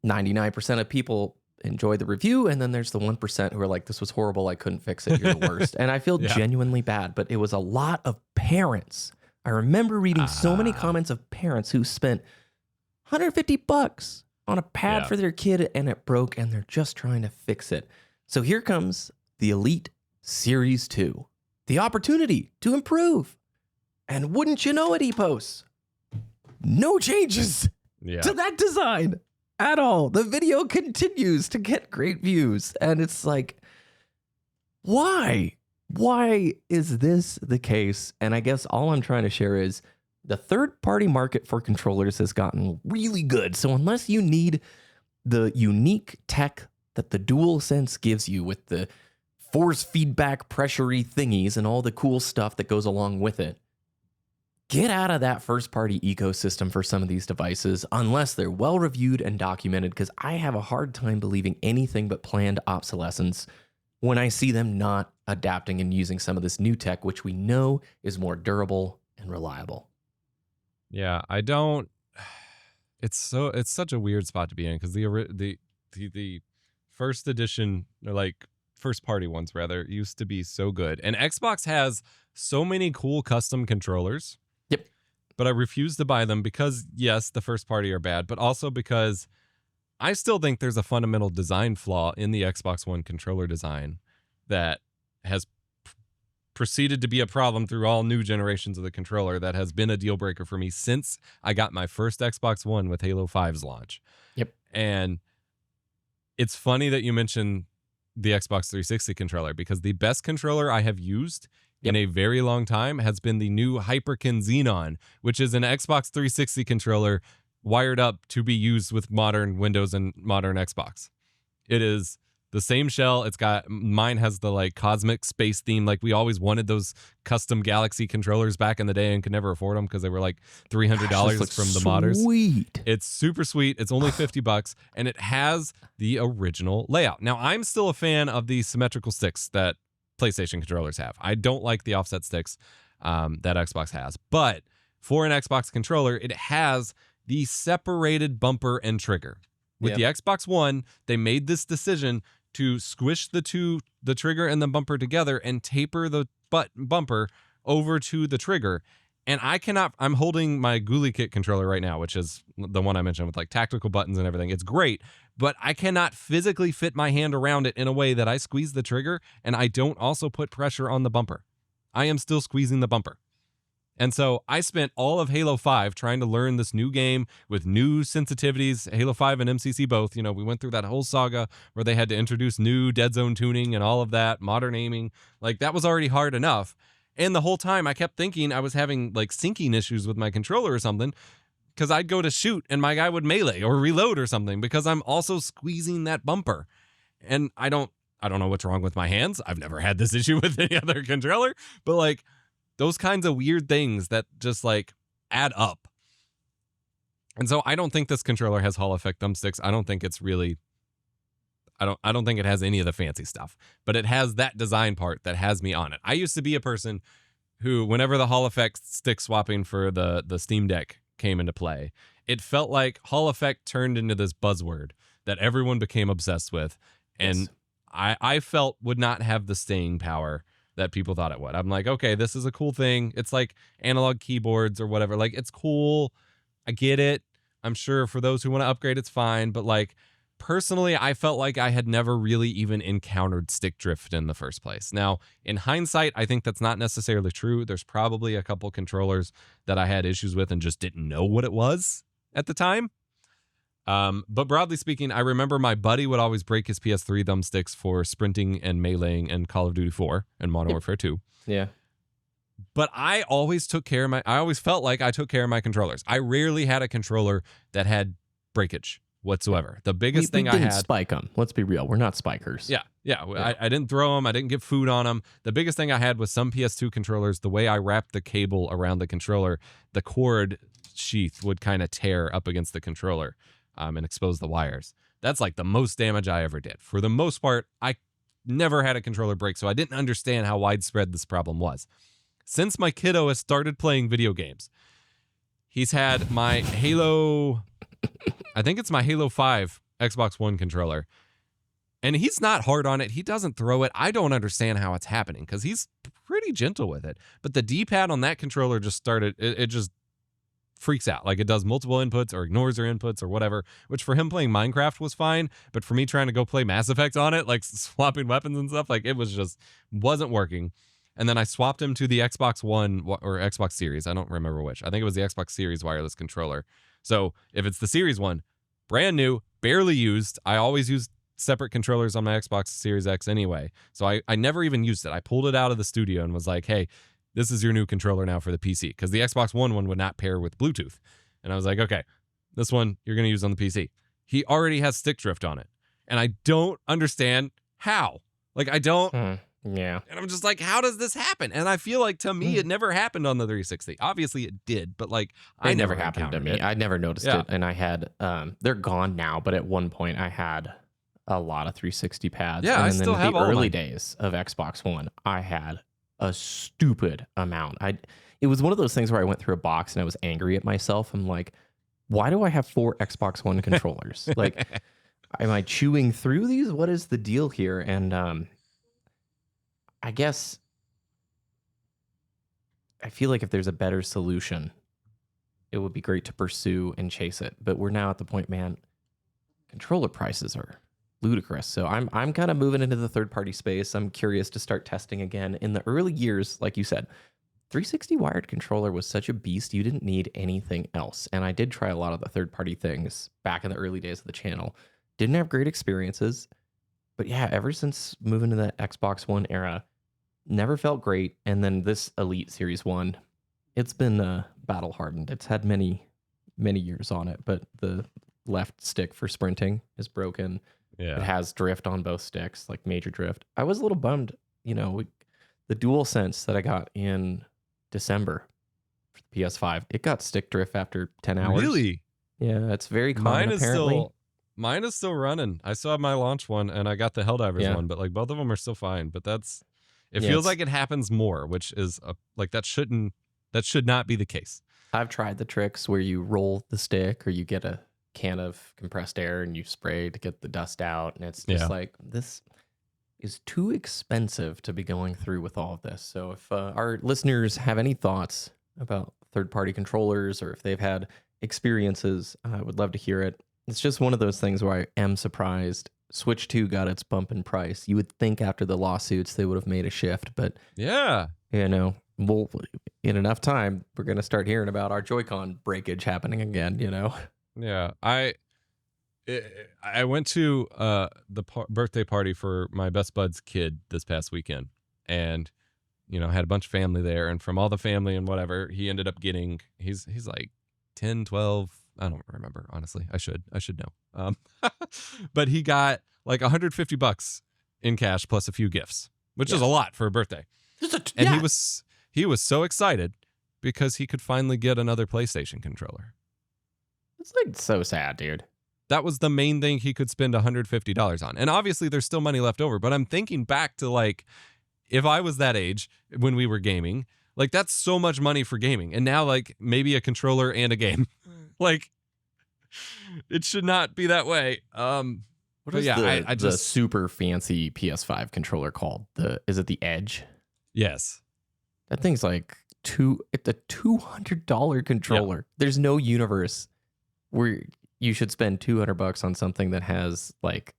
99% of people enjoy the review, and then there's the 1% who are like, this was horrible, I couldn't fix it, you're the worst. And I feel genuinely bad, but it was a lot of parents. I remember reading so many comments of parents who spent $150 on a pad for their kid, and it broke, and they're just trying to fix it. So here comes the Elite Series 2, the opportunity to improve. And wouldn't you know it, EPOS, no changes to that design at all. The video continues to get great views. And it's like, why? Why is this the case? And I guess all I'm trying to share is the third-party market for controllers has gotten really good. So unless you need the unique tech that the DualSense gives you with the force feedback pressure-y thingies and all the cool stuff that goes along with it, get out of that first-party ecosystem for some of these devices unless they're well-reviewed and documented, because I have a hard time believing anything but planned obsolescence when I see them not adapting and using some of this new tech, which we know is more durable and reliable. Yeah, I don't. It's such a weird spot to be in, because the first edition, or like first party ones rather, used to be so good, and Xbox has so many cool custom controllers. Yep. But I refuse to buy them because, yes, the first party are bad, but also because I still think there's a fundamental design flaw in the Xbox One controller design that has proceeded to be a problem through all new generations of the controller, that has been a deal breaker for me since I got my first Xbox One with Halo 5's launch. Yep. And it's funny that you mentioned the Xbox 360 controller, because the best controller I have used in a very long time has been the new Hyperkin Xenon, which is an Xbox 360 controller wired up to be used with modern Windows and modern Xbox. It is the same shell. Mine has the like cosmic space theme. Like, we always wanted those custom Galaxy controllers back in the day and could never afford them because they were like $300 from the modders. Sweet. It's super sweet. It's only $50, and it has the original layout. Now, I'm still a fan of the symmetrical sticks that PlayStation controllers have. I don't like the offset sticks that Xbox has, but for an Xbox controller, it has the separated bumper and trigger. With the Xbox One, they made this decision to squish the trigger and the bumper together and taper the bumper over to the trigger. And I'm holding my Ghoulie Kit controller right now, which is the one I mentioned with like tactical buttons and everything. It's great, but I cannot physically fit my hand around it in a way that I squeeze the trigger and I don't also put pressure on the bumper. I am still squeezing the bumper. And so I spent all of Halo 5 trying to learn this new game with new sensitivities, Halo 5 and MCC both. You know, we went through that whole saga where they had to introduce new dead zone tuning and all of that, modern aiming. Like, that was already hard enough. And the whole time I kept thinking I was having like syncing issues with my controller or something, because I'd go to shoot and my guy would melee or reload or something because I'm also squeezing that bumper. And I don't know what's wrong with my hands. I've never had this issue with any other controller, but like those kinds of weird things that just like add up. And so I don't think this controller has Hall effect thumbsticks. I don't think it's really, I don't think it has any of the fancy stuff, but it has that design part that has me on it. I used to be a person who, whenever the Hall effect stick swapping for the Steam Deck came into play, it felt like Hall effect turned into this buzzword that everyone became obsessed with. And Yes. I felt would not have the staying power that people thought it would. I'm like, okay, this is a cool thing. It's like analog keyboards or whatever. Like, it's cool. I get it. I'm sure for those who want to upgrade, it's fine. But like, personally, I felt like I had never really even encountered stick drift in the first place. Now, in hindsight, I think that's not necessarily true. There's probably a couple controllers that I had issues with and just didn't know what it was at the time. But broadly speaking, I remember my buddy would always break his PS3 thumbsticks for sprinting and meleeing and Call of Duty 4 and Modern Warfare 2. Yeah. But I always I always felt like I took care of my controllers. I rarely had a controller that had breakage whatsoever. The biggest thing we I didn't had, spike them. Let's be real. We're not spikers. yeah. Yeah. I didn't throw them. I didn't get food on them. The biggest thing I had was some PS2 controllers. The way I wrapped the cable around the controller, the cord sheath would kind of tear up against the controller and expose the wires. That's like the most damage I ever did. For the most part, I never had a controller break, so I didn't understand how widespread this problem was. Since my kiddo has started playing video games, he's had my Halo, I think it's my Halo 5 Xbox One controller. And he's not hard on it. He doesn't throw it. I don't understand how it's happening because he's pretty gentle with it. But the D-pad on that controller just started, it just freaks out. Like it does multiple inputs or ignores their inputs or whatever, which for him playing Minecraft was fine. But for me trying to go play Mass Effect on it, like swapping weapons and stuff, like it was just wasn't working. And then I swapped him to the Xbox One or Xbox Series. I don't remember which. I think it was the Xbox Series wireless controller. So if it's the Series one, brand new, barely used. I always use separate controllers on my Xbox Series X anyway. So I never even used it. I pulled it out of the studio and was like, hey, this is your new controller now for the PC. Because the Xbox One would not pair with Bluetooth. And I was like, okay, this one you're going to use on the PC. He already has stick drift on it. And I don't understand how. Like, I don't. Yeah. And I'm just like, how does this happen? And I feel like to me, it never happened on the 360. Obviously, it did, but like, I never happened to me. it. I never noticed it. And I had, they're gone now, but at one point I had a lot of 360 pads. Yeah, and I then still have the all of early mine. days of Xbox One, I had a stupid amount. It was one of those things where I went through a box and I was angry at myself. I'm like, why do I have 4 Xbox One controllers? Like, am I chewing through these? What is the deal here? And I guess I feel like if there's a better solution, it would be great to pursue and chase it. But we're now at the point, man, controller prices are ludicrous. So I'm kind of moving into the third-party space. I'm curious to start testing again. In the early years, like you said, 360 wired controller was such a beast, you didn't need anything else. And I did try a lot of the third-party things back in the early days of the channel. Didn't have great experiences. But yeah, ever since moving to the Xbox One era, never felt great. And then this Elite Series 1, it's been battle hardened. It's had many years on it, but the left stick for sprinting is broken. Yeah. It has drift on both sticks, like major drift. I was a little bummed, the DualSense that I got in December for the PS5, it got stick drift after 10 hours. Really? Yeah, it's very common apparently. Mine is still running. I still have my launch one and I got the Helldivers one, but like both of them are still fine. But it feels like it happens more, which is like that should not be the case. I've tried the tricks where you roll the stick or you get a can of compressed air and you spray to get the dust out. And it's just like, this is too expensive to be going through with all of this. So if our listeners have any thoughts about third-party controllers or if they've had experiences, I would love to hear it. It's just one of those things where I am surprised Switch 2 got its bump in price. You would think after the lawsuits they would have made a shift, but yeah, well, in enough time, we're going to start hearing about our Joy-Con breakage happening again, Yeah, I went to the birthday party for my best bud's kid this past weekend, and had a bunch of family there, and from all the family and whatever, he ended up getting he's like 10, 12, I don't remember, honestly. I should know. But he got like $150 in cash plus a few gifts, which is a lot for a birthday. And he was so excited because he could finally get another PlayStation controller. It's like so sad, dude. That was the main thing he could spend $150 on. And obviously there's still money left over, but I'm thinking back to like, if I was that age when we were gaming, like that's so much money for gaming. And now like maybe a controller and a game. Like it should not be that way. What is I the super fancy PS5 controller called? Is it the Edge? Yes. That thing's like it's a $200 controller. Yep. There's no universe where you should spend $200 on something that has like,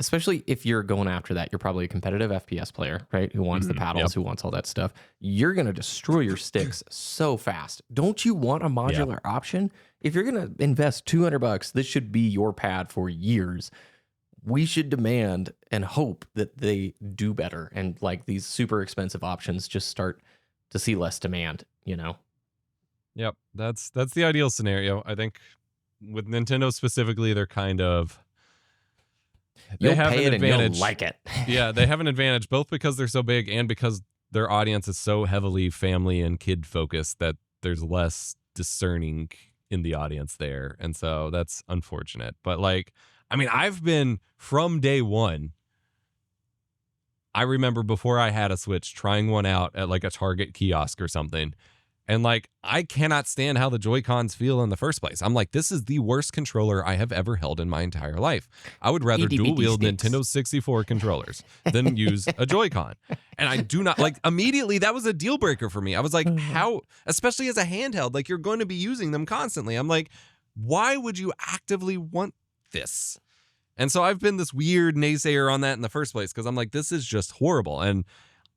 especially if you're going after that, you're probably a competitive FPS player, right? Who wants the paddles, who wants all that stuff. You're going to destroy your sticks so fast. Don't you want a modular option? If you're going to invest $200, this should be your pad for years. We should demand and hope that they do better. And like these super expensive options just start to see less demand, you know? Yep. That's the ideal scenario. I think with Nintendo specifically, they're kind of, You'll pay it and you'll like it. Yeah, they have an advantage both because they're so big and because their audience is so heavily family and kid focused that there's less discerning in the audience there. And so that's unfortunate. But like, I mean, I've been from day one. I remember before I had a Switch trying one out at like a Target kiosk or something. And like, I cannot stand how the Joy-Cons feel in the first place. I'm like, this is the worst controller I have ever held in my entire life. I would rather dual wield Nintendo 64 controllers than use a Joy-Con. And I do not like, immediately that was a deal breaker for me. I was like, how, especially as a handheld, like you're going to be using them constantly. I'm like, why would you actively want this? And so I've been this weird naysayer on that in the first place because I'm like, this is just horrible. And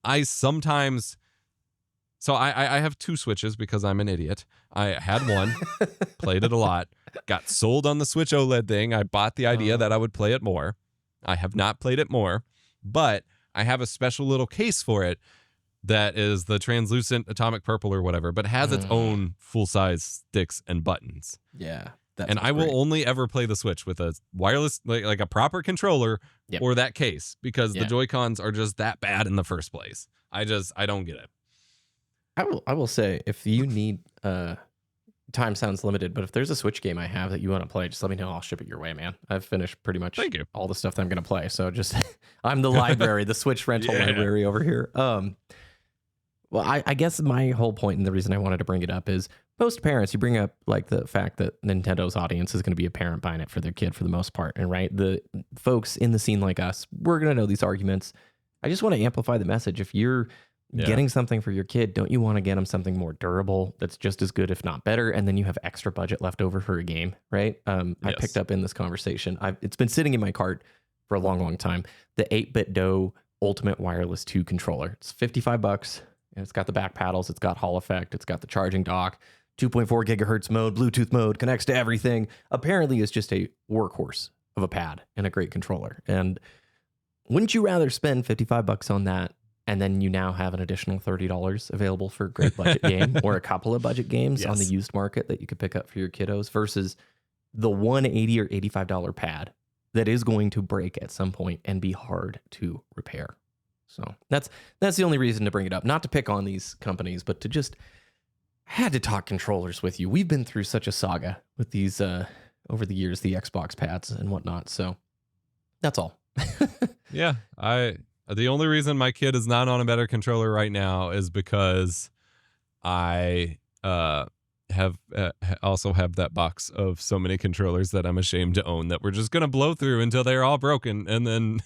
I sometimes... So I have two Switches because I'm an idiot. I had one, played it a lot, got sold on the Switch OLED thing. I bought the idea that I would play it more. I have not played it more, but I have a special little case for it that is the translucent atomic purple or whatever, but has its own full-size sticks and buttons. Yeah. And I will only ever play the Switch with a wireless, like a proper controller or that case because the Joy-Cons are just that bad in the first place. I don't get it. I will say, if you need, time sounds limited, but if there's a Switch game I have that you want to play, just let me know. I'll ship it your way, man. I've finished pretty much all the stuff that I'm going to play. So just, I'm the library, the Switch rental library over here. Well, I guess my whole point and the reason I wanted to bring it up is most parents, you bring up like the fact that Nintendo's audience is going to be a parent buying it for their kid for the most part. And right, the folks in the scene like us, we're going to know these arguments. I just want to amplify the message. If you're getting something for your kid, don't you want to get them something more durable that's just as good, if not better? And then you have extra budget left over for a game, right? I picked up in this conversation. It's been sitting in my cart for a long, long time. The 8BitDo Ultimate Wireless 2 controller. It's $55. And it's got the back paddles. It's got Hall effect. It's got the charging dock. 2.4 gigahertz mode, Bluetooth mode, connects to everything. Apparently, it's just a workhorse of a pad and a great controller. And wouldn't you rather spend $55 on that? And then you now have an additional $30 available for a great budget game or a couple of budget games on the used market that you could pick up for your kiddos versus the $180 or $85 pad that is going to break at some point and be hard to repair. So that's the only reason to bring it up. Not to pick on these companies, but to just had to talk controllers with you. We've been through such a saga with these over the years, the Xbox pads and whatnot. So that's all. Yeah, the only reason my kid is not on a better controller right now is because I also have that box of so many controllers that I'm ashamed to own that we're just gonna blow through until they're all broken, and then.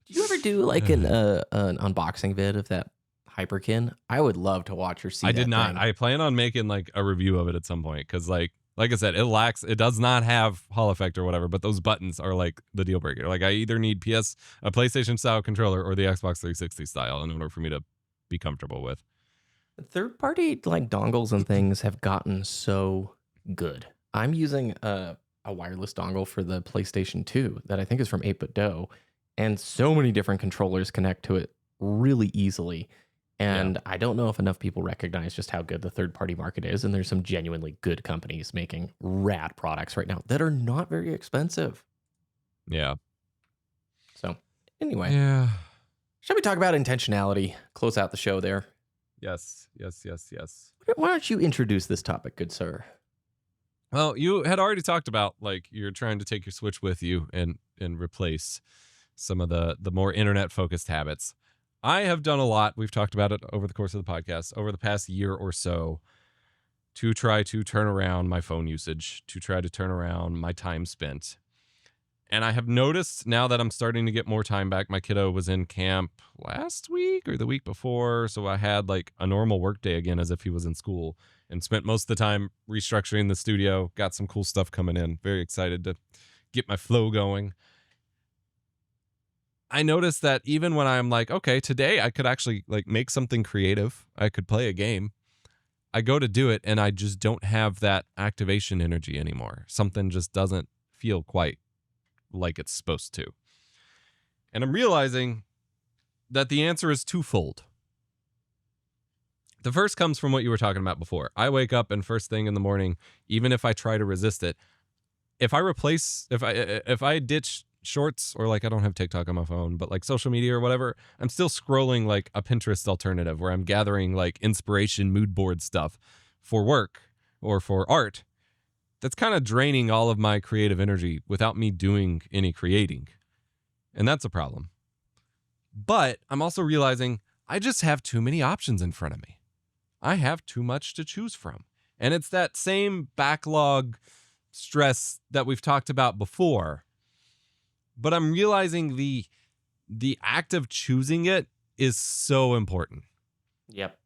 Do you ever do like an unboxing vid of that Hyperkin? I would love to watch or see. I did not. I plan on making like a review of it at some point because like I said, it does not have Hall effect or whatever, but those buttons are like the deal breaker. Like I either need a PlayStation style controller or the Xbox 360 style in order for me to be comfortable with. Third party like dongles and things have gotten so good. I'm using a wireless dongle for the PlayStation 2 that I think is from 8BitDo, and so many different controllers connect to it really easily. Yeah. And I don't know if enough people recognize just how good the third party market is. And there's some genuinely good companies making rad products right now that are not very expensive. Yeah. So, anyway, Yeah. shall we talk about intentionality? Close out the show there. Yes. Yes. Yes. Yes. Why don't you introduce this topic, good sir? Well, you had already talked about like you're trying to take your Switch with you and replace some of the more internet focused habits. I have done a lot. We've talked about it over the course of the podcast over the past year or so to try to turn around my phone usage, to try to turn around my time spent. And I have noticed now that I'm starting to get more time back. My kiddo was in camp last week or the week before, so I had like a normal work day again as if he was in school, and spent most of the time restructuring the studio. Got some cool stuff coming in. Very excited to get my flow going. I noticed that even when I'm like, okay, today I could actually like make something creative. I could play a game. I go to do it and I just don't have that activation energy anymore. Something just doesn't feel quite like it's supposed to. And I'm realizing that the answer is twofold. The first comes from what you were talking about before. I wake up and first thing in the morning, even if I try to resist it, if I ditch shorts, or like I don't have TikTok on my phone, but like social media or whatever, I'm still scrolling like a Pinterest alternative where I'm gathering like inspiration mood board stuff for work or for art. That's kind of draining all of my creative energy without me doing any creating. And that's a problem. But I'm also realizing I just have too many options in front of me. I have too much to choose from. And it's that same backlog stress that we've talked about before. But I'm realizing the act of choosing it is so important. Yep.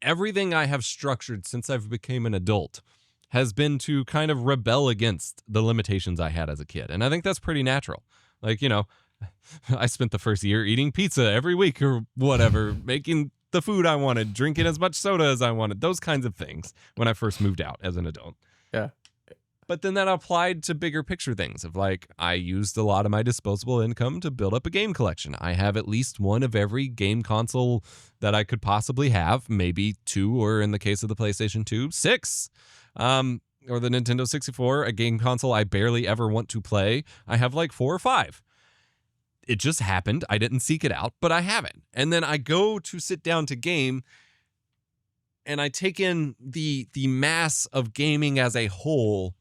Everything I have structured since I've become an adult has been to kind of rebel against the limitations I had as a kid. And I think that's pretty natural. Like, you know, I spent the first year eating pizza every week or whatever, making the food I wanted, drinking as much soda as I wanted, those kinds of things when I first moved out as an adult. Yeah. But then that applied to bigger picture things of like, I used a lot of my disposable income to build up a game collection. I have at least one of every game console that I could possibly have, maybe two, or in the case of the PlayStation 2, six. Or the Nintendo 64, a game console I barely ever want to play. I have like 4 or 5. It just happened. I didn't seek it out, but I have it. And then I go to sit down to game, and I take in the mass of gaming as a whole,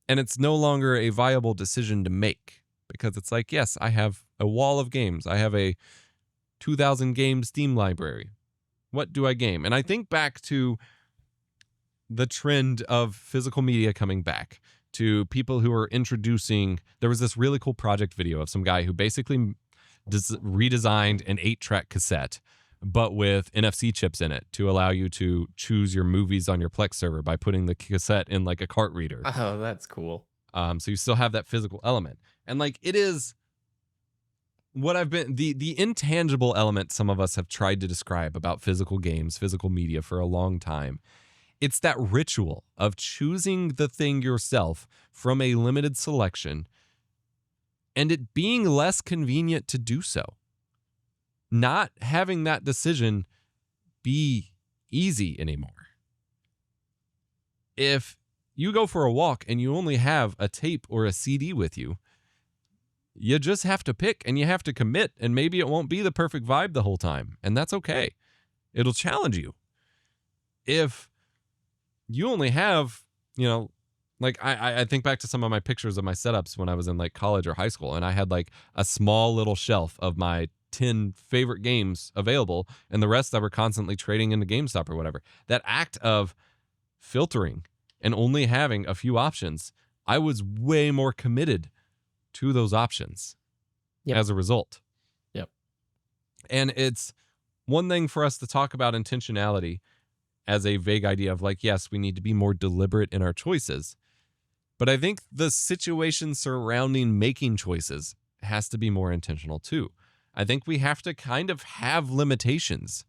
and it's no longer a viable decision to make, because it's like, yes, I have a wall of games. I have a 2,000 game Steam library. What do I game? And I think back to the trend of physical media coming back, to people who are introducing. There was this really cool project video of some guy who basically redesigned an 8-track cassette, but with NFC chips in it to allow you to choose your movies on your Plex server by putting the cassette in like a cart reader. Oh, that's cool. So you still have that physical element. And like, it is what I've been, the intangible element some of us have tried to describe about physical games, physical media for a long time. It's that ritual of choosing the thing yourself from a limited selection and it being less convenient to do so. Not having that decision be easy anymore. If you go for a walk and you only have a tape or a CD with you, you just have to pick and you have to commit, and maybe it won't be the perfect vibe the whole time, and that's okay. It'll challenge you. If you only have, you know, like I think back to some of my pictures of my setups when I was in like college or high school, and I had like a small little shelf of my 10 favorite games available, and the rest I were constantly trading into GameStop or whatever. That act of filtering and only having a few options, I was way more committed to those options as a result. Yep. And it's one thing for us to talk about intentionality as a vague idea of like, yes, we need to be more deliberate in our choices. But I think the situation surrounding making choices has to be more intentional too. I think we have to kind of have limitations.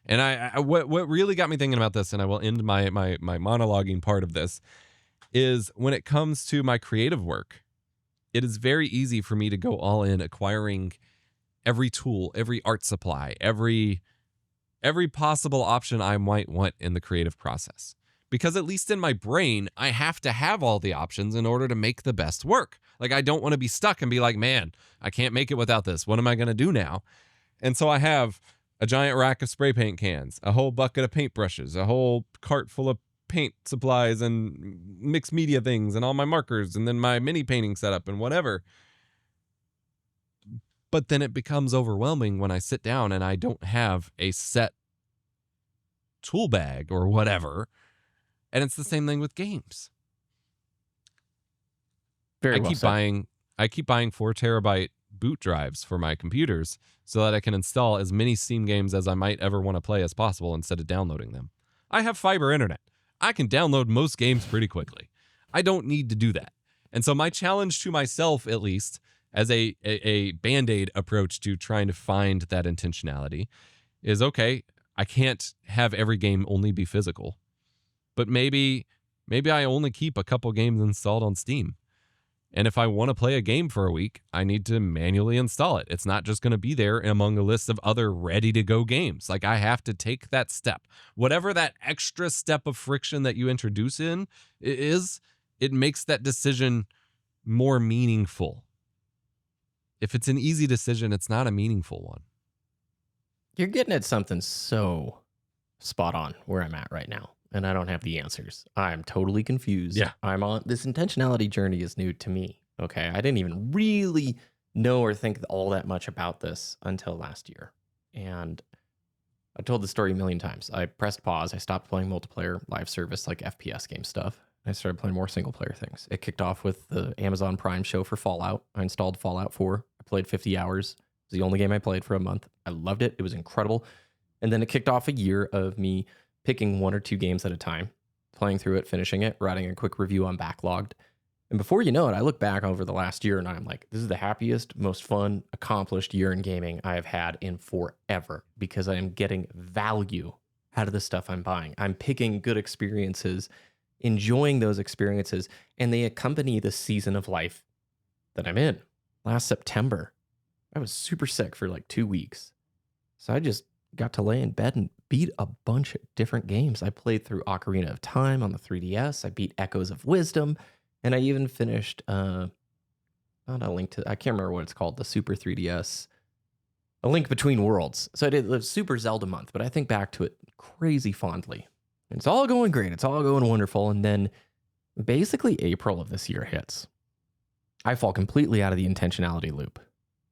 And what really got me thinking about this, and I will end my monologuing part of this, is when it comes to my creative work, it is very easy for me to go all in acquiring every tool, every art supply, every every possible option I might want in the creative process. Because at least in my brain, I have to have all the options in order to make the best work. Like, I don't want to be stuck and be like, man, I can't make it without this. What am I going to do now? And so I have a giant rack of spray paint cans, a whole bucket of paintbrushes, a whole cart full of paint supplies and mixed media things and all my markers and then my mini painting setup and whatever. But then it becomes overwhelming when I sit down and I don't have a set tool bag or whatever. And it's the same thing with games. Very well said. I keep buying 4 terabyte boot drives for my computers so that I can install as many Steam games as I might ever want to play as possible instead of downloading them. I have fiber internet. I can download most games pretty quickly. I don't need to do that. And so my challenge to myself, at least, as a Band-Aid approach to trying to find that intentionality is, okay, I can't have every game only be physical. But maybe I only keep a couple games installed on Steam. And if I want to play a game for a week, I need to manually install it. It's not just going to be there among a list of other ready-to-go games. Like, I have to take that step. Whatever that extra step of friction that you introduce in is, it makes that decision more meaningful. If it's an easy decision, it's not a meaningful one. You're getting at something so spot on where I'm at right now. And I don't have the answers. I'm totally confused. Yeah. I'm on this intentionality journey is new to me. Okay. I didn't even really know or think all that much about this until last year. And I told the story a million times. I pressed pause. I stopped playing multiplayer live service like FPS game stuff. I started playing more single player things. It kicked off with the Amazon Prime show for Fallout. I installed Fallout 4. I played 50 hours. It was the only game I played for a month. I loved it. It was incredible. And then it kicked off a year of me picking 1 or 2 games at a time, playing through it, finishing it, writing a quick review on Backlogged. And before you know it, I look back over the last year and I'm like, this is the happiest, most fun, accomplished year in gaming I have had in forever because I am getting value out of the stuff I'm buying. I'm picking good experiences, enjoying those experiences, and they accompany the season of life that I'm in. Last September, I was super sick for like 2 weeks. So I just got to lay in bed and beat a bunch of different games. I played through Ocarina of Time on the 3DS. I beat Echoes of Wisdom. And I even finished, not a link to, I can't remember what it's called, the Super 3DS, A Link Between Worlds. So I did the Super Zelda month, but I think back to it crazy fondly. It's all going great. It's all going wonderful. And then basically April of this year hits. I fall completely out of the intentionality loop.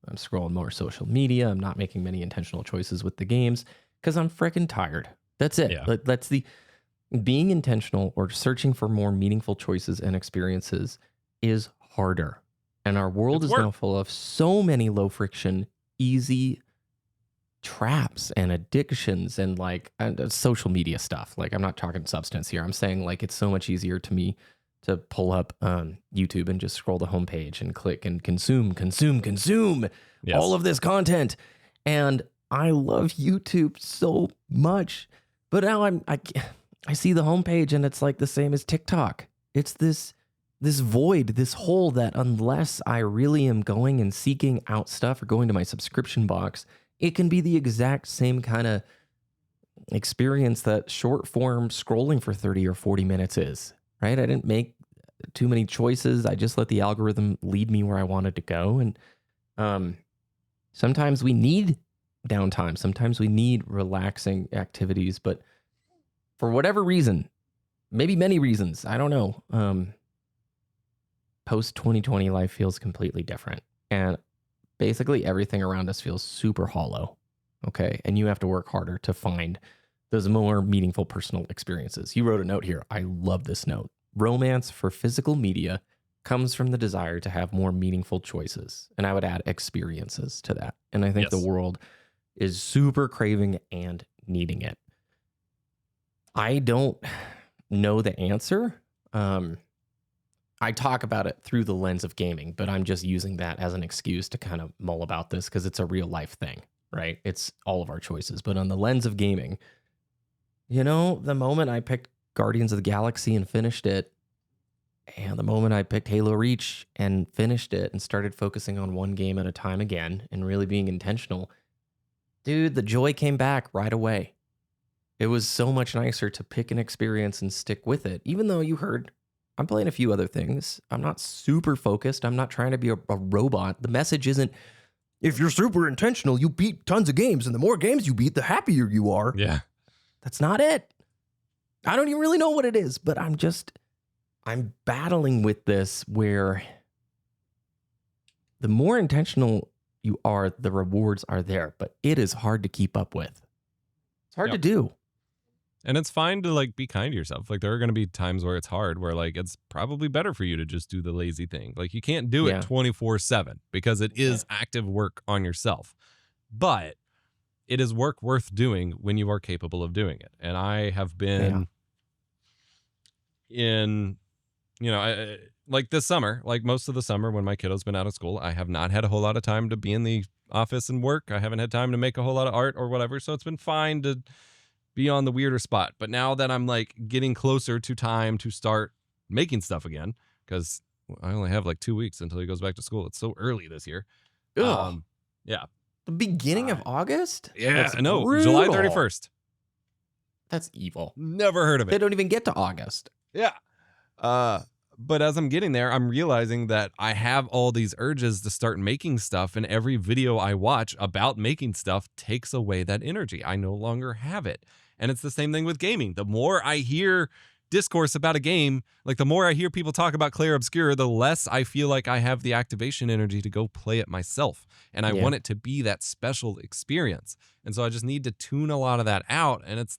I'm scrolling more social media. I'm not making many intentional choices with the games because I'm freaking tired. That's it. Yeah. That's the being intentional or searching for more meaningful choices and experiences is harder. And our world It's is now work. full of so many low friction, easy traps and addictions and social media stuff. Like, I'm not talking substance here. I'm saying like it's so much easier to me to pull up YouTube and just scroll the homepage and click and consume Yes. all of this content. And I love YouTube so much, but now I see the homepage and it's like the same as TikTok. It's this void, this hole that unless I really am going and seeking out stuff or going to my subscription box, it can be the exact same kind of experience that short form scrolling for 30 or 40 minutes is, right? I didn't make too many choices. I just let the algorithm lead me where I wanted to go. And sometimes we need downtime. Sometimes we need relaxing activities, but for whatever reason, maybe many reasons, I don't know. Post 2020 life feels completely different. And basically everything around us feels super hollow. Okay. And you have to work harder to find those more meaningful personal experiences. You wrote a note here. I love this note. Romance for physical media comes from the desire to have more meaningful choices. And I would add experiences to that. And I think Yes. the world is super craving and needing it. I don't know the answer. I talk about it through the lens of gaming, but I'm just using that as an excuse to kind of mull about this because it's a real life thing, right? It's all of our choices. But on the lens of gaming, the moment I picked Guardians of the Galaxy and finished it, and the moment I picked Halo Reach and finished it and started focusing on one game at a time again and really being intentional, dude, the joy came back right away. It was so much nicer to pick an experience and stick with it, even though you heard I'm playing a few other things. I'm not super focused. I'm not trying to be a robot. The message isn't, if you're super intentional, you beat tons of games, and the more games you beat, the happier you are. Yeah. That's not it. I don't even really know what it is, but I'm battling with this where the more intentional you are, the rewards are there, but it is hard to keep up with. It's hard to do. And it's fine to like be kind to yourself. Like there are going to be times where it's hard, where like it's probably better for you to just do the lazy thing. Like you can't do it 24/7 because it is active work on yourself. But it is work worth doing when you are capable of doing it. And I have been in, like this summer, like most of the summer when my kiddo's been out of school, I have not had a whole lot of time to be in the office and work. I haven't had time to make a whole lot of art or whatever. So it's been fine to be on the weirder spot. But now that I'm like getting closer to time to start making stuff again, because I only have like 2 weeks until he goes back to school. It's so early this year. Ugh. Yeah. The beginning of August? Yeah, That's no, brutal. July 31st. That's evil. Never heard of it. They don't even get to August. Yeah. But as I'm getting there, I'm realizing that I have all these urges to start making stuff, and every video I watch about making stuff takes away that energy. I no longer have it. And it's the same thing with gaming. The more I hear discourse about a game, like the more I hear people talk about Clair Obscur, the less I feel like I have the activation energy to go play it myself. And I want it to be that special experience. And so I just need to tune a lot of that out. And it's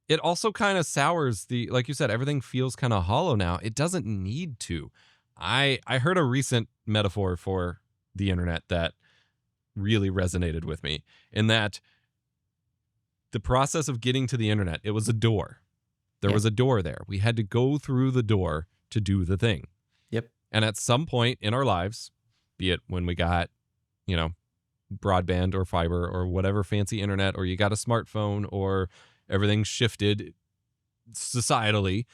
it also kind of sours like you said, everything feels kind of hollow now. It doesn't need to. I heard a recent metaphor for the internet that really resonated with me, in that the process of getting to the internet, it was a door. There was a door there. We had to go through the door to do the thing. Yep. And at some point in our lives, be it when we got, broadband or fiber or whatever fancy internet, or you got a smartphone, or everything shifted societally,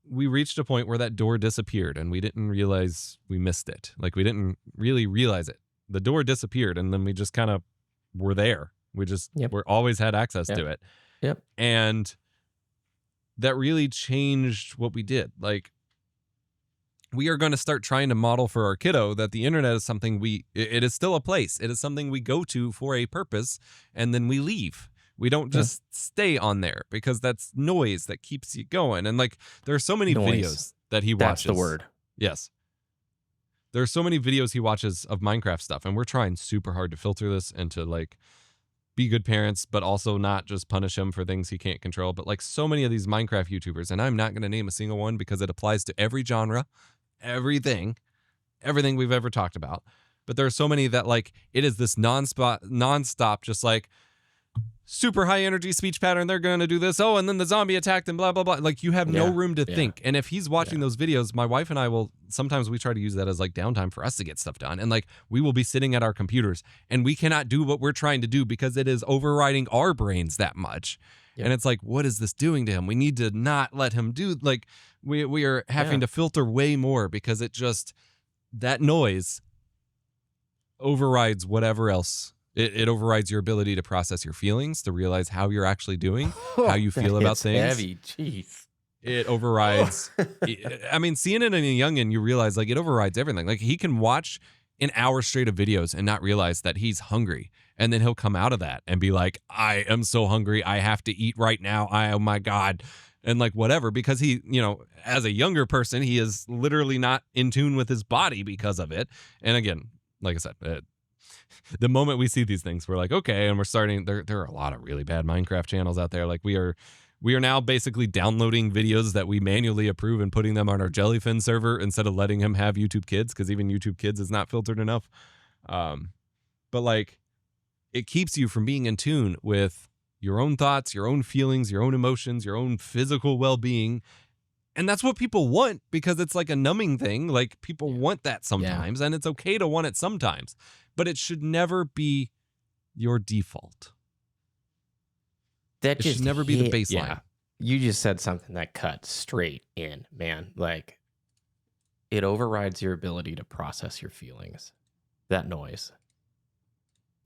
we reached a point where that door disappeared and we didn't realize we missed it. Like we didn't really realize it. The door disappeared and then we just kind of were there. We just we're always had access to it. Yep. And that really changed what we did. Like we are going to start trying to model for our kiddo that the internet is something it is still a place. It is something we go to for a purpose and then we leave. We don't just stay on there because that's noise that keeps you going. And like there are so many videos that he watches. That's the word. Yes. There are so many videos he watches of Minecraft stuff, and we're trying super hard to filter this and to like be good parents, but also not just punish him for things he can't control. But like so many of these Minecraft YouTubers, and I'm not going to name a single one because it applies to every genre, everything we've ever talked about. But there are so many that like it is this nonstop, just like super high energy speech pattern. They're going to do this. Oh, and then the zombie attacked and blah, blah, blah. Like you have no room to think. And if he's watching those videos, my wife and I sometimes we try to use that as like downtime for us to get stuff done. And like, we will be sitting at our computers and we cannot do what we're trying to do because it is overriding our brains that much. Yep. And it's like, what is this doing to him? We need to not let him do, like we are having to filter way more because it just, that noise overrides whatever else. It overrides your ability to process your feelings, to realize how you're actually doing, how you feel about things. Heavy, jeez. It overrides. I mean, seeing it in a youngin', you realize like it overrides everything. Like he can watch an hour straight of videos and not realize that he's hungry, and then he'll come out of that and be like, "I am so hungry. I have to eat right now. Oh my god." And like whatever, because he, as a younger person, he is literally not in tune with his body because of it. And again, like I said, the moment we see these things, we're like, okay, and we're starting. There are a lot of really bad Minecraft channels out there. Like we are now basically downloading videos that we manually approve and putting them on our Jellyfin server instead of letting him have YouTube Kids, because even YouTube Kids is not filtered enough. But like, it keeps you from being in tune with your own thoughts, your own feelings, your own emotions, your own physical well-being. And that's what people want, because it's like a numbing thing. Like people want that sometimes, and it's okay to want it sometimes, but it should never be your default. That should never be the baseline. Yeah. You just said something that cut straight in, man. Like it overrides your ability to process your feelings. That noise.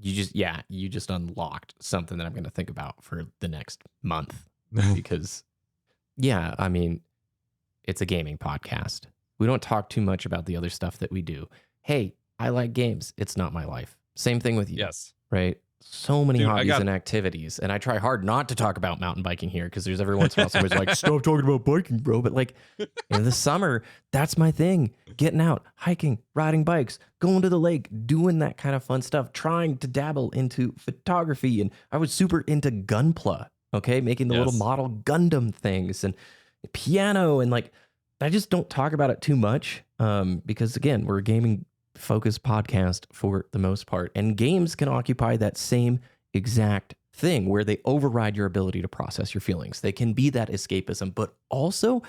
you just unlocked something that I'm going to think about for the next month because, yeah, I mean, it's a gaming podcast. We don't talk too much about the other stuff that we do. Hey, I like games. It's not my life. Same thing with you, Yes. right? So many Dude, hobbies and activities. And I try hard not to talk about mountain biking here because there's every once in a while somebody's like, stop talking about biking, bro. But like in the summer, that's my thing. Getting out, hiking, riding bikes, going to the lake, doing that kind of fun stuff, trying to dabble into photography. And I was super into Gunpla, okay? Making the little Yes. model Gundam things and piano. And like, I just don't talk about it too much because, again, we're a gaming focused podcast for the most part. And games can occupy that same exact thing where they override your ability to process your feelings. They can be that escapism, but also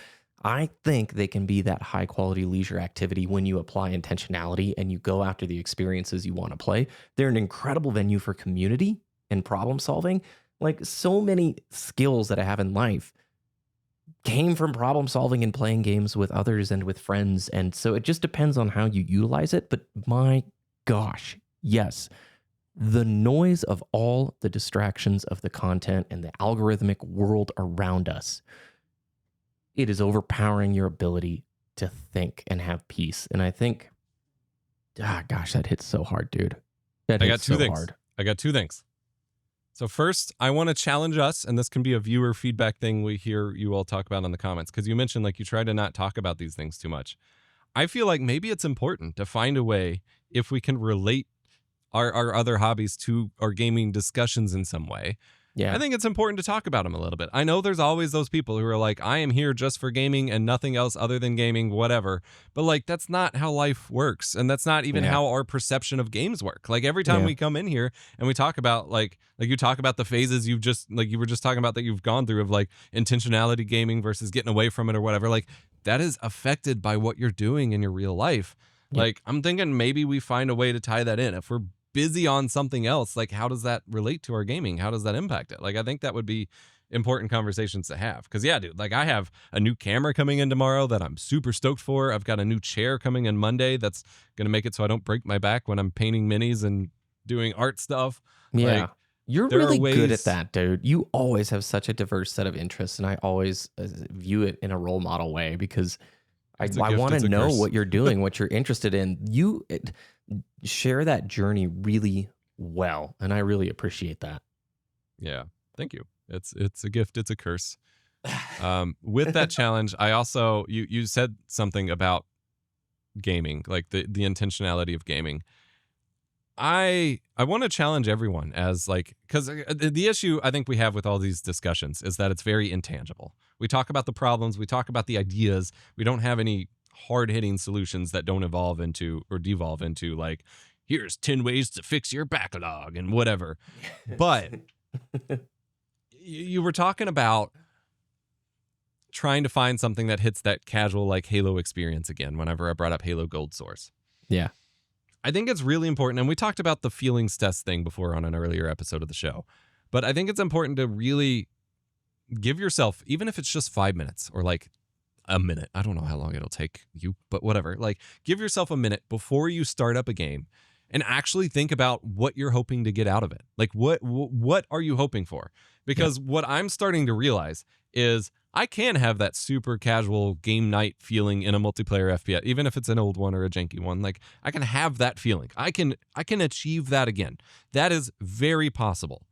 I think they can be that high quality leisure activity when you apply intentionality and you go after the experiences you want to play. They're an incredible venue for community and problem solving. Like so many skills that I have in life came from problem solving and playing games with others and with friends. And so it just depends on how you utilize it. But my gosh, yes, the noise of all the distractions of the content and the algorithmic world around us, it is overpowering your ability to think and have peace. And I think, gosh, that hits so hard, dude. That hits so hard. I got two things. So first, I want to challenge us, and this can be a viewer feedback thing we hear you all talk about in the comments, because you mentioned like you try to not talk about these things too much. I feel like maybe it's important to find a way, if we can relate our other hobbies to our gaming discussions in some way. Yeah. I think it's important to talk about them a little bit. I know there's always those people who are like, I am here just for gaming and nothing else other than gaming, whatever. But like, that's not how life works. And that's not even how our perception of games work. Like every time we come in here and we talk about like you talk about the phases you've just, like you were just talking about that you've gone through of like intentionality gaming versus getting away from it or whatever, like that is affected by what you're doing in your real life. Like I'm thinking maybe we find a way to tie that in. If we're busy on something else, like how does that relate to our gaming? How does that impact it? Like I think that would be important conversations to have, because yeah, dude, like I have a new camera coming in tomorrow that I'm super stoked for. I've got a new chair coming in Monday that's gonna make it so I don't break my back when I'm painting minis and doing art stuff. Yeah. Like, you're really good at that, dude. You always have such a diverse set of interests, and I always view it in a role model way because I want to know what you're doing, what you're interested in. You share that journey really well, and I really appreciate that. Yeah, thank you. It's a gift. It's a curse. With that challenge, I also you said something about gaming, like the intentionality of gaming. I want to challenge everyone as like, because the issue I think we have with all these discussions is that it's very intangible. We talk about the problems, we talk about the ideas, we don't have any hard-hitting solutions that don't evolve into or devolve into like, here's 10 ways to fix your backlog and whatever. But you were talking about trying to find something that hits that casual like Halo experience again whenever I brought up Halo Gold Source. Yeah. I think it's really important, and we talked about the feelings test thing before on an earlier episode of the show, but I think it's important to really give yourself, even if it's just 5 minutes or like a minute, I don't know how long it'll take you, but whatever, like give yourself a minute before you start up a game and actually think about what you're hoping to get out of it. Like what are you hoping for? Because what I'm starting to realize is I can have that super casual game night feeling in a multiplayer FPS, even if it's an old one or a janky one. Like I can have that feeling. I can achieve that again. That is very possible.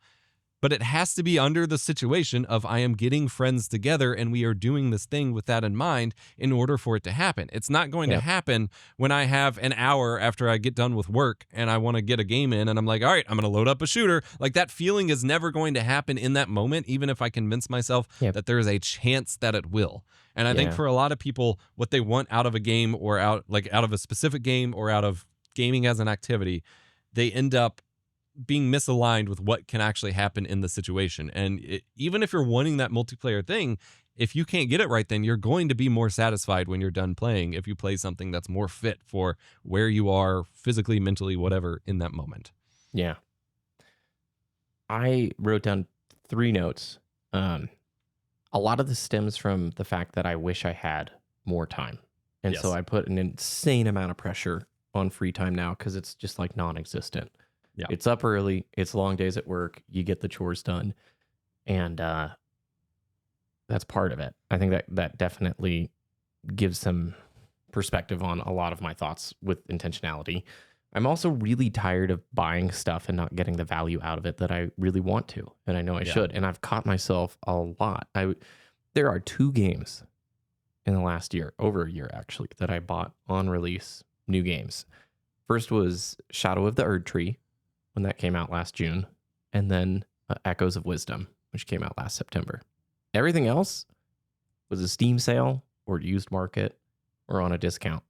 But it has to be under the situation of I am getting friends together and we are doing this thing with that in mind in order for it to happen. It's not going to happen when I have an hour after I get done with work and I want to get a game in and I'm like, all right, I'm going to load up a shooter. Like that feeling is never going to happen in that moment, even if I convince myself that there is a chance that it will. And I think for a lot of people, what they want out of a game or out of a specific game or out of gaming as an activity, they end up being misaligned with what can actually happen in the situation. And even if you're wanting that multiplayer thing, if you can't get it right, then you're going to be more satisfied when you're done playing if you play something that's more fit for where you are physically, mentally, whatever in that moment. Yeah. I wrote down 3 notes. A lot of this stems from the fact that I wish I had more time. And so I put an insane amount of pressure on free time now because it's just like non-existent. Yeah. It's up early. It's long days at work. You get the chores done. And that's part of it. I think that definitely gives some perspective on a lot of my thoughts with intentionality. I'm also really tired of buying stuff and not getting the value out of it that I really want to, and I know I should. And I've caught myself a lot. There are 2 games in the last year, over a year actually, that I bought on release, new games. First was Shadow of the Erd Tree, when that came out last June, and then Echoes of Wisdom, which came out last September. Everything else was a Steam sale or used market or on a discount.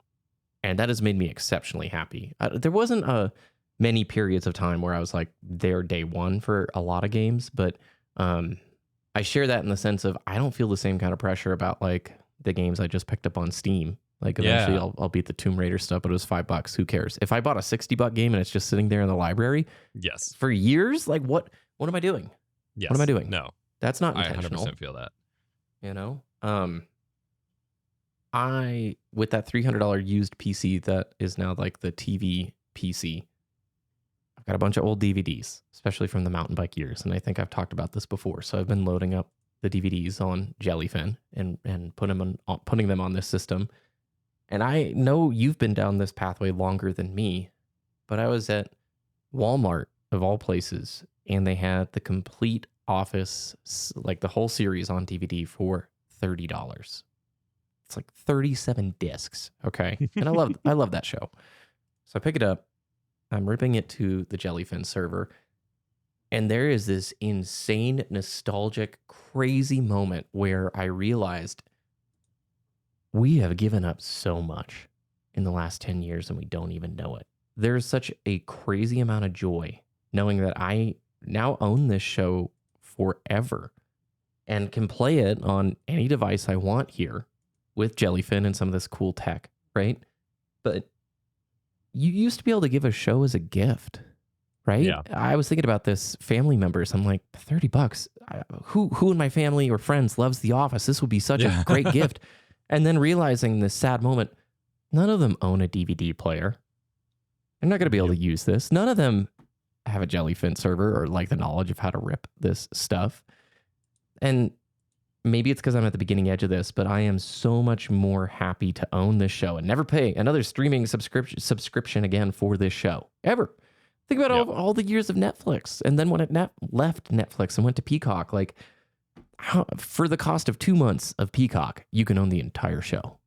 And that has made me exceptionally happy. There wasn't many periods of time where I was like there day one for a lot of games, but I share that in the sense of I don't feel the same kind of pressure about like the games I just picked up on Steam. Like eventually I'll beat the Tomb Raider stuff, but it was $5. Who cares? If I bought a $60 game and it's just sitting there in the library, yes, for years, like what am I doing? Yes. What am I doing? No, that's not I intentional. 100% feel that. You know, I with that $300 used PC that is now like the TV PC. I've got a bunch of old DVDs, especially from the mountain bike years, and I think I've talked about this before. So I've been loading up the DVDs on Jellyfin and putting them on this system. And I know you've been down this pathway longer than me, but I was at Walmart of all places, and they had the complete Office, like the whole series on DVD for $30. It's like 37 discs, okay? And I love that show. So I pick it up, I'm ripping it to the Jellyfin server, and there is this insane, nostalgic, crazy moment where I realized we have given up so much in the last 10 years and we don't even know it. There's such a crazy amount of joy knowing that I now own this show forever and can play it on any device I want here with Jellyfin and some of this cool tech, right? But you used to be able to give a show as a gift, right? Yeah. I was thinking about this family members. I'm like, $30. Who in my family or friends loves The Office? This would be such a great gift. And then realizing this sad moment, none of them own a DVD player. They're not going to be able to use this. None of them have a Jellyfin server or like the knowledge of how to rip this stuff. And maybe it's because I'm at the beginning edge of this, but I am so much more happy to own this show and never pay another streaming subscription again for this show, ever. Think about all the years of Netflix. And then when it left Netflix and went to Peacock, like for the cost of 2 months of Peacock, you can own the entire show.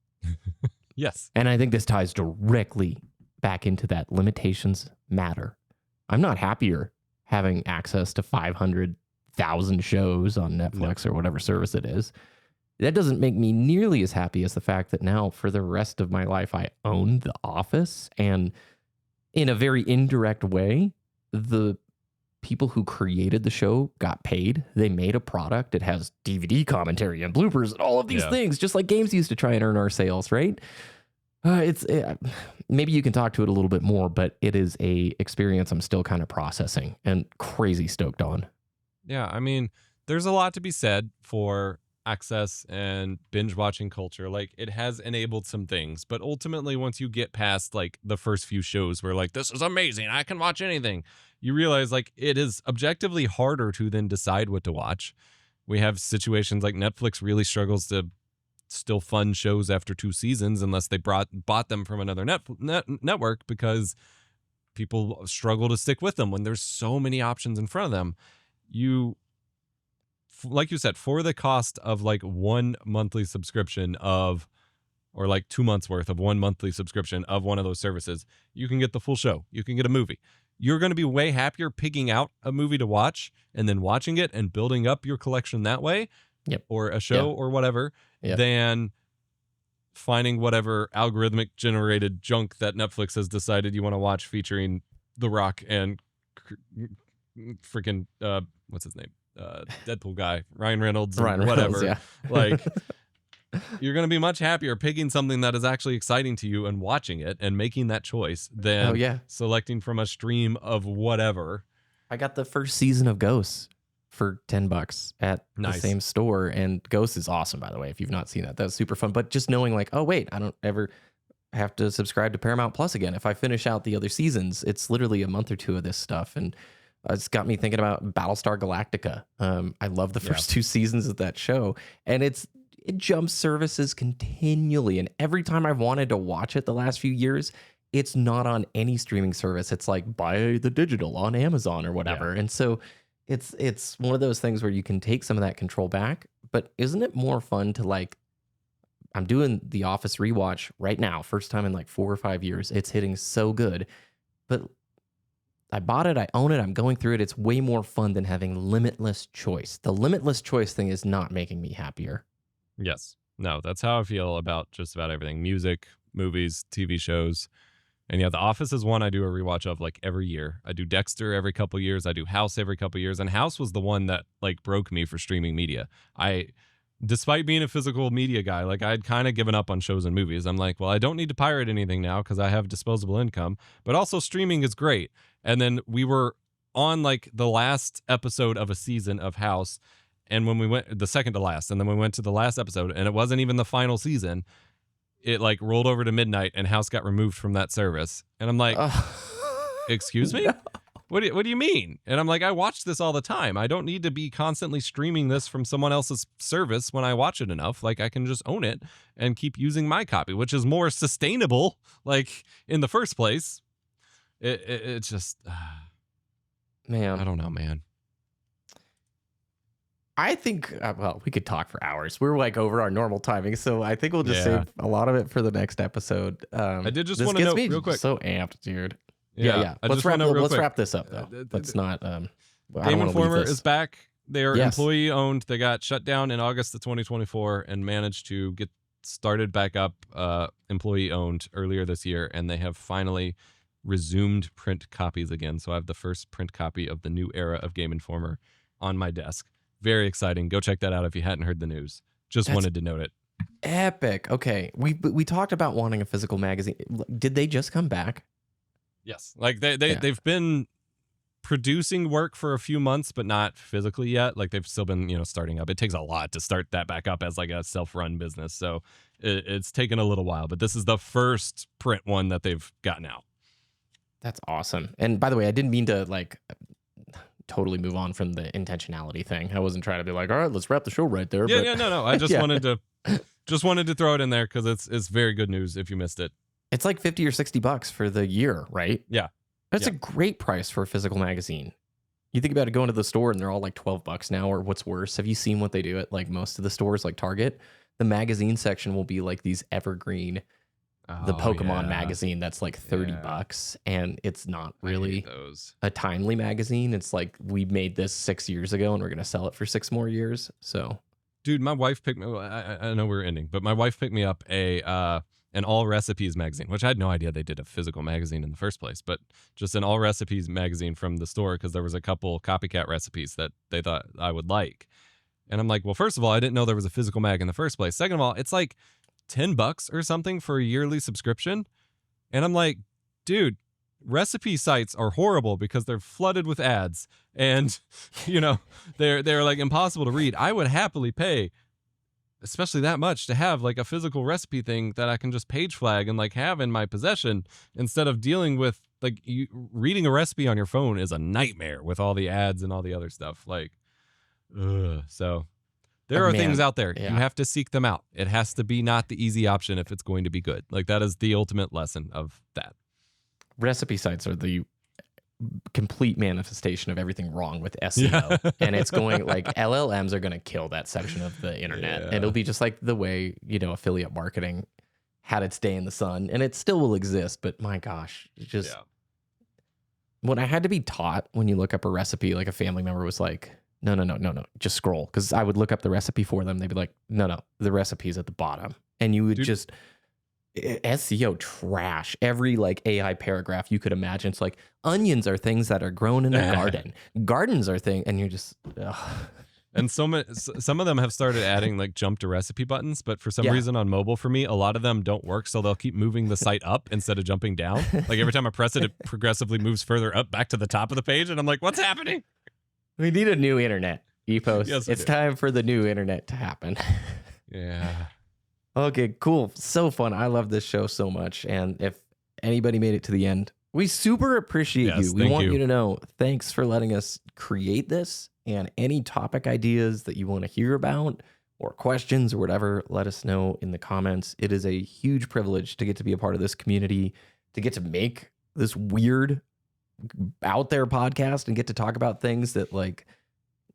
Yes. And I think this ties directly back into that limitations matter. I'm not happier having access to 500,000 shows on Netflix or whatever service it is. That doesn't make me nearly as happy as the fact that now for the rest of my life, I own The Office. And in a very indirect way, the people who created the show got paid. They made a product. It has DVD commentary and bloopers and all of these things, just like games used to try and earn our sales, right? Maybe you can talk to it a little bit more, but it is a experience I'm still kind of processing and crazy stoked on. Yeah, I mean, there's a lot to be said for access and binge watching culture. Like, it has enabled some things, but ultimately, once you get past like the first few shows where like, this is amazing, I can watch anything, you realize like it is objectively harder to then decide what to watch. We have situations like Netflix really struggles to still fund shows after 2 seasons unless they bought them from another network, because people struggle to stick with them when there's so many options in front of them. Like you said, for the cost of like 1 monthly subscription of, or like 2 months worth of 1 monthly subscription of one of those services, you can get the full show. You can get a movie. You're going to be way happier picking out a movie to watch and then watching it and building up your collection that way, or a show or whatever, than finding whatever algorithmic generated junk that Netflix has decided you want to watch featuring The Rock and freaking what's his name, Deadpool guy, Ryan Reynolds, whatever. Like, you're going to be much happier picking something that is actually exciting to you and watching it and making that choice than selecting from a stream of whatever. I got the first season of Ghosts for $10 at the same store, and Ghost is awesome, by the way. If you've not seen that, that's super fun. But just knowing like, oh wait, I don't ever have to subscribe to Paramount Plus again. If I finish out the other seasons, it's literally a month or two of this stuff. And it's got me thinking about Battlestar Galactica. I love the first two seasons of that show, and it jumps services continually. And every time I've wanted to watch it the last few years, it's not on any streaming service. It's like buy the digital on Amazon or whatever. And so it's one of those things where you can take some of that control back. But isn't it more fun to like, I'm doing the Office rewatch right now, first time in like 4 or 5 years. It's hitting so good, but I bought it, I own it, I'm going through it. It's way more fun than having limitless choice. The limitless choice thing is not making me happier. Yes. No, that's how I feel about just about everything. Music, movies, TV shows. And yeah, The Office is one I do a rewatch of like every year. I do Dexter every couple years. I do House every couple years. And House was the one that like broke me for streaming media. Despite being a physical media guy, like I'd kind of given up on shows and movies. I'm like, well, I don't need to pirate anything now because I have disposable income, but also streaming is great. And then we were on like the last episode of a season of House. And when we went the second to last, and then we went to the last episode and it wasn't even the final season, it like rolled over to midnight and House got removed from that service. And I'm like, excuse me? No. What do you mean? And I'm like, I watch this all the time. I don't need to be constantly streaming this from someone else's service when I watch it enough. Like I can just own it and keep using my copy, which is more sustainable, like in the first place. It's just, man, I don't know, man. I think, well, we could talk for hours. We're like over our normal timing, so I think we'll just save a lot of it for the next episode. I did just want to know real quick. So amped, dude. Yeah. Let's wrap this up though. Let's not. Game Informer is back. They are employee owned. They got shut down in August of 2024 and managed to get started back up, employee owned earlier this year, and they have finally resumed print copies again. So I have the first print copy of the new era of Game Informer on my desk. Very exciting. Go check that out if you hadn't heard the news. That's wanted to note it. Epic. Okay. We talked about wanting a physical magazine. Did they just come back? Yes. Like they've been producing work for a few months, but not physically yet. Like they've still been, starting up. It takes a lot to start that back up as like a self-run business. So it's taken a little while, but this is the first print one that they've gotten out. That's awesome. And by the way, I didn't mean to like totally move on from the intentionality thing. I wasn't trying to be like, all right, let's wrap the show right there. No. I just wanted to throw it in there because it's very good news if you missed it. It's like $50 or $60 for the year, right? Yeah. That's a great price for a physical magazine. You think about it, going to the store and they're all like $12 now, or what's worse, have you seen what they do at like most of the stores like Target? The magazine section will be like these evergreen, the Pokemon magazine that's like $30, and it's not really a timely magazine. It's like, we made this 6 years ago and we're going to sell it for 6 more years. So, dude, my wife picked me, I know we're ending, but my wife picked me up an All Recipes magazine, which I had no idea they did a physical magazine in the first place, but just an All Recipes magazine from the store because there was a couple copycat recipes that they thought I would like. And I'm like, well, first of all, I didn't know there was a physical mag in the first place. Second of all, it's like $10 or something for a yearly subscription. And I'm like, dude, recipe sites are horrible because they're flooded with ads and, they're like impossible to read. I would happily pay especially that much to have like a physical recipe thing that I can just page flag and like have in my possession instead of dealing with like reading a recipe on your phone is a nightmare with all the ads and all the other stuff. Like, so there are things out there. You have to seek them out. It has to be not the easy option if it's going to be good. Like that is the ultimate lesson of that. Recipe sites are the complete manifestation of everything wrong with SEO. And it's going like LLMs are going to kill that section of the internet. And it'll be just like the way, affiliate marketing had its day in the sun, and it still will exist. But my gosh, it just when I had to be taught, when you look up a recipe, like a family member was like, no, just scroll. Because I would look up the recipe for them. They'd be like, no, the recipe's at the bottom. And you would just SEO trash. Every like AI paragraph you could imagine. It's like onions are things that are grown in a garden. Gardens are things, and you're just. And some of them have started adding like jump to recipe buttons, but for some reason on mobile for me, a lot of them don't work. So they'll keep moving the site up instead of jumping down. Like every time I press it, it progressively moves further up back to the top of the page. And I'm like, what's happening? We need a new internet, Epos. Yes, it's time for the new internet to happen. Yeah. Okay, cool. So fun. I love this show so much. And if anybody made it to the end, we super appreciate Yes, you. We thank want you. you to know thanks for letting us create this, and any topic ideas that you want to hear about or questions or whatever, let us know in the comments. It is a huge privilege to get to be a part of this community, to get to make this weird out there podcast and get to talk about things that like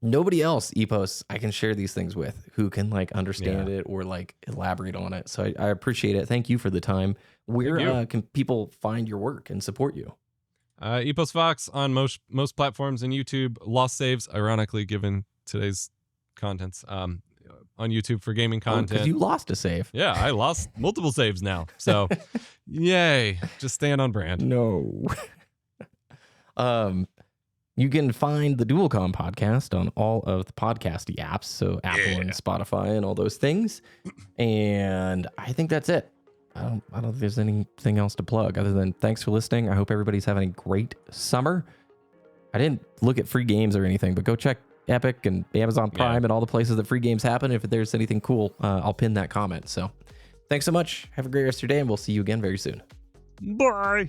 nobody else epos I can share these things with who can like understand it or like elaborate on it. So I appreciate it. Thank you for the time. Where you. can people find your work and support you? Epos Fox on most platforms and YouTube. Lost saves, ironically, given today's contents. On YouTube for gaming content. Because you lost a save. Yeah, I lost multiple saves now. So, yay! Just staying on brand. No. You can find the Dualcom podcast on all of the podcasty apps, so Apple and Spotify and all those things. And I think that's it. I don't think there's anything else to plug other than thanks for listening. I hope everybody's having a great summer. I didn't look at free games or anything, but go check Epic and Amazon Prime and all the places that free games happen. If there's anything cool, I'll pin that comment. So thanks so much. Have a great rest of your day, and we'll see you again very soon. Bye.